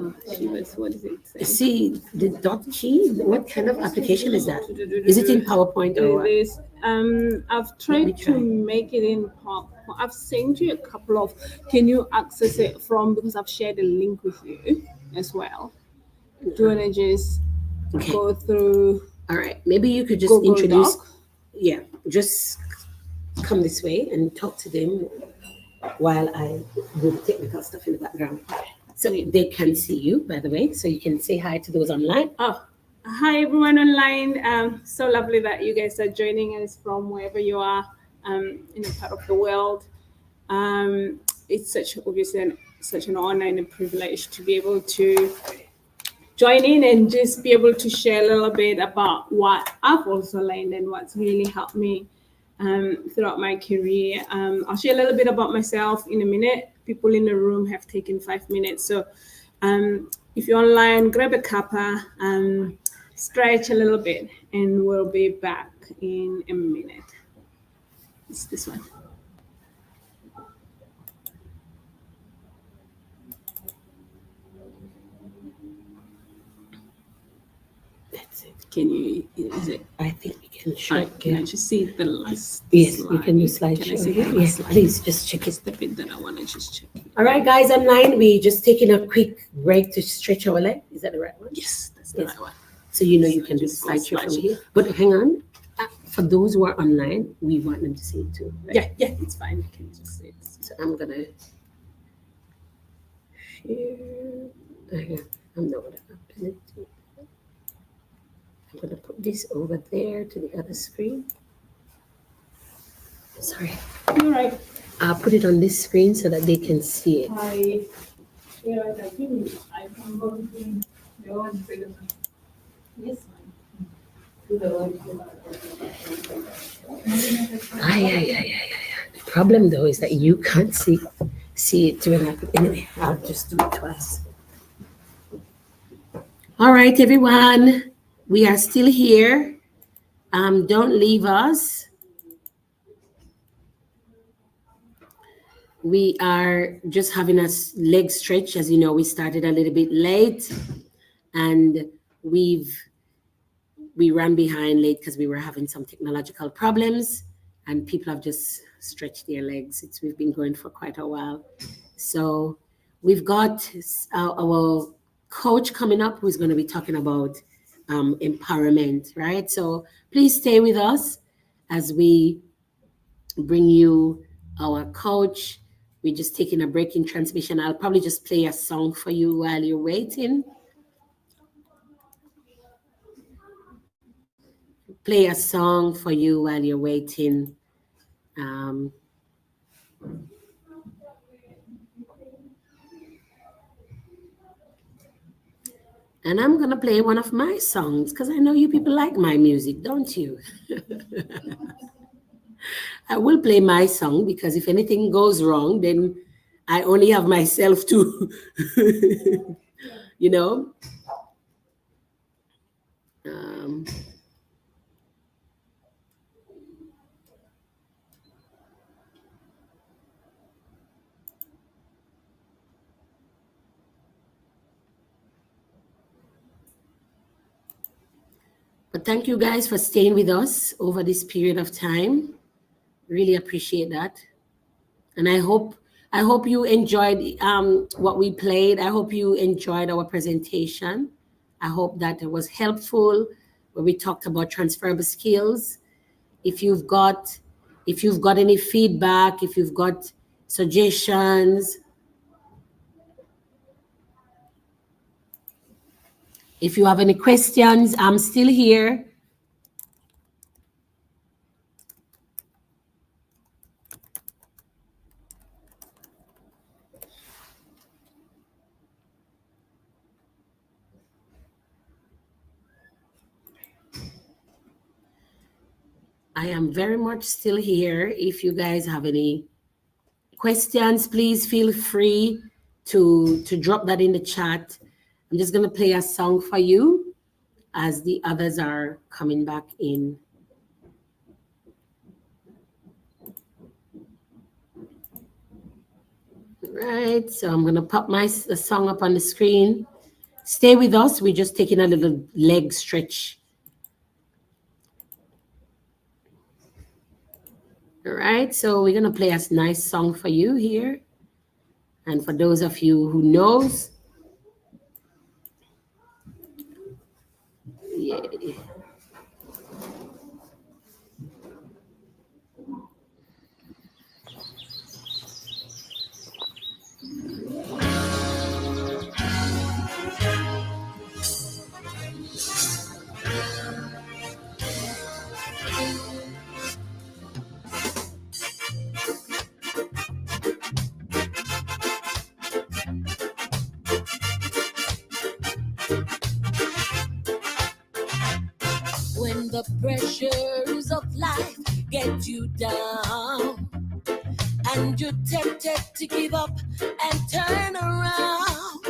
What is it?
see the .key. What kind of application is that? Is it in PowerPoint or what?
It is. I've tried to
try.
make it in PowerPoint. I've sent you a couple of. Can you access it from? Because I've shared a link with you as well. Do you wanna just
Okay.
go through
All right. Maybe you could just
Google
introduce.
Doc?
Yeah, just come this way and talk to them while I do the technical stuff in the background. So they can see you, by the way, so you can say hi to those online.
Oh, hi everyone online. So lovely that you guys are joining us from wherever you are in a part of the world. It's such an honor and a privilege to be able to join in and just be able to share a little bit about what I've also learned and what's really helped me throughout my career. I'll share a little bit about myself in a minute. People in the room have taken 5 minutes. So if you're online, grab a cuppa, stretch a little bit, and we'll be back in a minute. It's this one.
That's it.
Can you, is it?
I think we can show.
Right, can I just see the last
Yes,
slide?
you can do
Can I
slideshow.
see the last
Yes,
slide?
please just check
It's
it.
the bit that I want to just check.
All right, guys online, we just taking a quick break to stretch our leg. Is that the right one?
Yes, that's the
Yes.
right one.
So you know you can do the
Just go
slideshow from
slideshow.
here. But hang on, for those who are online, we want them to see it too. Right?
Yeah, it's fine. You can just see it.
So I'm gonna share. I'm not gonna open it. I'm gonna put this over there to the other screen. Sorry.
You're right.
I'll put it on this screen so that they can see it.
I think I can go to the one second. Yes.
The problem though is that you can't see it when I put anyway. I'll just do it twice. All right, everyone. We are still here. Don't leave us. We are just having a leg stretch. As you know, we started a little bit late and we ran behind late because we were having some technological problems and people have just stretched their legs. We've been going for quite a while. So we've got our coach coming up who's going to be talking about empowerment, right? So please stay with us as we bring you our coach. We're just taking a break in transmission. I'll probably just play a song for you while you're waiting. play a song for you while you're waiting. And I'm going to play one of my songs because I know you people like my music, don't you? I will play my song because if anything goes wrong, then I only have myself to, you know. But thank you guys for staying with us over this period of time. Really appreciate that. And I hope you enjoyed what we played. I hope you enjoyed our presentation. I hope that it was helpful where we talked about transferable skills. If you've got any feedback, if you've got suggestions, if you have any questions, I'm still here. I am very much still here. If you guys have any questions, please feel free to drop that in the chat. I'm just going to play a song for you as the others are coming back in. Right, so I'm going to pop the song up on the screen. Stay with us. We're just taking a little leg stretch. All right, so we're going to play a nice song for you here. And for those of you who knows, yeah. When the pressures of life get you down and you're tempted to give up and turn around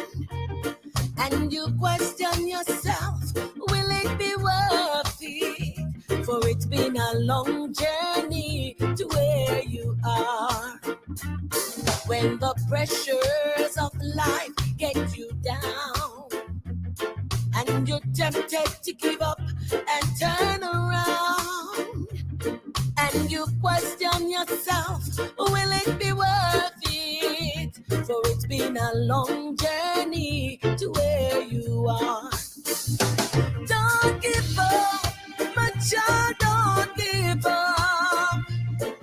and you question yourself, will it be worth it? For it's been a long journey to where you are. When the pressures of life get you down and you're tempted to give up and turn around and you question yourself, will it be worth it? For it's been a long journey to where you are. Don't give up, my child, don't give up.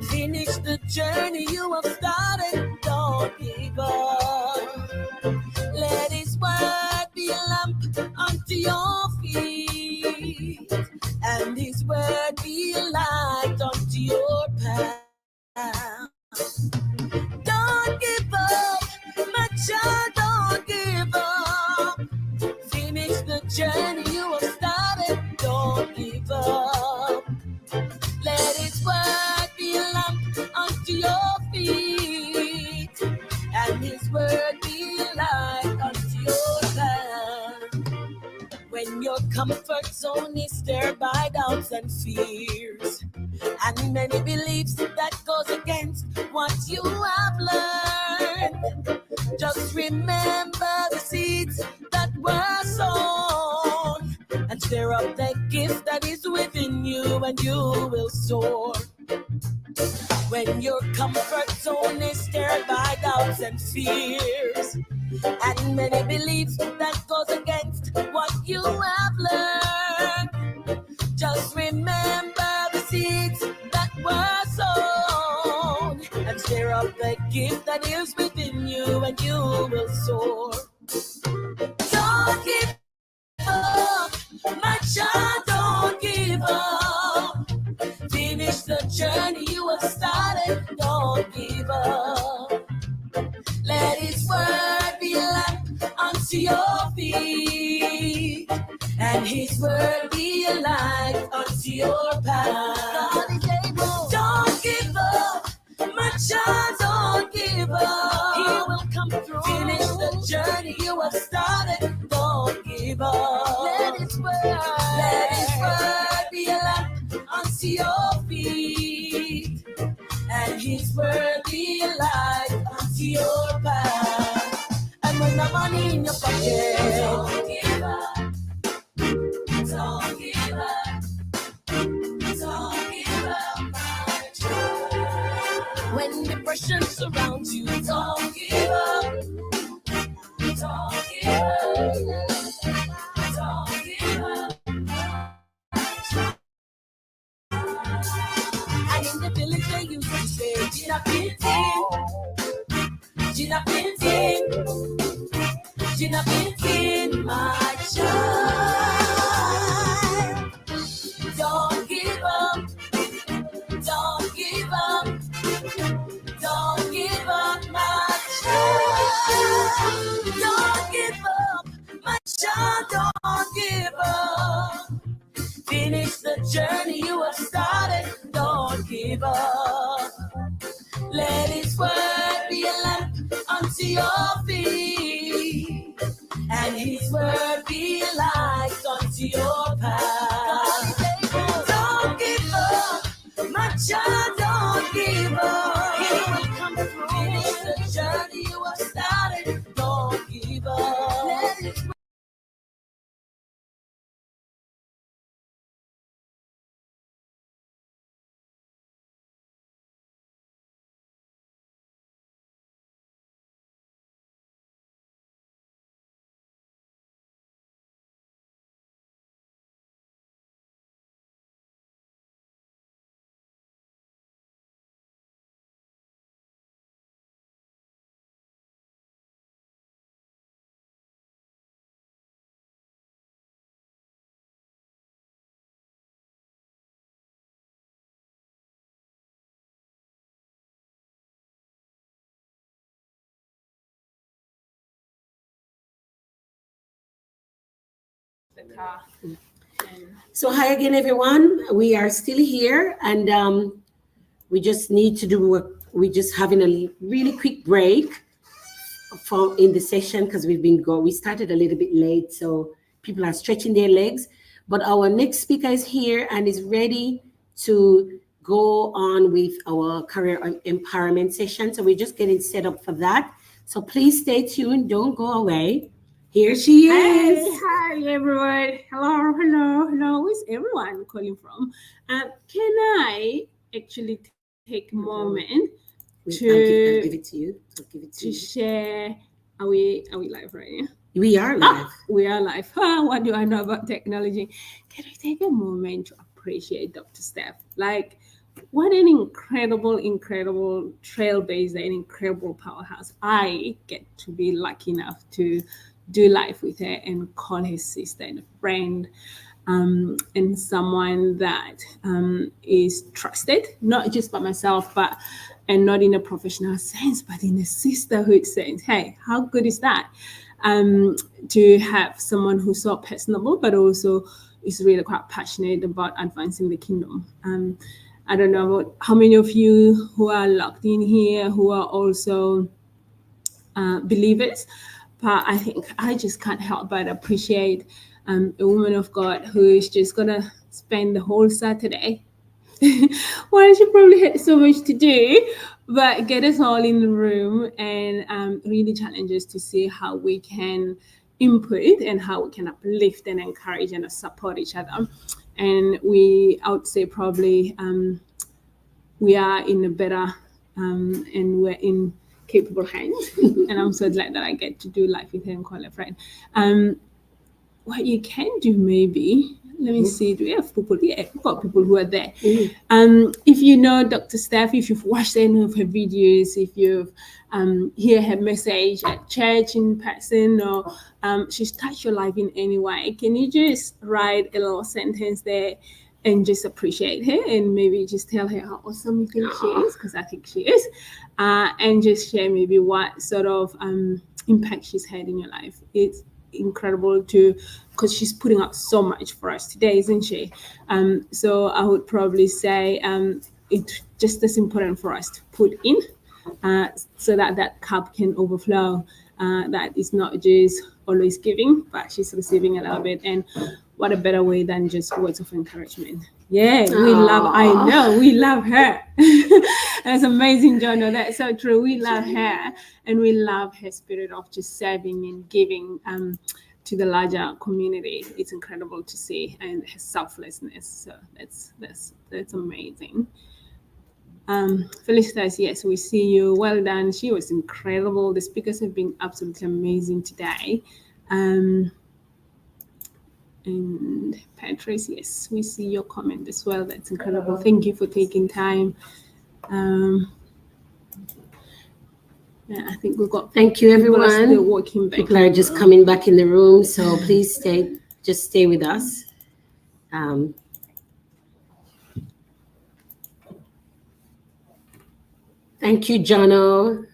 Finish the journey you have started, don't give up. Let His word be a lamp unto your feet, and His word be a light unto your path. Don't give up, my child, don't give up. Finish the journey you have started, don't give up. Let His word be a lamp unto your feet, and His word be a light unto your path. When your comfort zone is stirred by doubts and fears, and many beliefs that goes against what you have learned, just remember the seeds that were sown, and stir up the gift that is within you, and you will soar. When your comfort zone is stirred by doubts and fears, and many beliefs that goes against what you have learned, just remember the seeds that were sown, and stir up the gift that is within you, and you will soar. Don't give up, my child, don't give up.
journey you have started, don't give up. Let His word be a lamp unto your feet, and His word be a light unto your path. God is able. Don't give up, my child, don't give up. He will come through. Finish the journey you have started, don't give up. Let His word be a lamp unto your feet, and His word be a light unto your path. And when the money in your pocket, don't give up. Don't give up. Don't give up, my child. When depression surrounds you, don't give up. Don't give up. Don't give up. And in the village they used to say, Gina Pintin, Gina Pintin, Gina Pintin, my child. Don't give up, don't give up, don't give up, my child. Don't give up, my child, don't give up. Finish the journey you have started, don't give up. Let His word be a lamp unto your feet, and His word be a light unto your path. Don't give up, my child, don't give up. He will come through. Finish the journey you have started, don't give up. Let His
The car.
So hi again, everyone. We are still here, and we just need to do work. We're just having a really quick break for in the session because we started a little bit late, so people are stretching their legs. But our next speaker is here and is ready to go on with our career empowerment session. So we're just getting set up for that. So please stay tuned. Don't go away. Here she is.
Hi everyone. Hello. Where's everyone calling from? Can I actually take a moment
I'll
to
give it to you. I'll give it to
to
you.
share? Are we live right now?
We are live.
We are live. What do I know about technology? Can I take a moment to appreciate Dr. Steph? Like, what an incredible trailblazer, an incredible powerhouse. I get to be lucky enough to do life with her and call her sister and a friend, and someone that is trusted, not just by myself, and not in a professional sense, but in a sisterhood sense. Hey, how good is that? To have someone who's so personable, but also is really quite passionate about advancing the kingdom. I don't know about how many of you who are locked in here who are also believers, but I think I just can't help but appreciate a woman of God who is just gonna spend the whole Saturday. Well, she probably had so much to do, but get us all in the room and really challenge us to see how we can input and how we can uplift and encourage and support each other. And I would say probably we are in a better and we're in capable hands. And I'm so glad that I get to do life with her and call her friend. What you can do maybe, let me see, do we have people? Yeah, we've got people who are there. If you know Dr. Steph, if you've watched any of her videos, if you've hear her message at church in person, or she's touched your life in any way, can you just write a little sentence there and just appreciate her and maybe just tell her how awesome you think she is, because I think she is, and just share maybe what sort of impact she's had in your life. It's incredible because she's putting out so much for us today, isn't she? So I would probably say it's just as important for us to put in so that that cup can overflow. That is not just always giving, but she's receiving a little bit. And what a better way than just words of encouragement. Yeah, we love, I know, we love her. That's amazing, Jono. That's so true. We love her, and we love her spirit of just serving and giving to the larger community. It's incredible to see, and her selflessness. So that's amazing. Felicitas, yes, we see you. Well done. She was incredible. The speakers have been absolutely amazing today. And Patrice, yes, we see your comment as well. That's incredible. Thank you for taking time. Yeah, I think we've got.
Thank you,
people are still
everyone.
walking back.
People are just coming back in the room, so please stay with us. Thank you, Jono.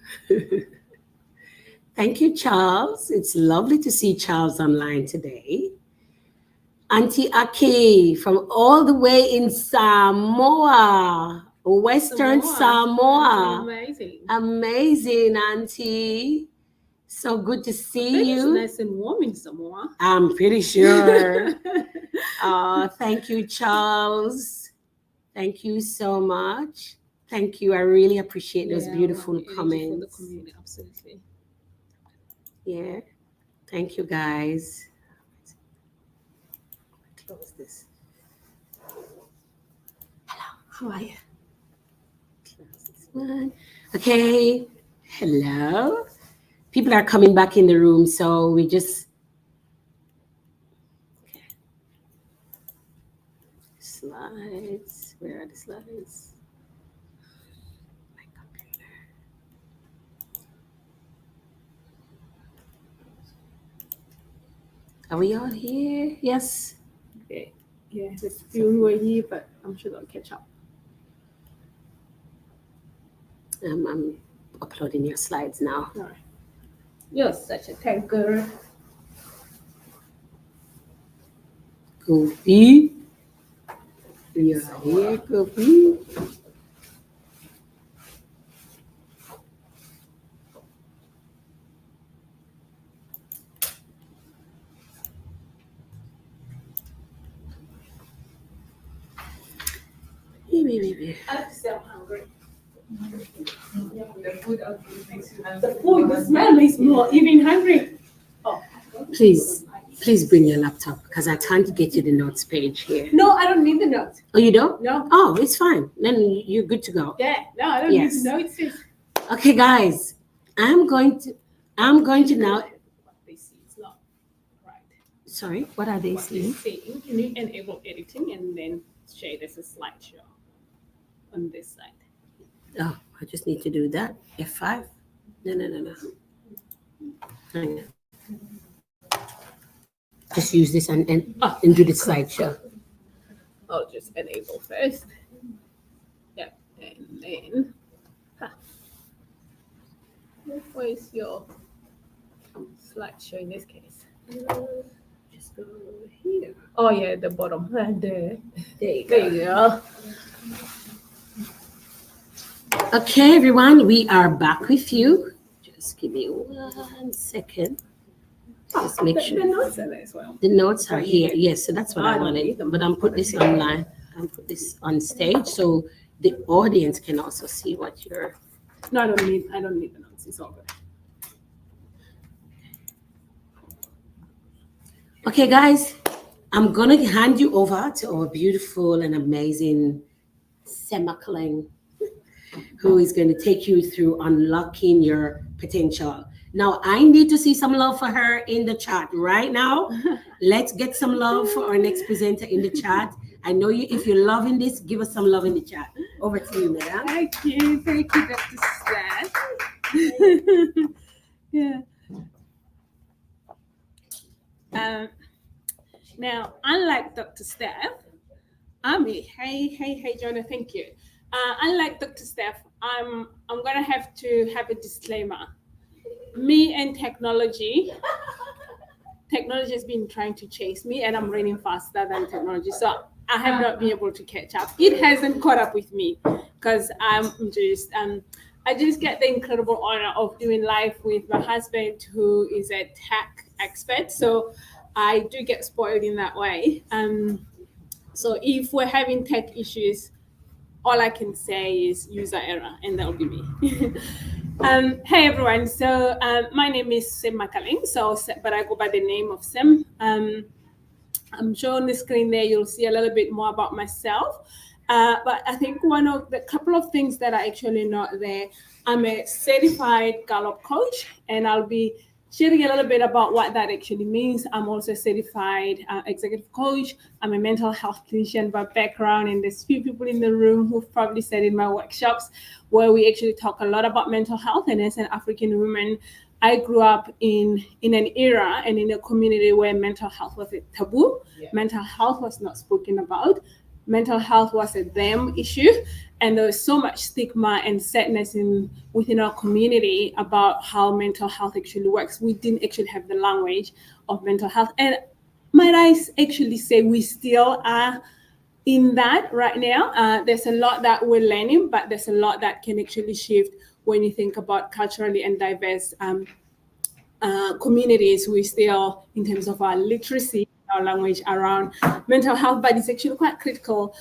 Thank you, Charles. It's lovely to see Charles online today. Auntie Aki from all the way in Samoa, Western Samoa.
Amazing.
Amazing, Auntie. So good to see
It's
you.
nice and warm in Samoa.
I'm pretty sure. Thank you, Charles. Thank you so much. Thank you. I really appreciate those beautiful comments.
For the community, absolutely.
Yeah. Thank you, guys. Close this. Hello. How are you? Close this one. Okay. Hello. People are coming back in the room, so we just. Okay. Slides. Where are the slides? My computer. Are we all here? Yes.
Okay. Yeah, there's a few who are here, but I'm sure they'll catch up.
I'm uploading your slides now.
All right. You're such a tech girl.
Goofy. You're here, Goofy.
I have to say I'm hungry. The food, the smell makes me even hungry. Oh.
Please bring your laptop because I can't get you the notes page here.
No, I don't need the notes.
Oh, you don't?
No.
Oh, it's fine. Then you're good to go.
Yeah, no, I don't need the notes.
Okay, guys, I'm going to now.
They see it's not right.
Sorry, what are they
What they're
seeing?
seeing, can you enable editing and then share it as a slideshow on this side?
Oh, I just need to do that. F5. No. Hang on. Just use this and do the slideshow.
I'll just enable first. Yep, and then. Where's your slideshow in this case?
Just go here.
Oh yeah, the bottom. There
you
go.
Okay, everyone, we are back with you. Just give me 1 second. Just make sure.
The notes are there as well.
The notes are here. Yes, so that's what I wanted.
need them.
But I'm put this online. I'm put this on stage so the audience can also see what you're.
No, I don't need the notes. It's all good.
Okay, guys, I'm gonna hand you over to our beautiful and amazing Semakling, who is going to take you through unlocking your potential. Now, I need to see some love for her in the chat right now. Let's get some love for our next presenter in the chat. I know you. If you're loving this, give us some love in the chat. Over to you, madam.
Thank you, Dr. Stan. Yeah. Now, unlike Dr. Steph, Ami, hey, Jonah, thank you. Unlike Dr. Steph, I'm gonna have to have a disclaimer. Me and technology has been trying to chase me, and I'm running faster than technology. So I have not been able to catch up. It hasn't caught up with me because I just get the incredible honor of doing life with my husband, who is a tech expert. So I do get spoiled in that way. So if we're having tech issues, all I can say is user error, and that'll be me. Hey everyone, so my name is Sim Makaling, but I go by the name of Sim. I'm sure on the screen there you'll see a little bit more about myself. But I think one of the couple of things that are actually not there, I'm a certified Gallup coach, and I'll be sharing a little bit about what that actually means. I'm also a certified executive coach. I'm a mental health clinician by background, and there's few people in the room who've probably sat in my workshops where we actually talk a lot about mental health. And as an African woman, I grew up in an era and in a community where mental health was a taboo. Yeah. Mental health was not spoken about. Mental health was a them issue, and there was so much stigma and sadness within our community about how mental health actually works. We didn't actually have the language of mental health, and might I actually say we still are in that right now. There's a lot that we're learning, but there's a lot that can actually shift when you think about culturally and diverse communities. We still, in terms of our literacy, our language around mental health, but it's actually quite critical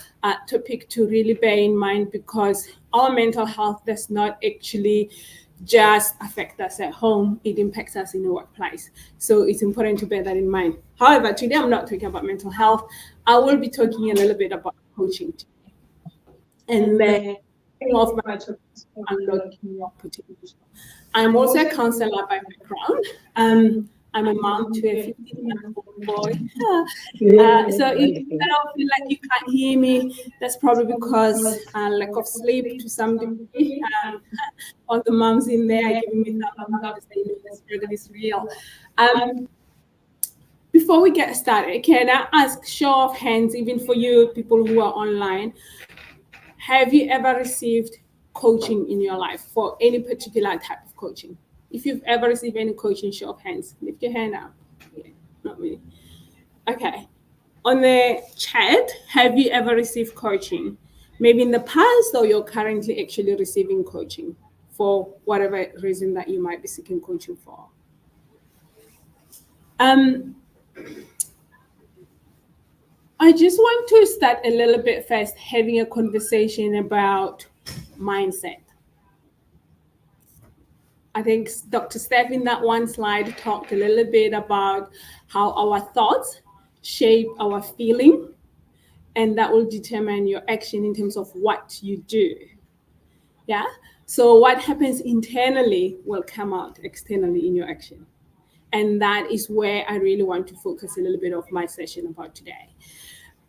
topic to really bear in mind, because our mental health does not actually just affect us at home, it impacts us in the workplace. So it's important to bear that in mind. However, today I'm not talking about mental health. I will be talking a little bit about coaching today. And then of my unlocking your potential. I'm also a counselor by background. I'm a mom to a 15-year-old boy. So if you don't feel like you can't hear me, that's probably because lack of sleep to some degree. All the moms in there are giving me thumbs up, saying the struggle is real. Before we get started, can I ask show of hands, even for you people who are online, have you ever received coaching in your life for any particular type of coaching? If you've ever received any coaching, show of hands, lift your hand up. Yeah, not me. Okay. On the chat, have you ever received coaching? Maybe in the past, or you're currently actually receiving coaching for whatever reason that you might be seeking coaching for. I just want to start a little bit first having a conversation about mindset. I think Dr. Steph in that one slide talked a little bit about how our thoughts shape our feeling, and that will determine your action in terms of what you do. Yeah. So what happens internally will come out externally in your action. And that is where I really want to focus a little bit of my session about today.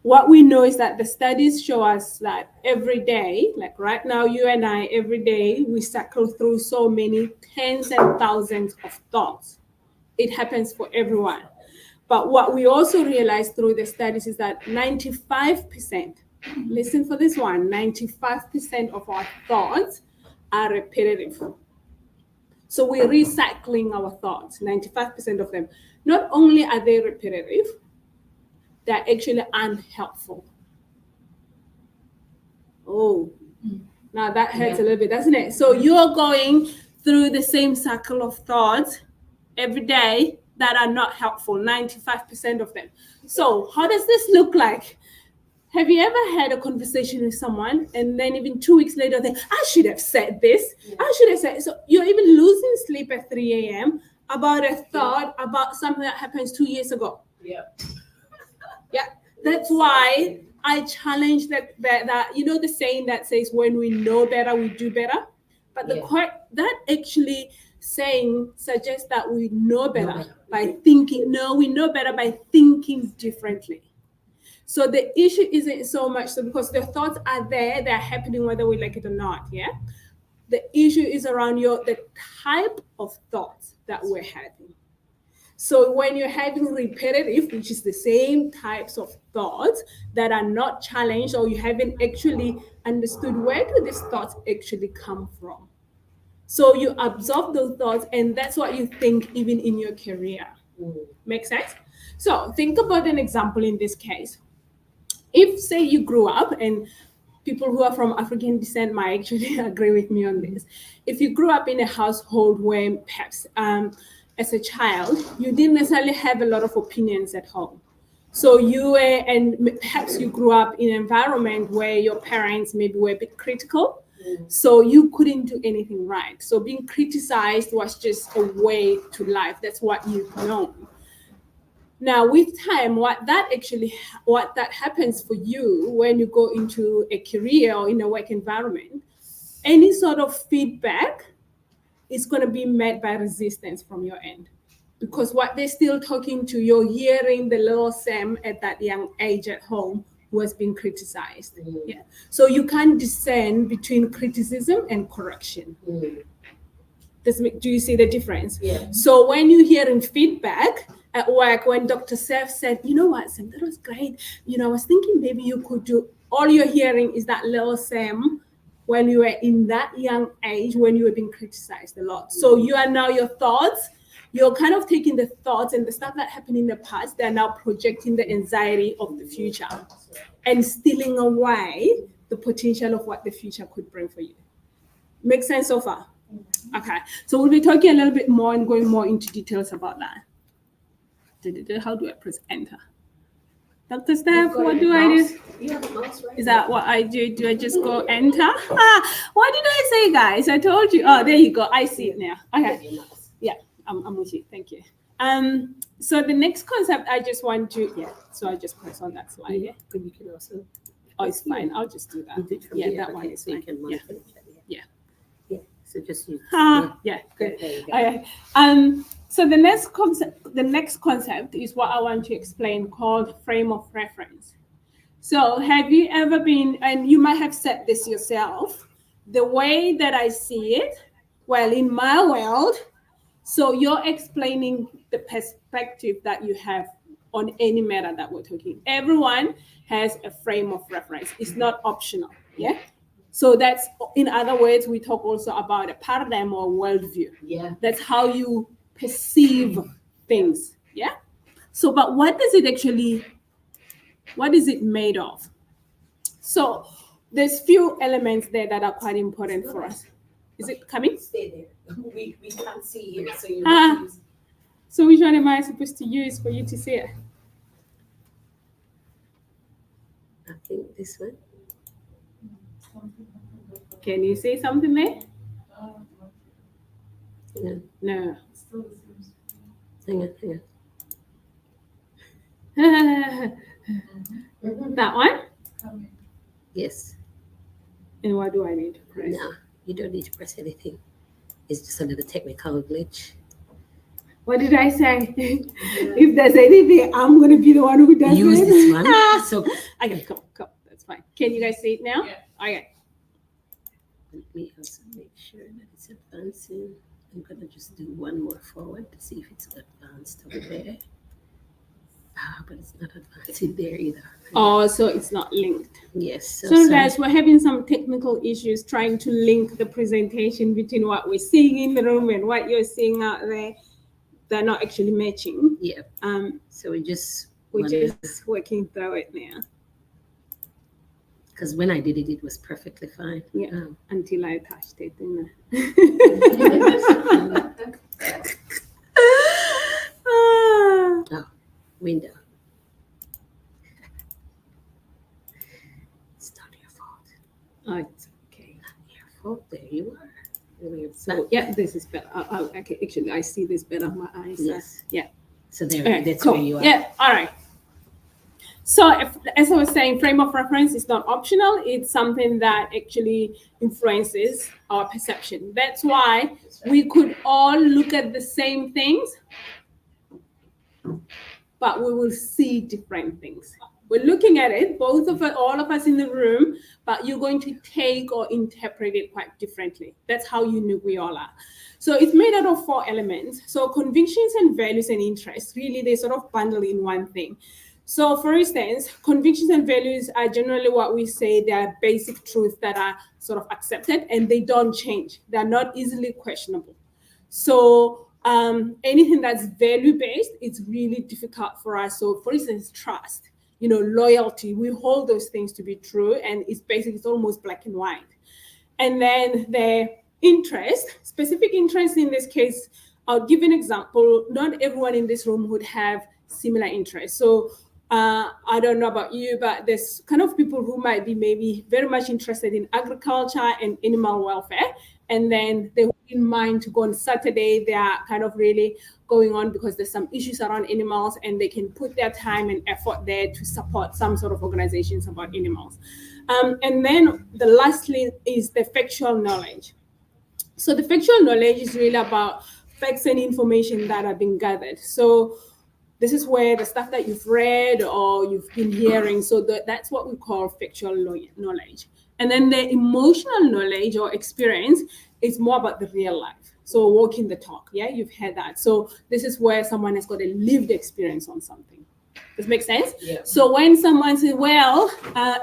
What we know is that the studies show us that every day, like right now, you and I, every day, we cycle through so many tens and thousands of thoughts. It happens for everyone. But what we also realize through the studies is that 95%, listen for this one, 95% of our thoughts are repetitive. So we're recycling our thoughts, 95% of them. Not only are they repetitive, they're actually unhelpful. Oh, now that hurts a little bit, doesn't it? So you're going through the same cycle of thoughts every day that are not helpful, 95% of them. So how does this look like? Have you ever had a conversation with someone and then even 2 weeks later, I should have said this. Yeah. I should have said, so you're even losing sleep at 3 a.m. about a thought about something that happened 2 years ago. Yeah. Yeah, that's why I challenge that you know the saying that says when we know better, we do better. But that actually saying suggests that we know better by thinking. No, we know better by thinking differently. So the issue isn't so much so because the thoughts are there, they're happening whether we like it or not. Yeah. The issue is around the type of thoughts that we're having. So when you're having repetitive, which is the same types of thoughts that are not challenged, or you haven't actually understood where do these thoughts actually come from. So you absorb those thoughts, and that's what you think even in your career. Make sense? So think about an example in this case. If, say, you grew up, and people who are from African descent might actually agree with me on this. If you grew up in a household where perhaps as a child, you didn't necessarily have a lot of opinions at home. So you were, and perhaps you grew up in an environment where your parents maybe were a bit critical. So you couldn't do anything right. So being criticized was just a way to life. That's what you've known. Now, with time, what that happens for you when you go into a career or in a work environment, any sort of feedback is going to be met by resistance from your end. Because what they're still talking to, you're hearing the little Sam at that young age at home who has been criticized. Yeah. So you can't discern between criticism and correction. Do you see the difference?
Yeah.
So when you're hearing feedback at work, when Dr. Seth said, you know what, Sam, that was great. I was thinking maybe you could do, all you're hearing is that little Sam when you were in that young age, when you were being criticized a lot. So you are now your thoughts, you're kind of taking the thoughts and the stuff that happened in the past, they're now projecting the anxiety of the future and stealing away the potential of what the future could bring for you. Make sense so far? Okay, so we'll be talking a little bit more and going more into details about that. How do I press enter? Dr. Steph, what do I do?
You have a mouse, right?
Is that what I do? Do I just go enter? What did I say, guys? I told you. Oh, there you go. I see it now. Okay. Yeah, I'm with you. Thank you. So the next concept I just want to, so I just press on that slide. Yeah.
You can also.
Oh, it's fine. I'll just do that. Yeah, that one is fine. Yeah.
Yeah. So just use.
Yeah. Good.
There you go.
Okay. So the next concept is what I want to explain, called frame of reference. So have you ever been, and you might have said this yourself, the way that I see it, well, in my world, so you're explaining the perspective that you have on any matter that we're talking. Everyone has a frame of reference. It's not optional, yeah? So that's, in other words, we talk also about a paradigm or worldview.
Yeah.
That's how you perceive things, yeah? So, but what is it made of? So there's few elements there that are quite important for us. Is it coming?
Stay there. We can't see here, so you have to use.
So which one am I supposed to use for you to see it?
I think this one.
Can you say something there?
Yeah.
No.
Hang on.
That one?
Yes.
And what do I need to press?
No, you don't need to press anything. It's just a little technical glitch.
What did I say? If there's anything, I'm going to be the one who does
Use
it.
this one. So
Okay, come. That's fine. Can you guys see it now? Yeah. Okay.
let me also make sure that it's advancing. I'm gonna just do one more forward to see if it's advanced over there. But it's not advancing there either.
Oh, so it's not linked.
Yes.
So guys, we're having some technical issues trying to link the presentation between what we're seeing in the room and what you're seeing out there. They're not actually matching.
Yeah. So we're just
working through it now.
Because when I did it, it was perfectly fine.
Yeah. Until I touched it.
Window. It's not your fault.
Oh, it's okay.
Not your fault. There you are.
So yeah, this is better. Okay, actually, I see this better on my eyes.
Yes.
Yeah.
So there,
Okay,
that's
cool.
where you are.
Yeah. All right. So as I was saying, frame of reference is not optional. It's something that actually influences our perception. That's why we could all look at the same things, but we will see different things. We're looking at it, both of us, all of us in the room, but you're going to take or interpret it quite differently. That's how unique we all are. So it's made out of 4 elements. So convictions and values and interests, really, they sort of bundle in one thing. So for instance, convictions and values are generally what we say they are basic truths that are sort of accepted and they don't change. They're not easily questionable. So anything that's value-based, it's really difficult for us. So for instance, trust, loyalty, we hold those things to be true, and it's almost black and white. And then the interest, specific interest in this case, I'll give an example. Not everyone in this room would have similar interests. So I don't know about you, but there's kind of people who might be maybe very much interested in agriculture and animal welfare. And then they wouldn't mind to go on Saturday. They are kind of really going on because there's some issues around animals, and they can put their time and effort there to support some sort of organizations about animals. And then the lastly is the factual knowledge. So the factual knowledge is really about facts and information that have been gathered. So this is where the stuff that you've read or you've been hearing, so that's what we call factual knowledge. And then the emotional knowledge or experience is more about the real life. So walking the talk, yeah, you've heard that. So this is where someone has got a lived experience on something. Does it make sense?
Yeah.
So when someone says, well,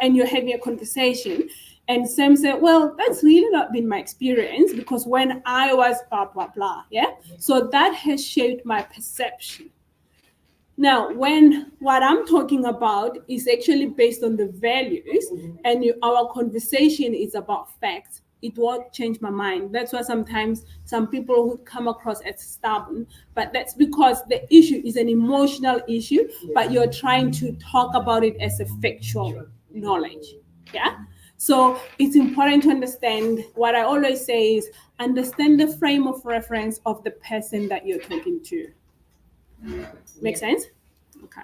and you're having a conversation, and Sam said, well, that's really not been my experience because when I was blah, blah, blah, yeah? So that has shaped my perception. Now, what I'm talking about is actually based on the values, and our conversation is about facts, it won't change my mind. That's why sometimes some people would come across as stubborn, but that's because the issue is an emotional issue, but you're trying to talk about it as a factual knowledge. Yeah. So it's important to understand what I always say is understand the frame of reference of the person that you're talking to. Make sense? Okay.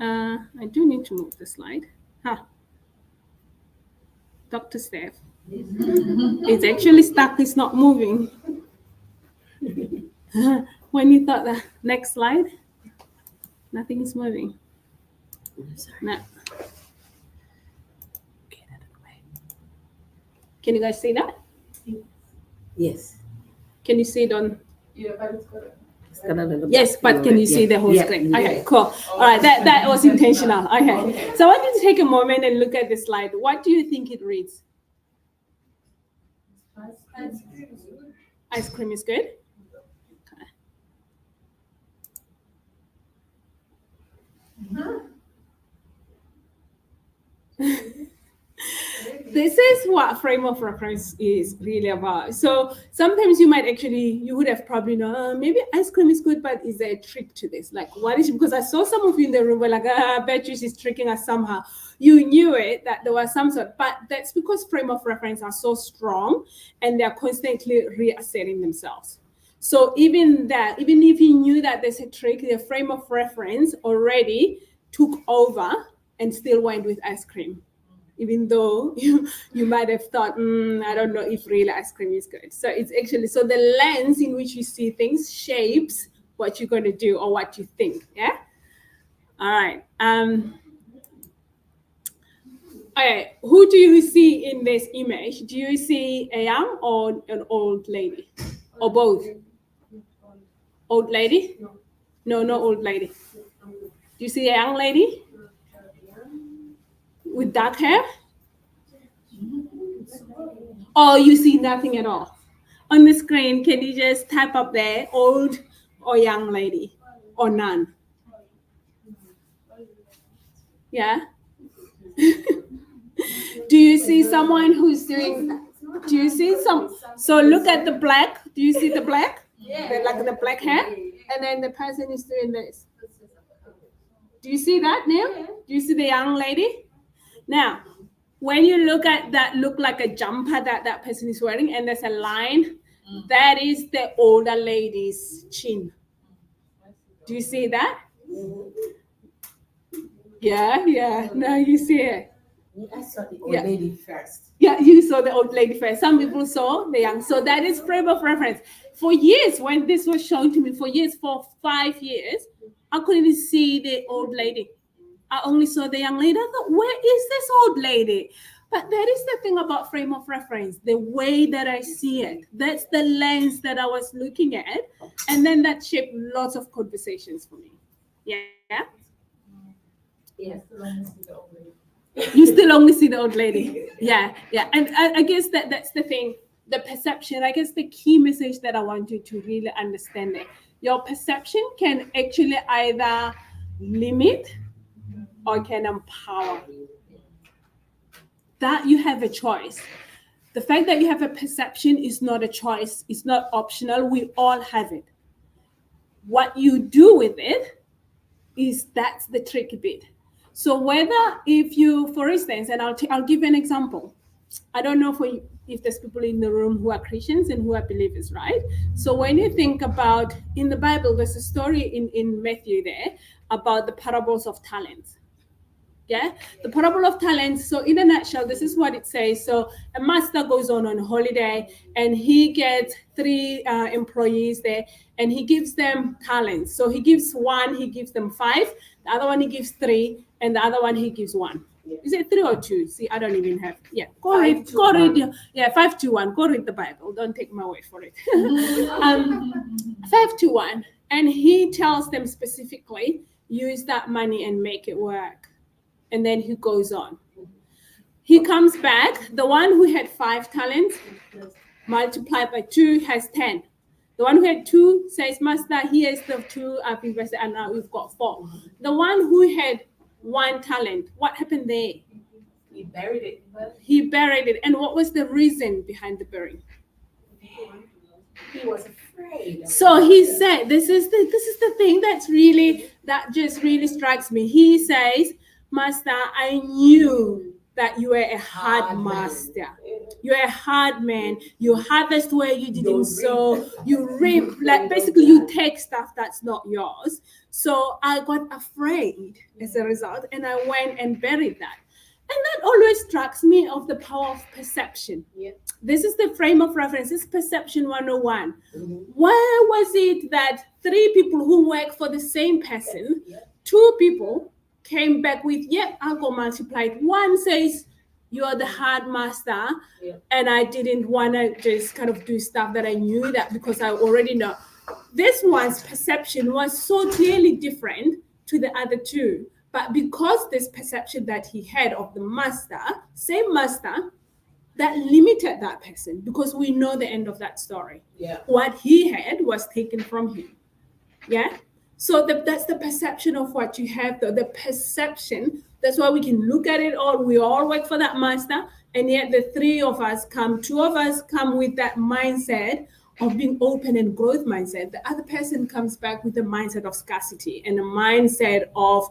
I do need to move the slide. Dr. Steph. It's actually stuck, it's not moving. When you thought the next slide, nothing is moving. No. Can you guys see that?
Yes.
Can you see it on?
Yeah, but it's good.
Yes, but can you see the whole screen? Okay, cool. All right, that was intentional. Okay, so I want you to take a moment and look at the slide. What do you think it reads? Ice cream is good. Okay. This is what frame of reference is really about. So sometimes you would have probably known, maybe ice cream is good, but is there a trick to this? Like, what is, because I saw some of you in the room were like, Beatrice is tricking us somehow. You knew it, that there was some sort, but that's because frame of reference are so strong and they're constantly reasserting themselves. So even if you knew that there's a trick, the frame of reference already took over and still went with ice cream. Even though you might have thought, I don't know if real ice cream is good. So it's actually, so the lens in which you see things shapes what you're going to do or what you think, yeah? All right. Okay, who do you see in this image? Do you see a young or an old lady? Or both? Old lady? No, not old lady. Do you see a young lady? With dark hair? Or you see nothing at all? On the screen, can you just type up there, old or young lady, or none? Yeah? Do you see someone who's doing, do you see some, so look at the black, do you see the black? Yeah. Like the black hair? And then the person is doing this. Do you see that, Neil? Do you see the young lady? Now, when you look at that, look like a jumper that person is wearing, and there's a line, that is the older lady's chin. Do you see that? Yeah. No, you see it.
I saw the old lady first.
Yeah, you saw the old lady first. Some people saw the young. So that is frame of reference. For years, when this was shown to me, for 5 years, I couldn't see the old lady. I only saw the young lady. I thought, where is this old lady? But that is the thing about frame of reference, the way that I see it. That's the lens that I was looking at. And then that shaped lots of conversations for me. Yeah.
Yes.
You still only see the old lady. Yeah. And I guess that's the thing, the perception. I guess the key message that I want you to really understand it. Your perception can actually either limit or can empower. That you have a choice. The fact that you have a perception is not a choice, it's not optional. We all have it. What you do with it that's the tricky bit. So whether if you, for instance, and I'll give you an example. I don't know if there's people in the room who are Christians and who are believers, right? So when you think about in the Bible, there's a story in Matthew there about the parables of talents. Yeah, the parable of talents. So in a nutshell, this is what it says. So a master goes on holiday and he gets 3 employees there and he gives them talents. So he gives one, he gives them 5, the other one he gives 3, and the other one he gives 1. Is it 3 or 2? See, I don't even have. Yeah, go read. Yeah, 5 to 1. Go read the Bible. Don't take my word for it. 5 to 1, and he tells them specifically, use that money and make it work. And then he goes on. He comes back. The one who had 5 talents multiplied by 2 has 10. The one who had 2 says, Master, here's the 2 I've invested, and now we've got 4. The one who had 1 talent, what happened there?
He buried it.
He buried it. And what was the reason behind the burying?
He was afraid.
So he said, this is the thing that just really strikes me. He says, Master, I knew that you were a hard master. You're a hard man. You harvest where you didn't sow. You reap, like basically you take stuff that's not yours. So I got afraid as a result, and I went and buried that. And that always strikes me of the power of perception.
Yeah.
This is the frame of reference. It's perception 101. Where was it that 3 people who work for the same person, 2 people came back with, I'll go multiplied. One says, you're the hard master, and I didn't want to just kind of do stuff that I knew that because I already know. This one's perception was so clearly different to the other 2. But because this perception that he had of the master, same master, that limited that person because we know the end of that story.
Yeah.
What he had was taken from him. Yeah. So that's the perception of what you have, though. The perception, that's why we can look at it all. We all work for that master, and yet the 3 of us 2 of us come with that mindset of being open and growth mindset. The other person comes back with the mindset of scarcity and a mindset of,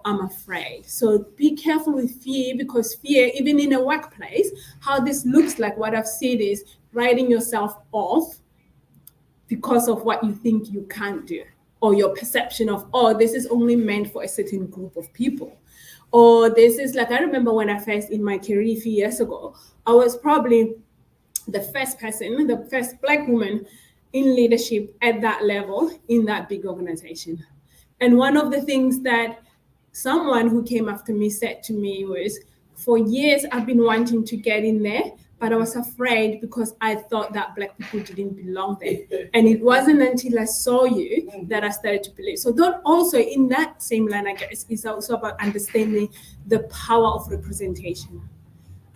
I'm afraid. So be careful with fear, because fear, even in a workplace, how this looks like, what I've said is writing yourself off because of what you think you can't do, or your perception of, this is only meant for a certain group of people. Or this is like, I remember when I first in my career a few years ago, I was probably the first Black woman in leadership at that level in that big organization. And one of the things that someone who came after me said to me was, for years I've been wanting to get in there, but I was afraid because I thought that Black people didn't belong there. And it wasn't until I saw you that I started to believe. So that also, in that same line, I guess, is also about understanding the power of representation.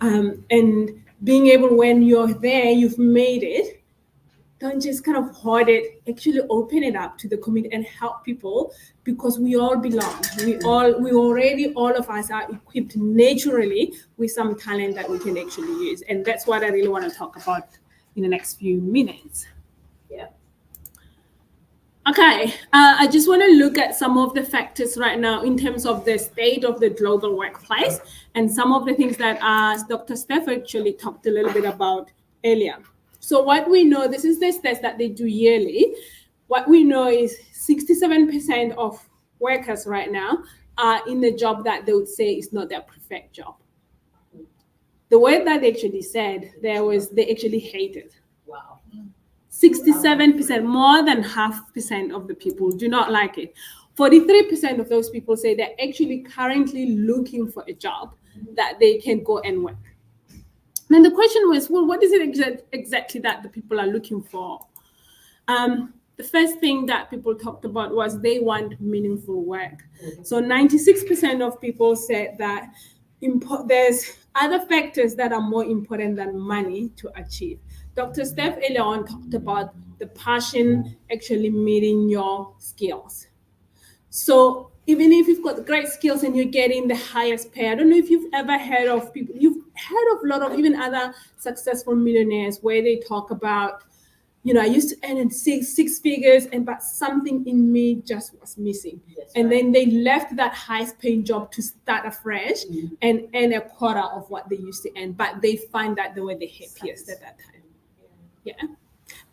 And being able, when you're there, you've made it, don't just kind of hoard it, actually open it up to the community and help people, because we all belong. All of us are equipped naturally with some talent that we can actually use. And that's what I really want to talk about in the next few minutes.
Yeah.
Okay, I just want to look at some of the factors right now in terms of the state of the global workplace and some of the things that Dr. Steph actually talked a little bit about earlier. So what we know, this is the stats that they do yearly. What we know is 67% of workers right now are in a job that they would say is not their preferred job. The word that they actually said there was they actually hated.
Wow.
67%, more than half percent of the people do not like it. 43% of those people say they're actually currently looking for a job that they can go and work. Then the question was, well, what is it exactly that the people are looking for? The first thing that people talked about was they want meaningful work. So 96% of people said that there's other factors that are more important than money to achieve. Dr. Steph earlier on talked about the passion actually meeting your skills. So even if you've got great skills and you're getting the highest pay, I don't know if you've ever heard of people, you've heard of a lot of even other successful millionaires where they talk about, I used to earn in six figures, but something in me just was missing. And then they left that highest paying job to start afresh and earn a quarter of what they used to earn, but they find that they were the happiest at that time. Yeah.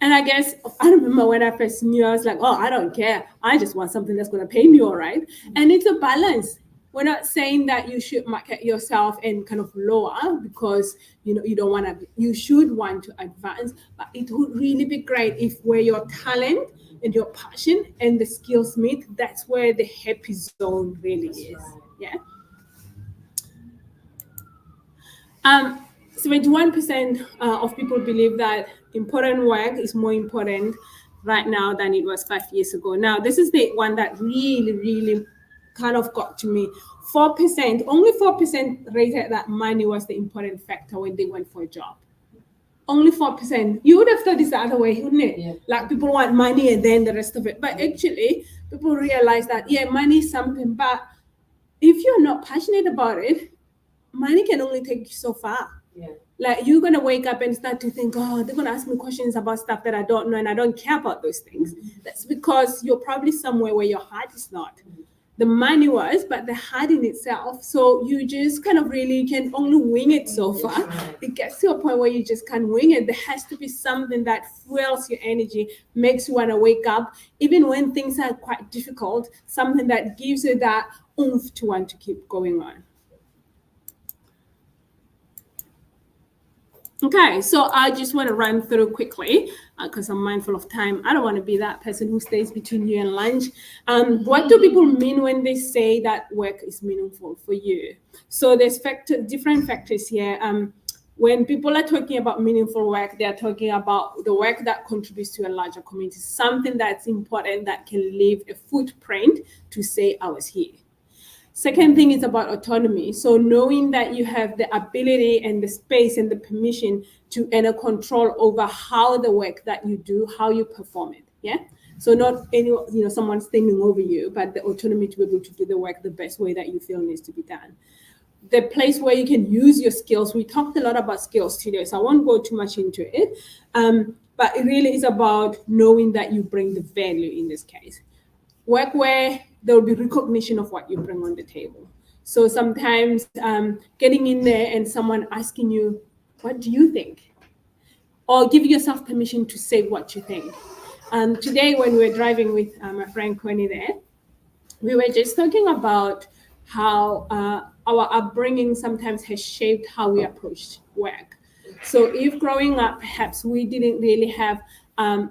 And I guess I remember when I first knew, I was like, oh, I don't care. I just want something that's going to pay me all right. And it's a balance. We're not saying that you should market yourself and kind of lower because you don't want to. You should want to advance, but it would really be great if where your talent and your passion and the skills meet, that's where the happy zone really is. Yeah. 71% of people believe that important work is more important right now than it was 5 years ago. Now, this is the one that really, really kind of got to me. 4%, only 4% rated that money was the important factor when they went for a job. Only 4%. You would have thought it's the other way, wouldn't it?
Yeah.
Like people want money and then the rest of it. But actually, people realize that, money is something, but if you're not passionate about it, money can only take you so far.
Yeah.
Like you're gonna wake up and start to think, oh, they're gonna ask me questions about stuff that I don't know and I don't care about those things. That's because you're probably somewhere where your heart is not. The money was, but the heart in itself. So you just kind of really can only wing it so far. It gets to a point where you just can't wing it. There has to be something that fuels your energy, makes you want to wake up, even when things are quite difficult, something that gives you that oomph to want to keep going on. Okay, so I just want to run through quickly because I'm mindful of time. I don't want to be that person who stays between you and lunch. What do people mean when they say that work is meaningful for you? So there's different factors here. When people are talking about meaningful work, they're talking about the work that contributes to a larger community, something that's important that can leave a footprint to say I was here. Second thing is about autonomy. So knowing that you have the ability and the space and the permission to and a control over how the work that you do, how you perform it. Yeah. So not someone standing over you, but the autonomy to be able to do the work the best way that you feel needs to be done. The place where you can use your skills. We talked a lot about skills today, so I won't go too much into it. But it really is about knowing that you bring the value in this case. Work where there will be recognition of what you bring on the table. So sometimes getting in there and someone asking you, what do you think? Or giving yourself permission to say what you think. Today when we were driving with my friend Connie there, we were just talking about how our upbringing sometimes has shaped how we approach work. So if growing up, perhaps we didn't really have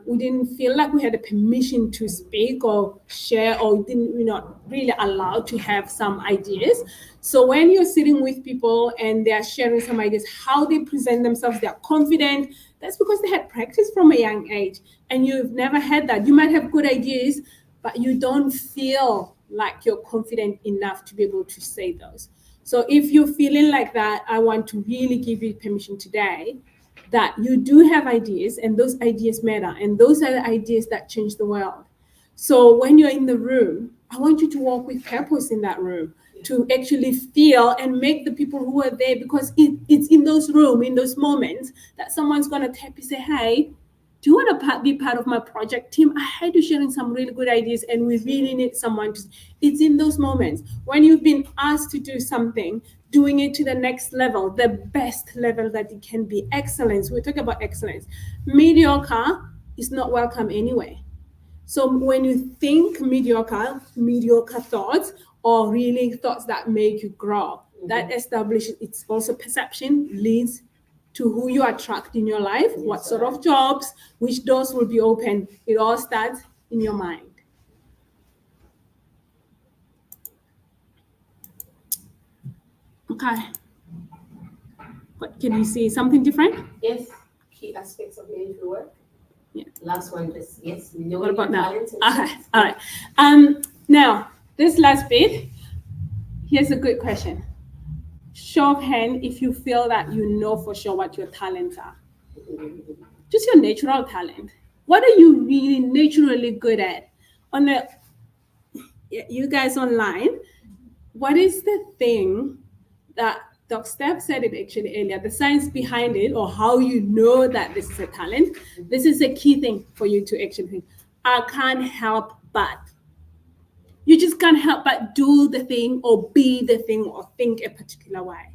we didn't feel like we had the permission to speak or share, or we're not really allowed to have some ideas. So when you're sitting with people and they're sharing some ideas, how they present themselves, they're confident, that's because they had practice from a young age. And you've never had that. You might have good ideas, but you don't feel like you're confident enough to be able to say those. So if you're feeling like that, I want to really give you permission today that you do have ideas and those ideas matter, and those are the ideas that change the world. So when you're in the room, I want you to walk with purpose in that room, to actually feel and make the people who are there, because it's in those rooms, in those moments, that someone's going to tap you, say, hey, do you want to be part of my project team? I heard you sharing some really good ideas and we really need someone to. It's in those moments when you've been asked to do something, doing it to the next level, the best level that it can be. Excellence. We're talking about excellence. Mediocre is not welcome anyway. So when you think mediocre thoughts, or really thoughts that make you grow, That establishes, it's also perception leads to who you attract in your life, what sort of jobs, which doors will be open. It all starts in your mind. Okay. What can you see? Something different?
Yes, key aspects of meaningful work.
Yeah.
Last one is yes,
What
knowing
about
your
now?
talents and
Okay,
strengths.
all right. Now this last bit. Here's a good question. Show of hand if you feel that you know for sure what your talents are. Just your natural talent. What are you really naturally good at? On the you guys online, what is the thing that Doc Steph said it actually earlier, the science behind it, or how you know that this is a talent? This is a key thing for you to actually think. I can't help but. You just can't help but do the thing or be the thing or think a particular way.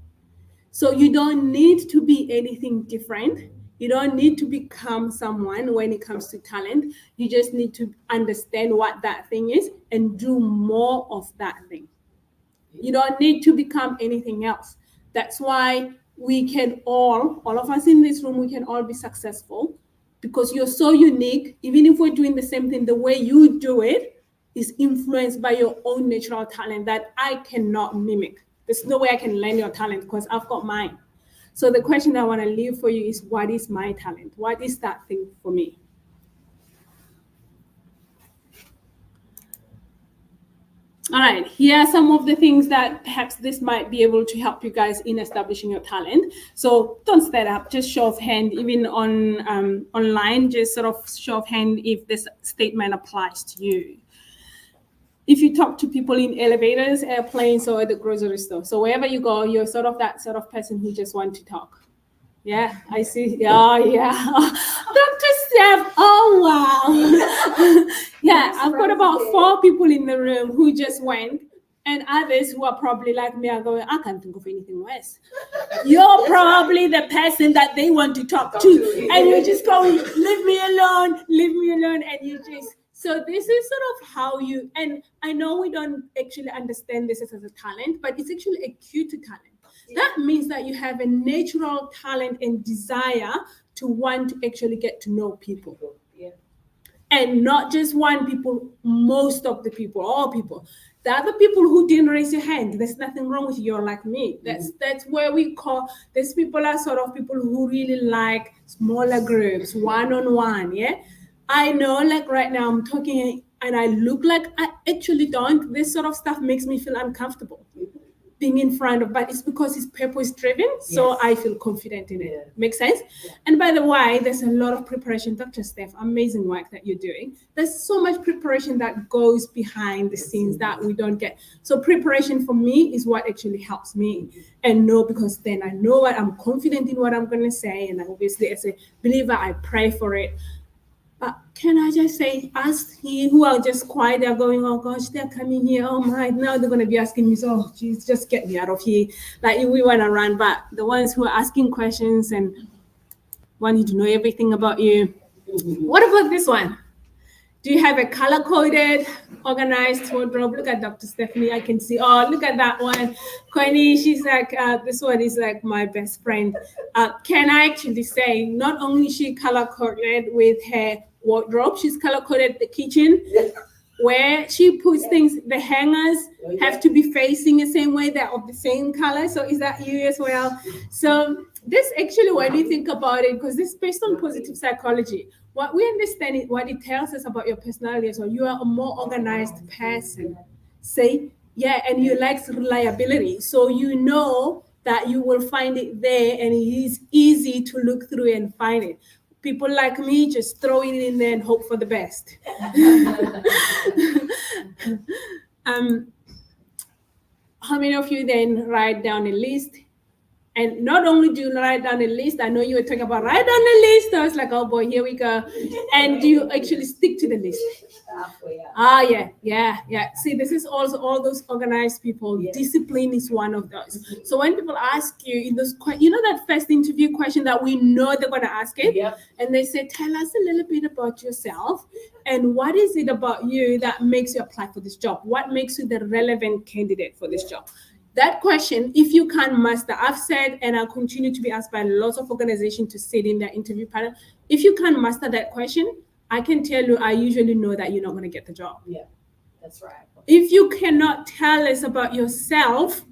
So you don't need to be anything different. You don't need to become someone when it comes to talent. You just need to understand what that thing is and do more of that thing. You don't need to become anything else. That's why we can all of us in this room, we can all be successful because you're so unique. Even if we're doing the same thing, the way you do it is influenced by your own natural talent that I cannot mimic. There's no way I can learn your talent because I've got mine. So the question I want to leave for you is, what is my talent? What is that thing for me? All right, here are some of the things that perhaps this might be able to help you guys in establishing your talent. So don't stand up, just show of hand, even on online, just sort of show of hand if this statement applies to you. If you talk to people in elevators, airplanes, or at the grocery store, so wherever you go, you're sort of that sort of person who just wants to talk. Yeah, I see. Yeah. Dr. Steph, oh, wow. Yeah, I've got about 4 people in the room who just went, and others who are probably like me are going, I can't think of anything worse. You're probably the person that they want to talk to, and you're just going, leave me alone, and you just, so this is sort of how you, and I know we don't actually understand this as a talent, but it's actually a cue to talent. That means that you have a natural talent and desire to want to actually get to know people.
Yeah.
And not just one people, most of the people, all people. The other people who didn't raise your hand, there's nothing wrong with you, you're like me. That's where we call, these people are sort of people who really like smaller groups, one-on-one, yeah? I know, like right now I'm talking and I look like I actually don't. This sort of stuff makes me feel uncomfortable being in front of, but it's because it's purpose driven, so
Yes.
I feel confident in it.
Yeah.
Makes sense?
Yeah.
And by the way, there's a lot of preparation. Dr. Steph, amazing work that you're doing. There's so much preparation that goes behind the scenes that we don't get. So preparation for me is what actually helps me and know, because then I know what I'm confident in what I'm going to say, and obviously as a believer I pray for it. But can I just say, ask he who are just quiet, they're going, oh gosh, they're coming here. Oh my, now they're going to be asking me, so, oh, geez, just get me out of here. Like we want to run, but the ones who are asking questions and wanting to know everything about you. What about this one? Do you have a color-coded, organized wardrobe? Look at Dr. Stephanie. I can see. Oh, look at that one. Connie, she's like, this one is like my best friend. Can I actually say, not only she color-coded with her wardrobe, she's color-coded the kitchen, where she puts things, the hangers have to be facing the same way, they're of the same color. So is that you as well? So this actually, when you think about it, because this is based on positive psychology, what we understand is what it tells us about your personality. So you are a more organized person. Say, yeah, and you like reliability. So you know that you will find it there and it is easy to look through and find it. People like me just throw it in there and hope for the best. How many of you then write down a list? And not only do you write down a list, I know you were talking about write down a list. I was like, oh boy, here we go. And do you actually stick to the list? Yeah. See, this is also all those organized people. Yes. Discipline is one of those. Mm-hmm. So when people ask you in those, you know, that first interview question that we know they're going to ask it, yep. And they say, tell us a little bit about yourself and what is it about you that makes you apply for this job? What makes you the relevant candidate for this job? that question, if you can't master, I've said, and I'll continue to be asked by lots of organizations to sit in their interview panel. If you can't master that question, I can tell you, I usually know that you're not going to get the job.
Yeah, that's right.
If you cannot tell us about yourself,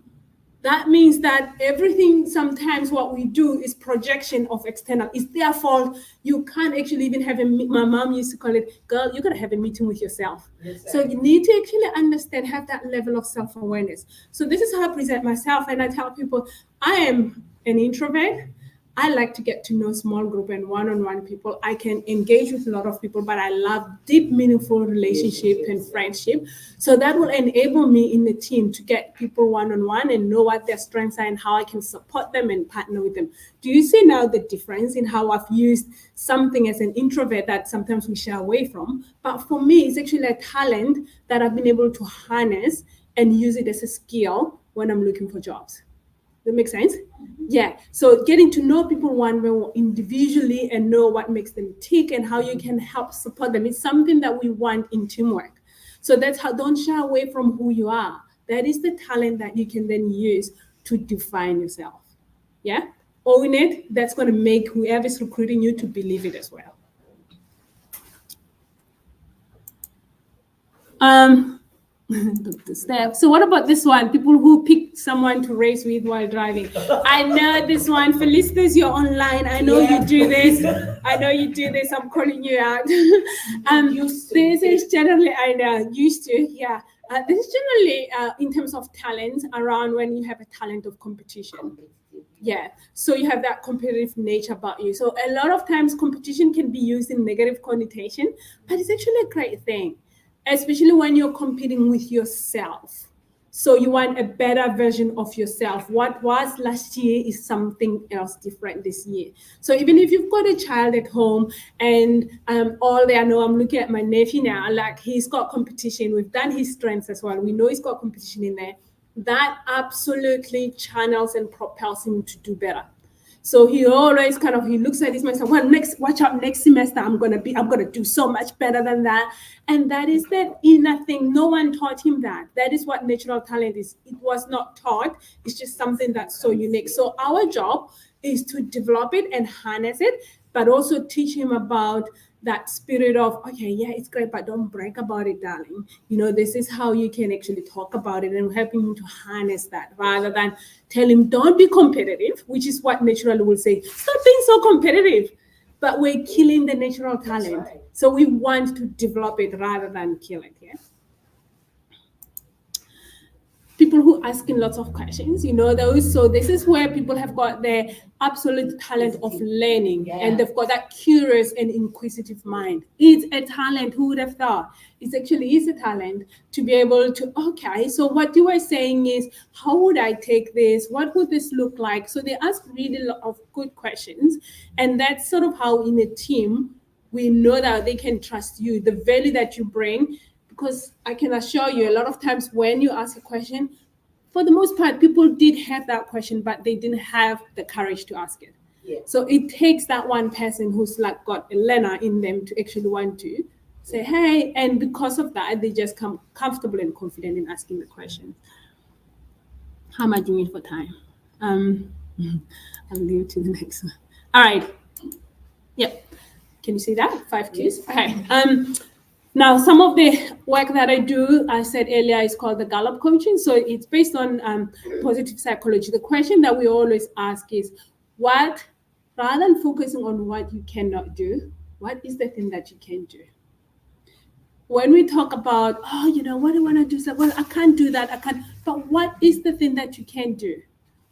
that means that everything, sometimes what we do is projection of external. It's their fault. You can't actually even have my mom used to call it, girl, you got to have a meeting with yourself.
Exactly.
So you need to actually understand, have that level of self-awareness. So this is how I present myself. And I tell people, I am an introvert. I like to get to know small group and one-on-one people. I can engage with a lot of people, but I love deep, meaningful relationship and friendship. So that will enable me in the team to get people one-on-one and know what their strengths are and how I can support them and partner with them. Do you see now the difference in how I've used something as an introvert that sometimes we shy away from? But for me, it's actually a talent that I've been able to harness and use it as a skill when I'm looking for jobs. That makes sense? Yeah. So getting to know people one individually and know what makes them tick and how you can help support them is something that we want in teamwork. So that's how, don't shy away from who you are. That is the talent that you can then use to define yourself. Yeah. Own it. That's going to make whoever's recruiting you to believe it as well. Dr. Steph. So what about this one? People who pick someone to race with while driving. I know this one. Felicitas, you're online. I know you do this. I know you do this. I'm calling you out. This is generally, I know, used to, yeah. This is generally in terms of talent around when you have a talent of competition. Yeah, so you have that competitive nature about you. So a lot of times competition can be used in negative connotation, but it's actually a great thing, especially when you're competing with yourself. So you want a better version of yourself. What was last year is something else different this year. So even if you've got a child at home and all they know, I'm looking at my nephew now, like he's got competition. We've done his strengths as well. We know he's got competition in there. That absolutely channels and propels him to do better. So he always he looks at his myself, well, watch out, next semester I'm gonna do so much better than that. And that is that inner thing. No one taught him that. That is what natural talent is. It was not taught. It's just something that's so unique. So our job is to develop it and harness it, but also teach him about that spirit of, okay, yeah, it's great, but don't brag about it, darling. You know, this is how you can actually talk about it, and helping him to harness that rather than tell him, don't be competitive, which is what naturally will say, stop being so competitive. But we're killing the natural talent. Right. So we want to develop it rather than kill it, yeah? People who asking lots of questions, those. So this is where people have got their absolute talent of learning, and they've got that curious and inquisitive mind. It's a talent. Who would have thought? It actually is a talent to be able to, okay, so what you are saying is, how would I take this? What would this look like? So they ask really a lot of good questions, and that's sort of how in a team, we know that they can trust you, the value that you bring. Because I can assure you, a lot of times when you ask a question, for the most part, people did have that question, but they didn't have the courage to ask it. Yeah. So it takes that one person who's like got a learner in them to actually want to say, hey, and because of that, they just come comfortable and confident in asking the question. How am I doing for time? I'll leave it to the next one. All right. Yep. Can you see that? 5 Qs? Okay. Now, some of the work that I do, I said earlier, is called the Gallup coaching. So it's based on positive psychology. The question that we always ask is, rather than focusing on what you cannot do, what is the thing that you can do? When we talk about, what do you want to do? So, well, I can't do that. I can't. But what is the thing that you can do?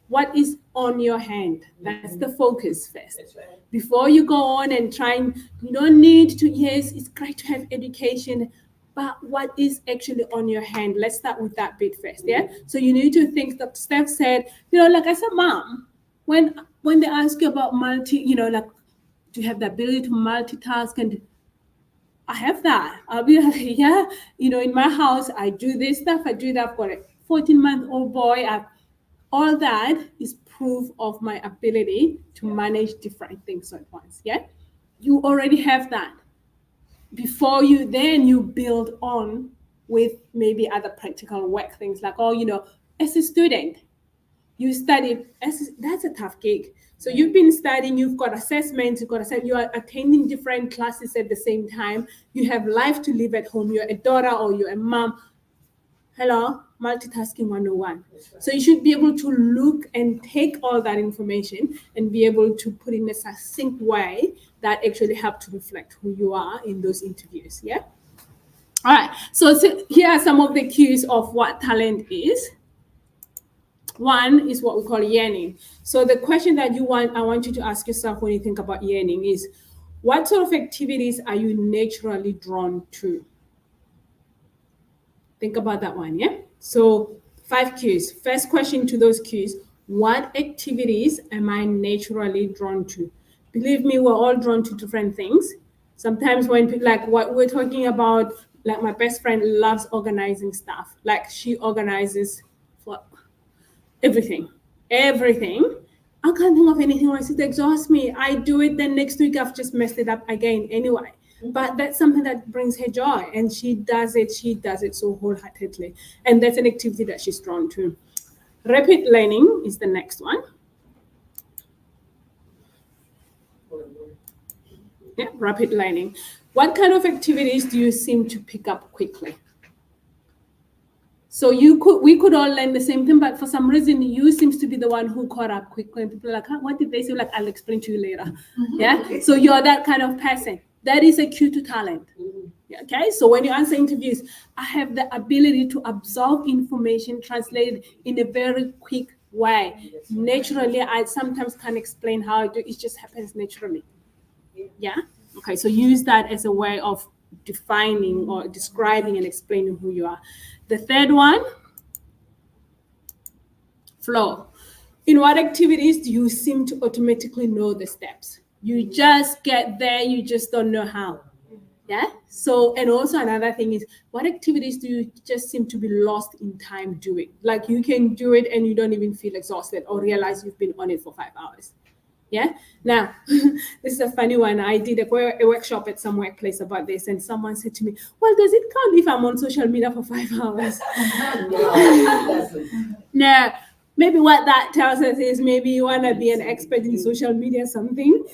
What is on your hand? That's the focus first. That's right. Before you go on and you don't need to, yes, it's great to have education, but what is actually on your hand? Let's start with that bit first, yeah? So you need to think, Dr. Steph said, like I said, Mom, when they ask you about do you have the ability to multitask? And I have that. I'll be like, yeah, in my house, I do this stuff, I do that. I've got a 14-month-old boy. All that is proof of my ability to manage different things at once. Yeah, you already have that. Before you build on with maybe other practical work things like, as a student, you study, that's a tough gig. So you've been studying, you've got assessments, you are attending different classes at the same time, you have life to live at home, you're a daughter or you're a mom. Hello, multitasking 101. So you should be able to look and take all that information and be able to put in a succinct way that actually help to reflect who you are in those interviews. Yeah. All right. So here are some of the cues of what talent is. One is what we call yearning. So the question that I want you to ask yourself when you think about yearning is, what sort of activities are you naturally drawn to? Think about that one, yeah? So 5 cues. First question to those cues, what activities am I naturally drawn to? Believe me, we're all drawn to different things. Sometimes when people, like what we're talking about, like my best friend loves organizing stuff. Like she organizes for everything. I can't think of anything else. It exhausts me. I do it, then next week I've just messed it up again anyway. But that's something that brings her joy, and she does it so wholeheartedly. And that's an activity that she's drawn to. Rapid learning is the next one. Yeah, rapid learning. What kind of activities do you seem to pick up quickly? So we could all learn the same thing, but for some reason you seems to be the one who caught up quickly, and people are like, what did they say? Like, I'll explain to you later. Yeah. So you're that kind of person. That is a cue to talent. Okay. So when you answer interviews, I have the ability to absorb information, translate it in a very quick way. Naturally, I sometimes can't explain how I do it. It just happens naturally. Yeah. Okay. So use that as a way of defining or describing and explaining who you are. The third one, flow. In what activities do you seem to automatically know the steps? You just get there, you just don't know how. Yeah. So, and also another thing is, what activities do you just seem to be lost in time doing? Like you can do it and you don't even feel exhausted or realize you've been on it for 5 hours. Yeah. Now, this is a funny one. I did a workshop at some workplace about this, and someone said to me, well, does it count if I'm on social media for 5 hours? Now, maybe what that tells us is maybe you want to be an expert in social media something,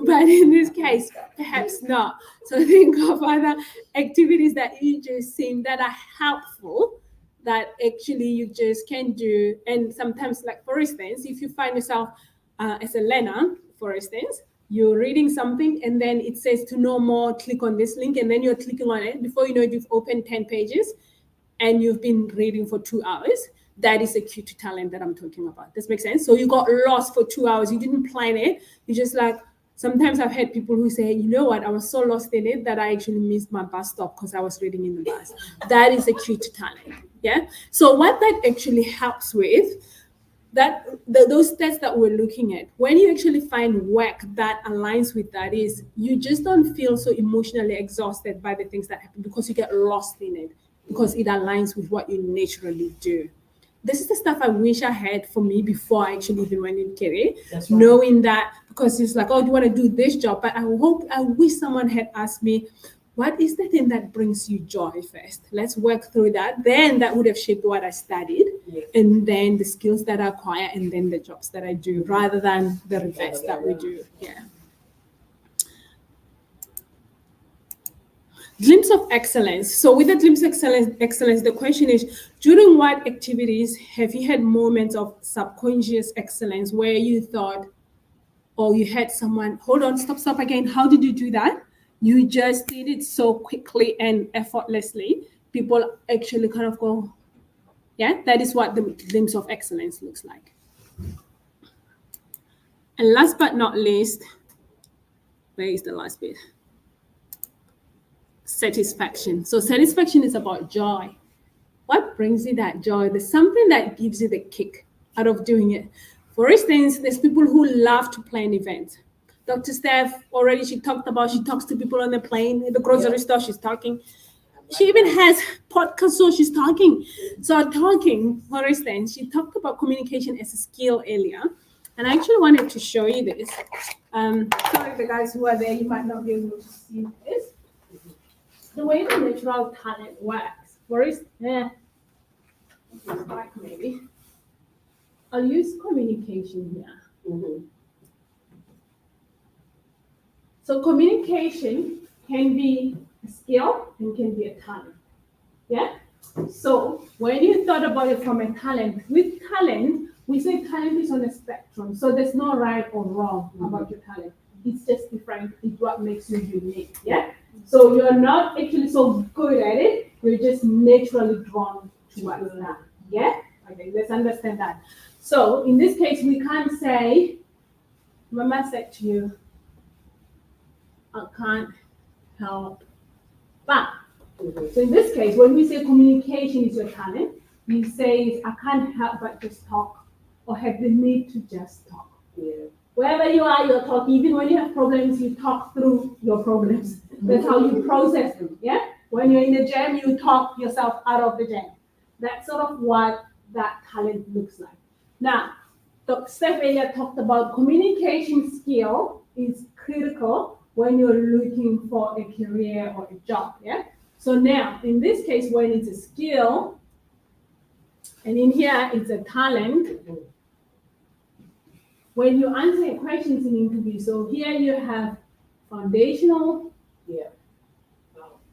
but in this case, perhaps not. So think of other activities that you just seem that are helpful, that actually you just can do. And sometimes, like for instance, if you find yourself as a learner, for instance, you're reading something and then it says to know more, click on this link, and then you're clicking on it. Before you know it, you've opened 10 pages and you've been reading for 2 hours. That is a cue to talent that I'm talking about. This makes sense? So you got lost for 2 hours. You didn't plan it. You just like, sometimes I've had people who say, you know what, I was so lost in it that I actually missed my bus stop because I was reading in the bus. That is a cue to talent. Yeah. So what that actually helps with, those tests that we're looking at, when you actually find work that aligns with that, is you just don't feel so emotionally exhausted by the things that happen because you get lost in it, because it aligns with what you naturally do. This is the stuff I wish I had for me before I actually even went in career. Right. Knowing that, because it's like, oh, do you want to do this job? But I wish someone had asked me, what is the thing that brings you joy first? Let's work through that. Then that would have shaped what I studied, and then the skills that I acquire, and then the jobs that I do, rather than the reverse that we do. Yeah. Glimpse of excellence. So with the glimpse of excellence, the question is, during what activities have you had moments of subconscious excellence where you thought, or you had someone, hold on, stop again. How did you do that? You just did it so quickly and effortlessly. People actually kind of go, yeah, that is what the glimpse of excellence looks like. And last but not least, where is the last bit? Satisfaction. So satisfaction is about joy. What brings you that joy? There's something that gives you the kick out of doing it. For instance, there's people who love to plan events. Dr. Steph already, she talks to people on the plane, in the grocery store, she's talking. She even has podcasts, so she's talking. So talking, for instance, she talked about communication as a skill earlier. And I actually wanted to show you this. Sorry, the guys who are there, you might not be able to see this. The way the natural talent works. For instance, Back maybe. I'll use communication here.
Mhm.
So communication can be a skill and can be a talent. Yeah? So when you thought about it from a talent, with talent, we say talent is on a spectrum. So there's no right or wrong about your talent. It's just different. It's what makes you unique. Yeah? So you're not actually so good at it, you're just naturally drawn towards that. Yeah? Okay, let's understand that. So in this case, we can't say, Mama said to you, I can't help but. So in this case, when we say communication is your talent, we say I can't help but just talk or have the need to just talk.
Yeah.
Wherever you are, you're talking. Even when you have problems, you talk through your problems. That's how you process them. Yeah. When you're in the jam, you talk yourself out of the jam. That's sort of what that talent looks like. Now, Dr. Steph earlier talked about communication skill is critical when you're looking for a career or a job. Yeah. So now, in this case, when it's a skill, and in here it's a talent, when you answer questions in interview, so here you have foundational,
Yeah.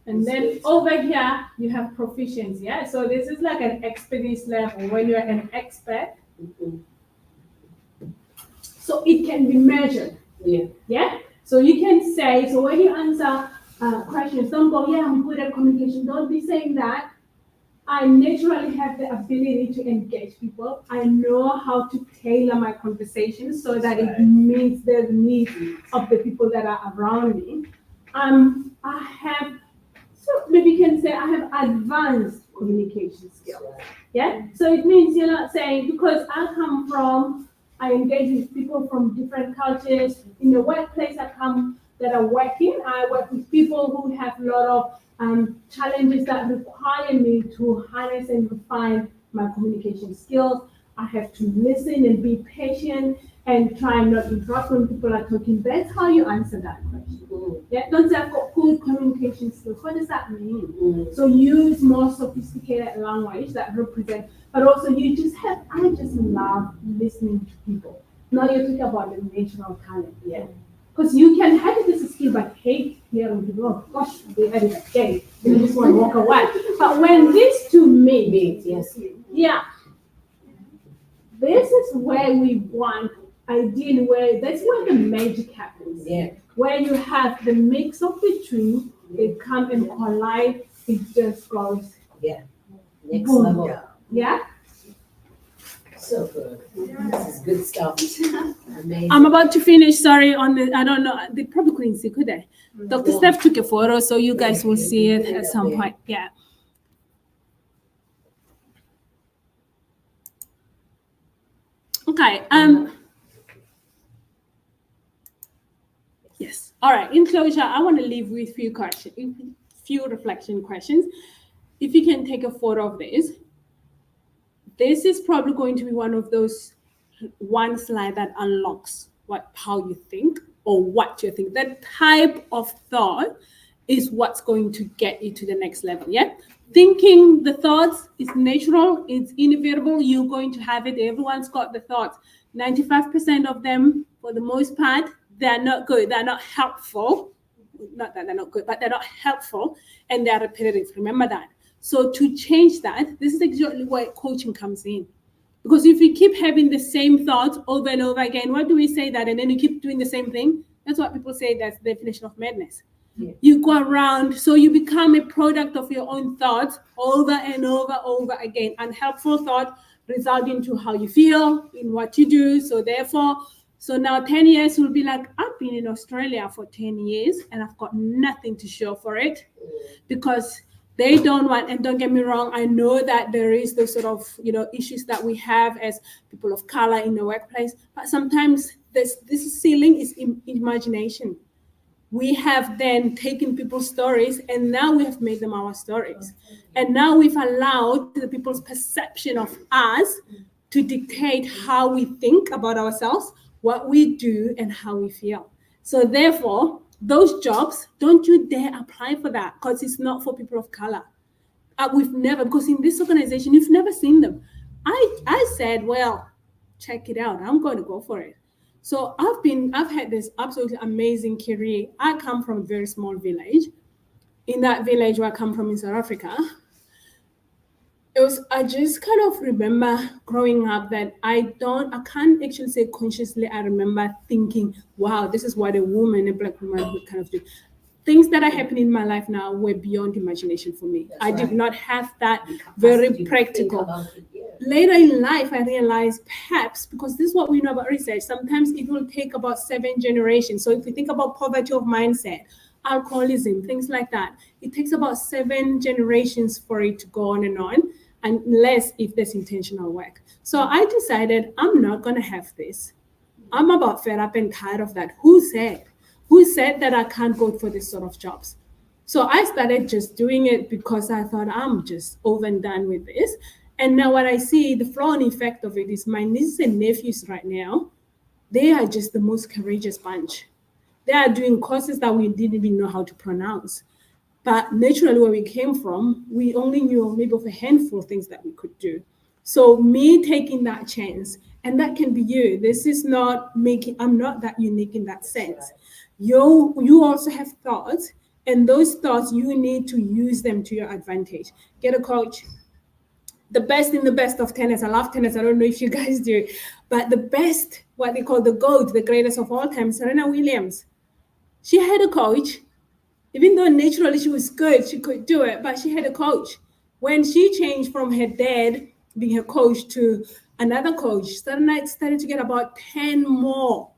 and then over here you have proficiency. Yeah, so this is like an expertise level when you're an expert.
Mhm.
So it can be measured.
Yeah.
Yeah, so you can say, so when you answer questions, don't go, yeah, I'm good at communication. Don't be saying that. I naturally have the ability to engage people. I know how to tailor my conversation so that it meets the needs of the people that are around me. I have, so maybe you can say I have advanced communication skills. Yeah. So it means you're not saying because I engage with people from different cultures. In the workplace that are working, I work with people who have a lot of challenges that require me to harness and refine my communication skills. I have to listen and be patient and try and not interrupt when people are talking. That's how you answer that question. Yeah, don't say I've got good communication skills. What does that mean? So use more sophisticated language that represent, but also I just love listening to people. Now you're talking about the natural talent. Yeah. Because you can have it as a skill, but hate hearing people, oh gosh, they had it again. You just want to walk away. But when these two meet,
Yes.
yeah, this is where we want, ideally, that's where the magic happens.
Yeah.
Where you have the mix of the two, they come and collide, it just goes.
Yeah. Next
boom.
level.
Yeah.
So good. This is good stuff. Amazing.
I'm about to finish. Sorry, I don't know. They probably couldn't see, could they? Dr. Steph took a photo, so you guys will see it at some point. Yeah. Okay. Yes. All right. In closure, I want to leave with few reflection questions. If you can take a photo of this is probably going to be one slide that unlocks how you think or what you think. That type of thought is what's going to get you to the next level. Yeah. Thinking the thoughts is natural, it's inevitable, you're going to have it. Everyone's got the thoughts. 95% of them, for the most part, they're not good, they're not helpful. Not that they're not good, but they're not helpful and they're repetitive. Remember that. So to change that, this is exactly where coaching comes in. Because if you keep having the same thoughts over and over again, what do we say that? And then you keep doing the same thing. That's what people say that's the definition of madness. Yeah. You go around, so you become a product of your own thoughts over and over again. Unhelpful thought result into how you feel, in what you do. So therefore, now 10 years will be like, I've been in Australia for 10 years and I've got nothing to show for it because they don't want, and don't get me wrong, I know that there is those sort of, issues that we have as people of color in the workplace, but sometimes this ceiling is imagination. We have then taken people's stories and now we have made them our stories. And now we've allowed the people's perception of us to dictate how we think about ourselves, what we do, and how we feel. So therefore, those jobs, don't you dare apply for that because it's not for people of color. We've never, because in this organization, you've never seen them. I said, well, check it out. I'm going to go for it. So I've had this absolutely amazing career. I come from a very small village. In that village where I come from in South Africa, I just kind of remember growing up that I can't actually say consciously I remember thinking, wow, this is what a woman, a black woman would kind of do. Things that are happening in my life now were beyond imagination for me.
That's
I did
right.
not have that
The capacity
very
to think
practical.
about it, yeah.
Later in life, I realized perhaps, because this is what we know about research, sometimes it will take about 7 generations. So if we think about poverty of mindset, alcoholism, things like that, it takes about 7 generations for it to go on, unless if there's intentional work. So I decided I'm not going to have this. I'm about fed up and tired of that. Who said? Who said that I can't go for this sort of jobs? So I started just doing it because I thought I'm just over and done with this. And now what I see, the flow-on effect of it is my nieces and nephews right now, they are just the most courageous bunch. They are doing courses that we didn't even know how to pronounce. But naturally, where we came from, we only knew maybe of a handful of things that we could do. So me taking that chance, and that can be you. This is not I'm not that unique in that sense. You also have thoughts, and those thoughts, you need to use them to your advantage. Get a coach. The best in the best of tennis. I love tennis. I don't know if you guys do, but the best, what they call the GOAT, the greatest of all time, Serena Williams. She had a coach. Even though naturally she was good, she could do it, but she had a coach. When she changed from her dad being her coach to another coach, started to get about 10 more.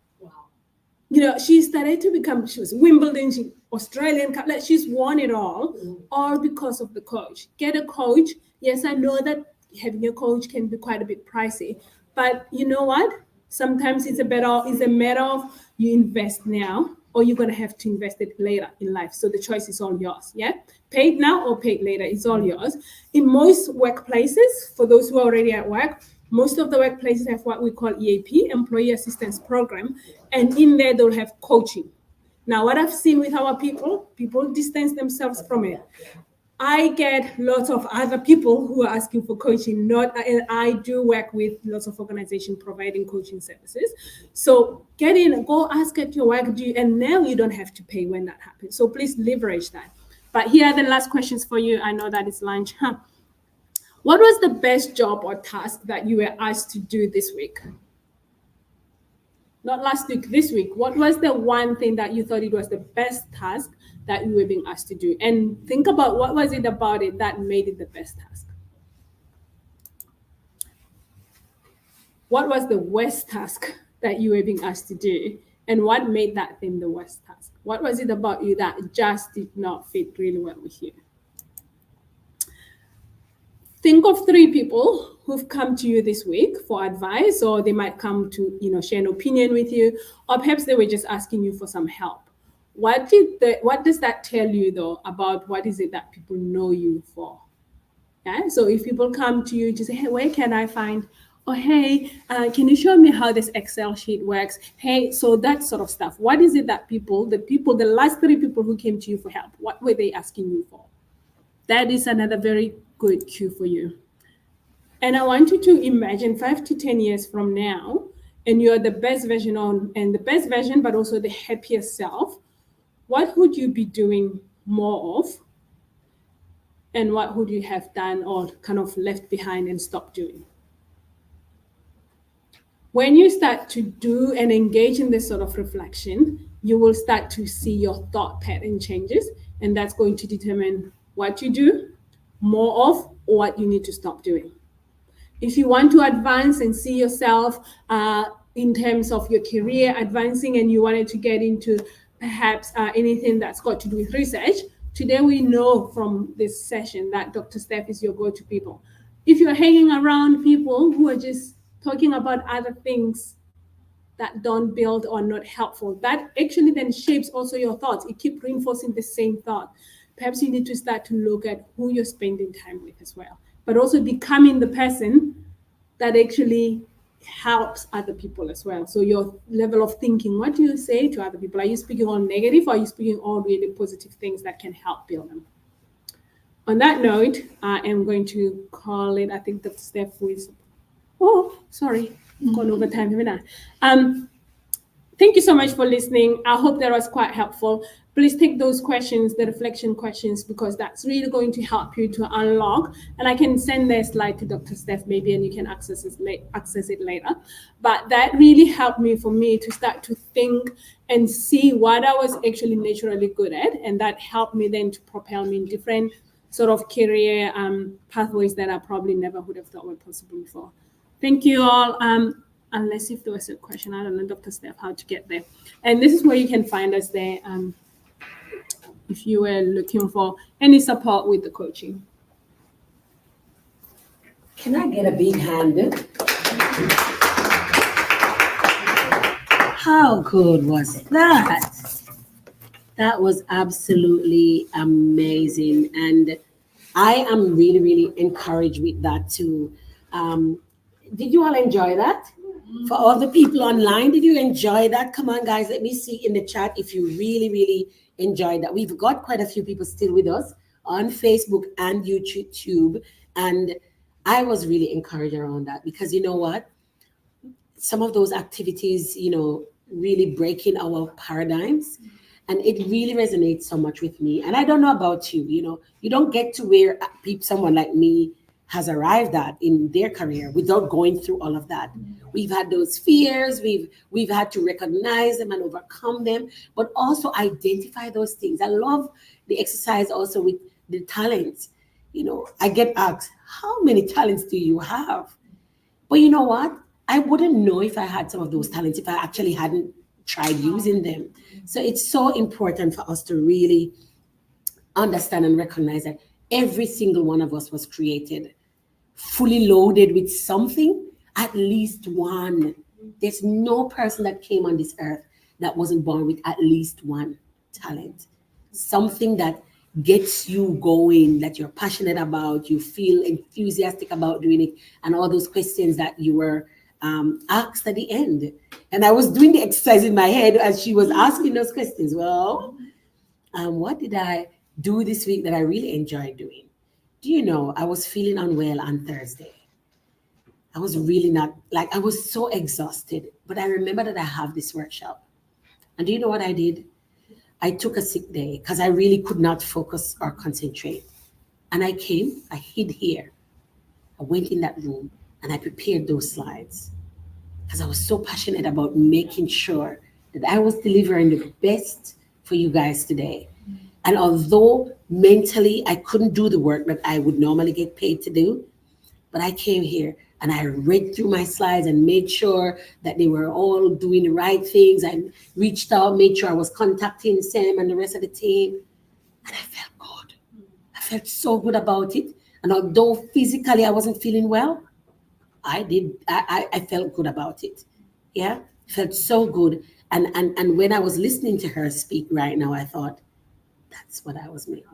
She started to become, she was Wimbledon, Australian Cup, like she's won it all because of the coach. Get a coach. Yes, I know that having a coach can be quite a bit pricey, but you know what? Sometimes it's a matter of you invest now, or you're going to have to invest it later in life. So the choice is all yours. Yeah. Paid now or paid later, it's all yours. In most workplaces, for those who are already at work, most of the workplaces have what we call EAP, Employee Assistance Program, and in there they'll have coaching. Now, what I've seen with our people distance themselves from it. I get lots of other people who are asking for coaching, and I do work with lots of organizations providing coaching services. So get in, go ask at your work, and now you don't have to pay when that happens. So please leverage that. But here are the last questions for you. I know that it's lunch. What was the best job or task that you were asked to do this week? Not last week, this week. What was the one thing that you thought it was the best task that you were being asked to do? And think about what was it about it that made it the best task? What was the worst task that you were being asked to do? And what made that thing the worst task? What was it about you that just did not fit really well with you? Think of 3 people who've come to you this week for advice, or they might come to, share an opinion with you, or perhaps they were just asking you for some help. What does that tell you though about what is it that people know you for? Yeah. So if people come to you to say, hey, where can I find? Oh, hey, can you show me how this Excel sheet works? Hey, so that sort of stuff. What is it that the last 3 people who came to you for help, what were they asking you for? That is another very good cue for you. And I want you to imagine 5 to 10 years from now, and you're the best version, but also the happiest self. What would you be doing more of? And what would you have done or kind of left behind and stopped doing? When you start to do and engage in this sort of reflection, you will start to see your thought pattern changes, and that's going to determine what you do more of or what you need to stop doing. If you want to advance and see yourself in terms of your career advancing, and you wanted to get into perhaps anything that's got to do with research, today we know from this session that Dr. Steph is your go-to people. If you're hanging around people who are just talking about other things that don't build or not helpful, that actually then shapes also your thoughts. It keeps reinforcing the same thought. Perhaps you need to start to look at who you're spending time with as well, but also becoming the person that actually helps other people as well. So your level of thinking, what do you say to other people? Are you speaking all negative, or are you speaking all really positive things that can help build them? on that note, I am going to call it, I think Dr. Steph is, oh, sorry, I've gone over time, haven't I? Thank you so much for listening. I hope that was quite helpful. Please take those questions, the reflection questions, because that's really going to help you to unlock. And I can send the slide to Dr. Steph maybe, and you can access it later. But that really helped me to start to think and see what I was actually naturally good at. And that helped me then to propel me in different sort of career pathways that I probably never would have thought were possible before. Thank you all. Unless if there was a question, I don't know, Dr. Steph, how to get there. And this is where you can find us there if you were looking for any support with the coaching.
Can I get a big hand? How good was that? That was absolutely amazing. And I am really, really encouraged with that too. Did you all enjoy that? For all the people online, did you enjoy that? Come on, guys, let me see in the chat if you really, really enjoyed that. We've got quite a few people still with us on Facebook and YouTube. And I was really encouraged around that because you know what? Some of those activities, really breaking our paradigms. And it really resonates so much with me. And I don't know about you, you don't get to where someone like me has arrived at in their career without going through all of that. We've had those fears, we've had to recognize them and overcome them, but also identify those things. I love the exercise also with the talents. I get asked, how many talents do you have? But you know what? I wouldn't know if I had some of those talents if I actually hadn't tried using them. So it's so important for us to really understand and recognize that every single one of us was created fully loaded with something, at least one. There's no person that came on this earth that wasn't born with at least one talent, something that gets you going, that you're passionate about, you feel enthusiastic about doing it, and all those questions that you were asked at the end. And I was doing the exercise in my head as she was asking those questions. Well, what did I do this week that I really enjoyed doing? Do you know, I was feeling unwell on Thursday. I was really not, I was so exhausted. But I remember that I have this workshop. And do you know what I did? I took a sick day because I really could not focus or concentrate. And I hid here. I went in that room and I prepared those slides because I was so passionate about making sure that I was delivering the best for you guys today. And although mentally I couldn't do the work that I would normally get paid to do, but I came here and I read through my slides and made sure that they were all doing the right things. I reached out, made sure I was contacting Sam and the rest of the team. And I felt good. I felt so good about it. And although physically I wasn't feeling well, I felt good about it. Yeah, felt so good. And when I was listening to her speak right now, I thought, that's what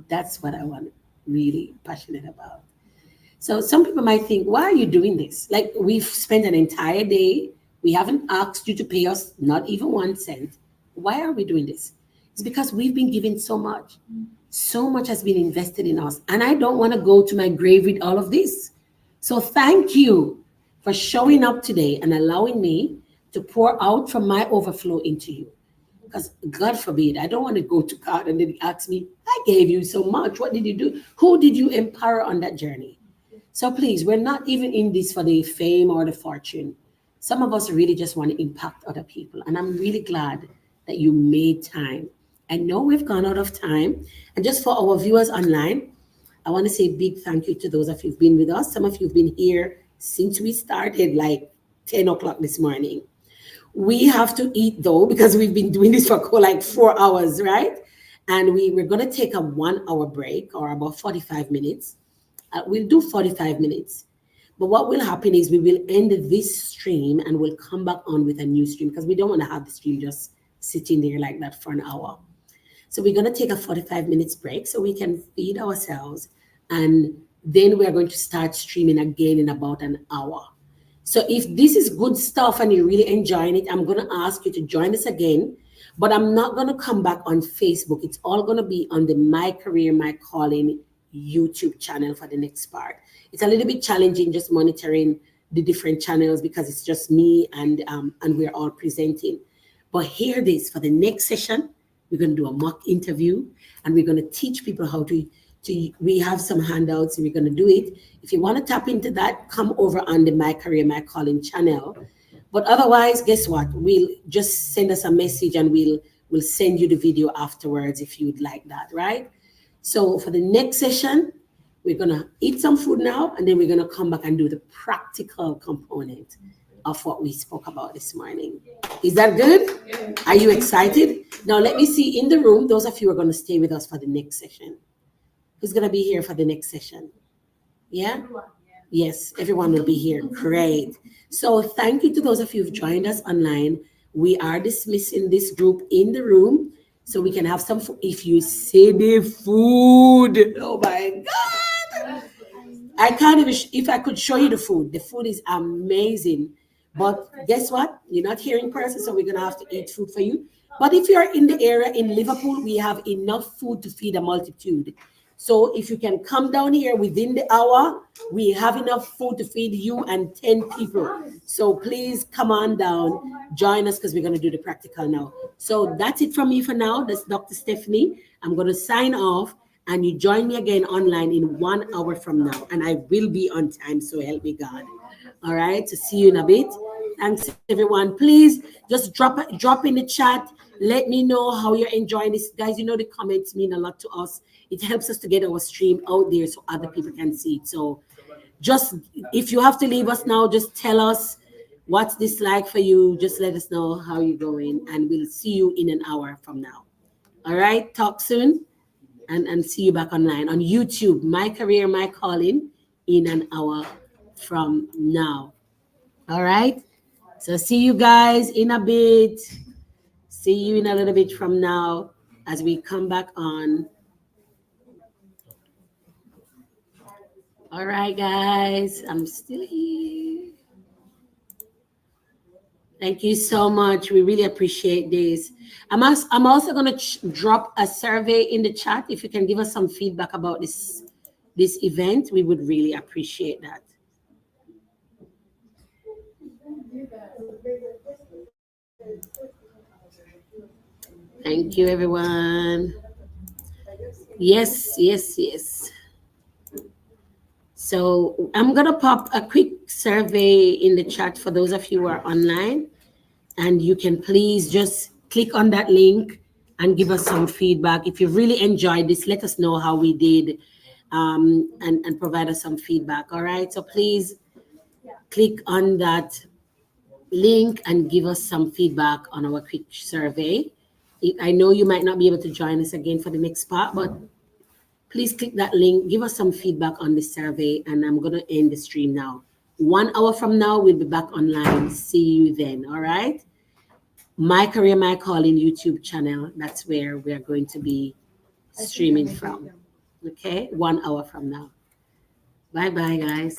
that's what I want, really passionate about. So some people might think, why are you doing this? Like, we've spent an entire day. We haven't asked you to pay us not even 1 cent. Why are we doing this? It's because we've been given so much. So much has been invested in us. And I don't want to go to my grave with all of this. So thank you for showing up today and allowing me to pour out from my overflow into you. Because God forbid, I don't want to go to God and then he asks me, I gave you so much. What did you do? Who did you empower on that journey? So please, we're not even in this for the fame or the fortune. Some of us really just want to impact other people. And I'm really glad that you made time. I know we've gone out of time. And just for our viewers online, I want to say a big thank you to those of you who've been with us. Some of you have been here since we started, like 10 o'clock this morning. We have to eat though, because we've been doing this for like 4 hours, right? And we're going to take a 1 hour break or about 45 minutes. We'll do 45 minutes. But what will happen is we will end this stream and we'll come back on with a new stream because we don't want to have the stream just sitting there like that for an hour. So we're going to take a 45 minutes break so we can feed ourselves. And then we're going to start streaming again in about an hour. So if this is good stuff and you're really enjoying it, I'm going to ask you to join us again. But I'm not going to come back on Facebook. It's all going to be on the My Career, My Calling YouTube channel for the next part. It's a little bit challenging just monitoring the different channels because it's just me and we're all presenting. But hear this, for the next session, we're going to do a mock interview and we're going to teach people how to we have some handouts and we're going to do it. If you want to tap into that, come over on the My Career, My Calling channel. But otherwise, guess what? We'll just send us a message and we'll send you the video afterwards if you'd like that, right? So for the next session, we're going to eat some food now, and then we're going to come back and do the practical component of what we spoke about this morning. Is that good? Are you excited? Now, let me see in the room, those of you who are going to stay with us for the next session. Who's going to be here for the next session? Yeah? Yes, everyone will be here. Great. So thank you to those of you who've joined us online. We are dismissing this group in the room so we can have some food. If you see the food, oh my God. I can't even, if I could show you the food is amazing. But guess what? You're not here in person, so we're going to have to eat food for you. But if you're in the area in Liverpool, we have enough food to feed a multitude. So if you can come down here within the hour, we have enough food to feed you and 10 people. So please come on down, join us because we're going to do the practical now. So that's it from me for now. That's Dr. Stephanie. I'm going to sign off and you join me again online in 1 hour from now. And I will be on time, so help me God. All right, so see you in a bit. Thanks everyone. Please just drop in the chat. Let me know how you're enjoying this. Guys, you know the comments mean a lot to us. It helps us to get our stream out there so other people can see it. So just, if you have to leave us now, just tell us what's this like for you. Just let us know how you're going and we'll see you in an hour from now. All right, talk soon and see you back online on YouTube. My Career, My Calling in an hour from now. All right, so see you guys in a bit. See you in a little bit from now as we come back on. All right, guys, I'm still here. Thank you so much. We really appreciate this. I'm also going to drop a survey in the chat. If you can give us some feedback about this event, we would really appreciate that. Thank you, everyone. Yes. So I'm going to pop a quick survey in the chat for those of you who are online. And you can please just click on that link and give us some feedback. If you really enjoyed this, let us know how we did and provide us some feedback. All right. So please click on that link and give us some feedback on our quick survey. I know you might not be able to join us again for the next part, but please click that link, give us some feedback on the survey, and I'm going to end the stream now. 1 hour from now, we'll be back online. See you then, all right? My Career, My Calling YouTube channel, that's where we are going to be streaming from. Okay, 1 hour from now. Bye-bye, guys.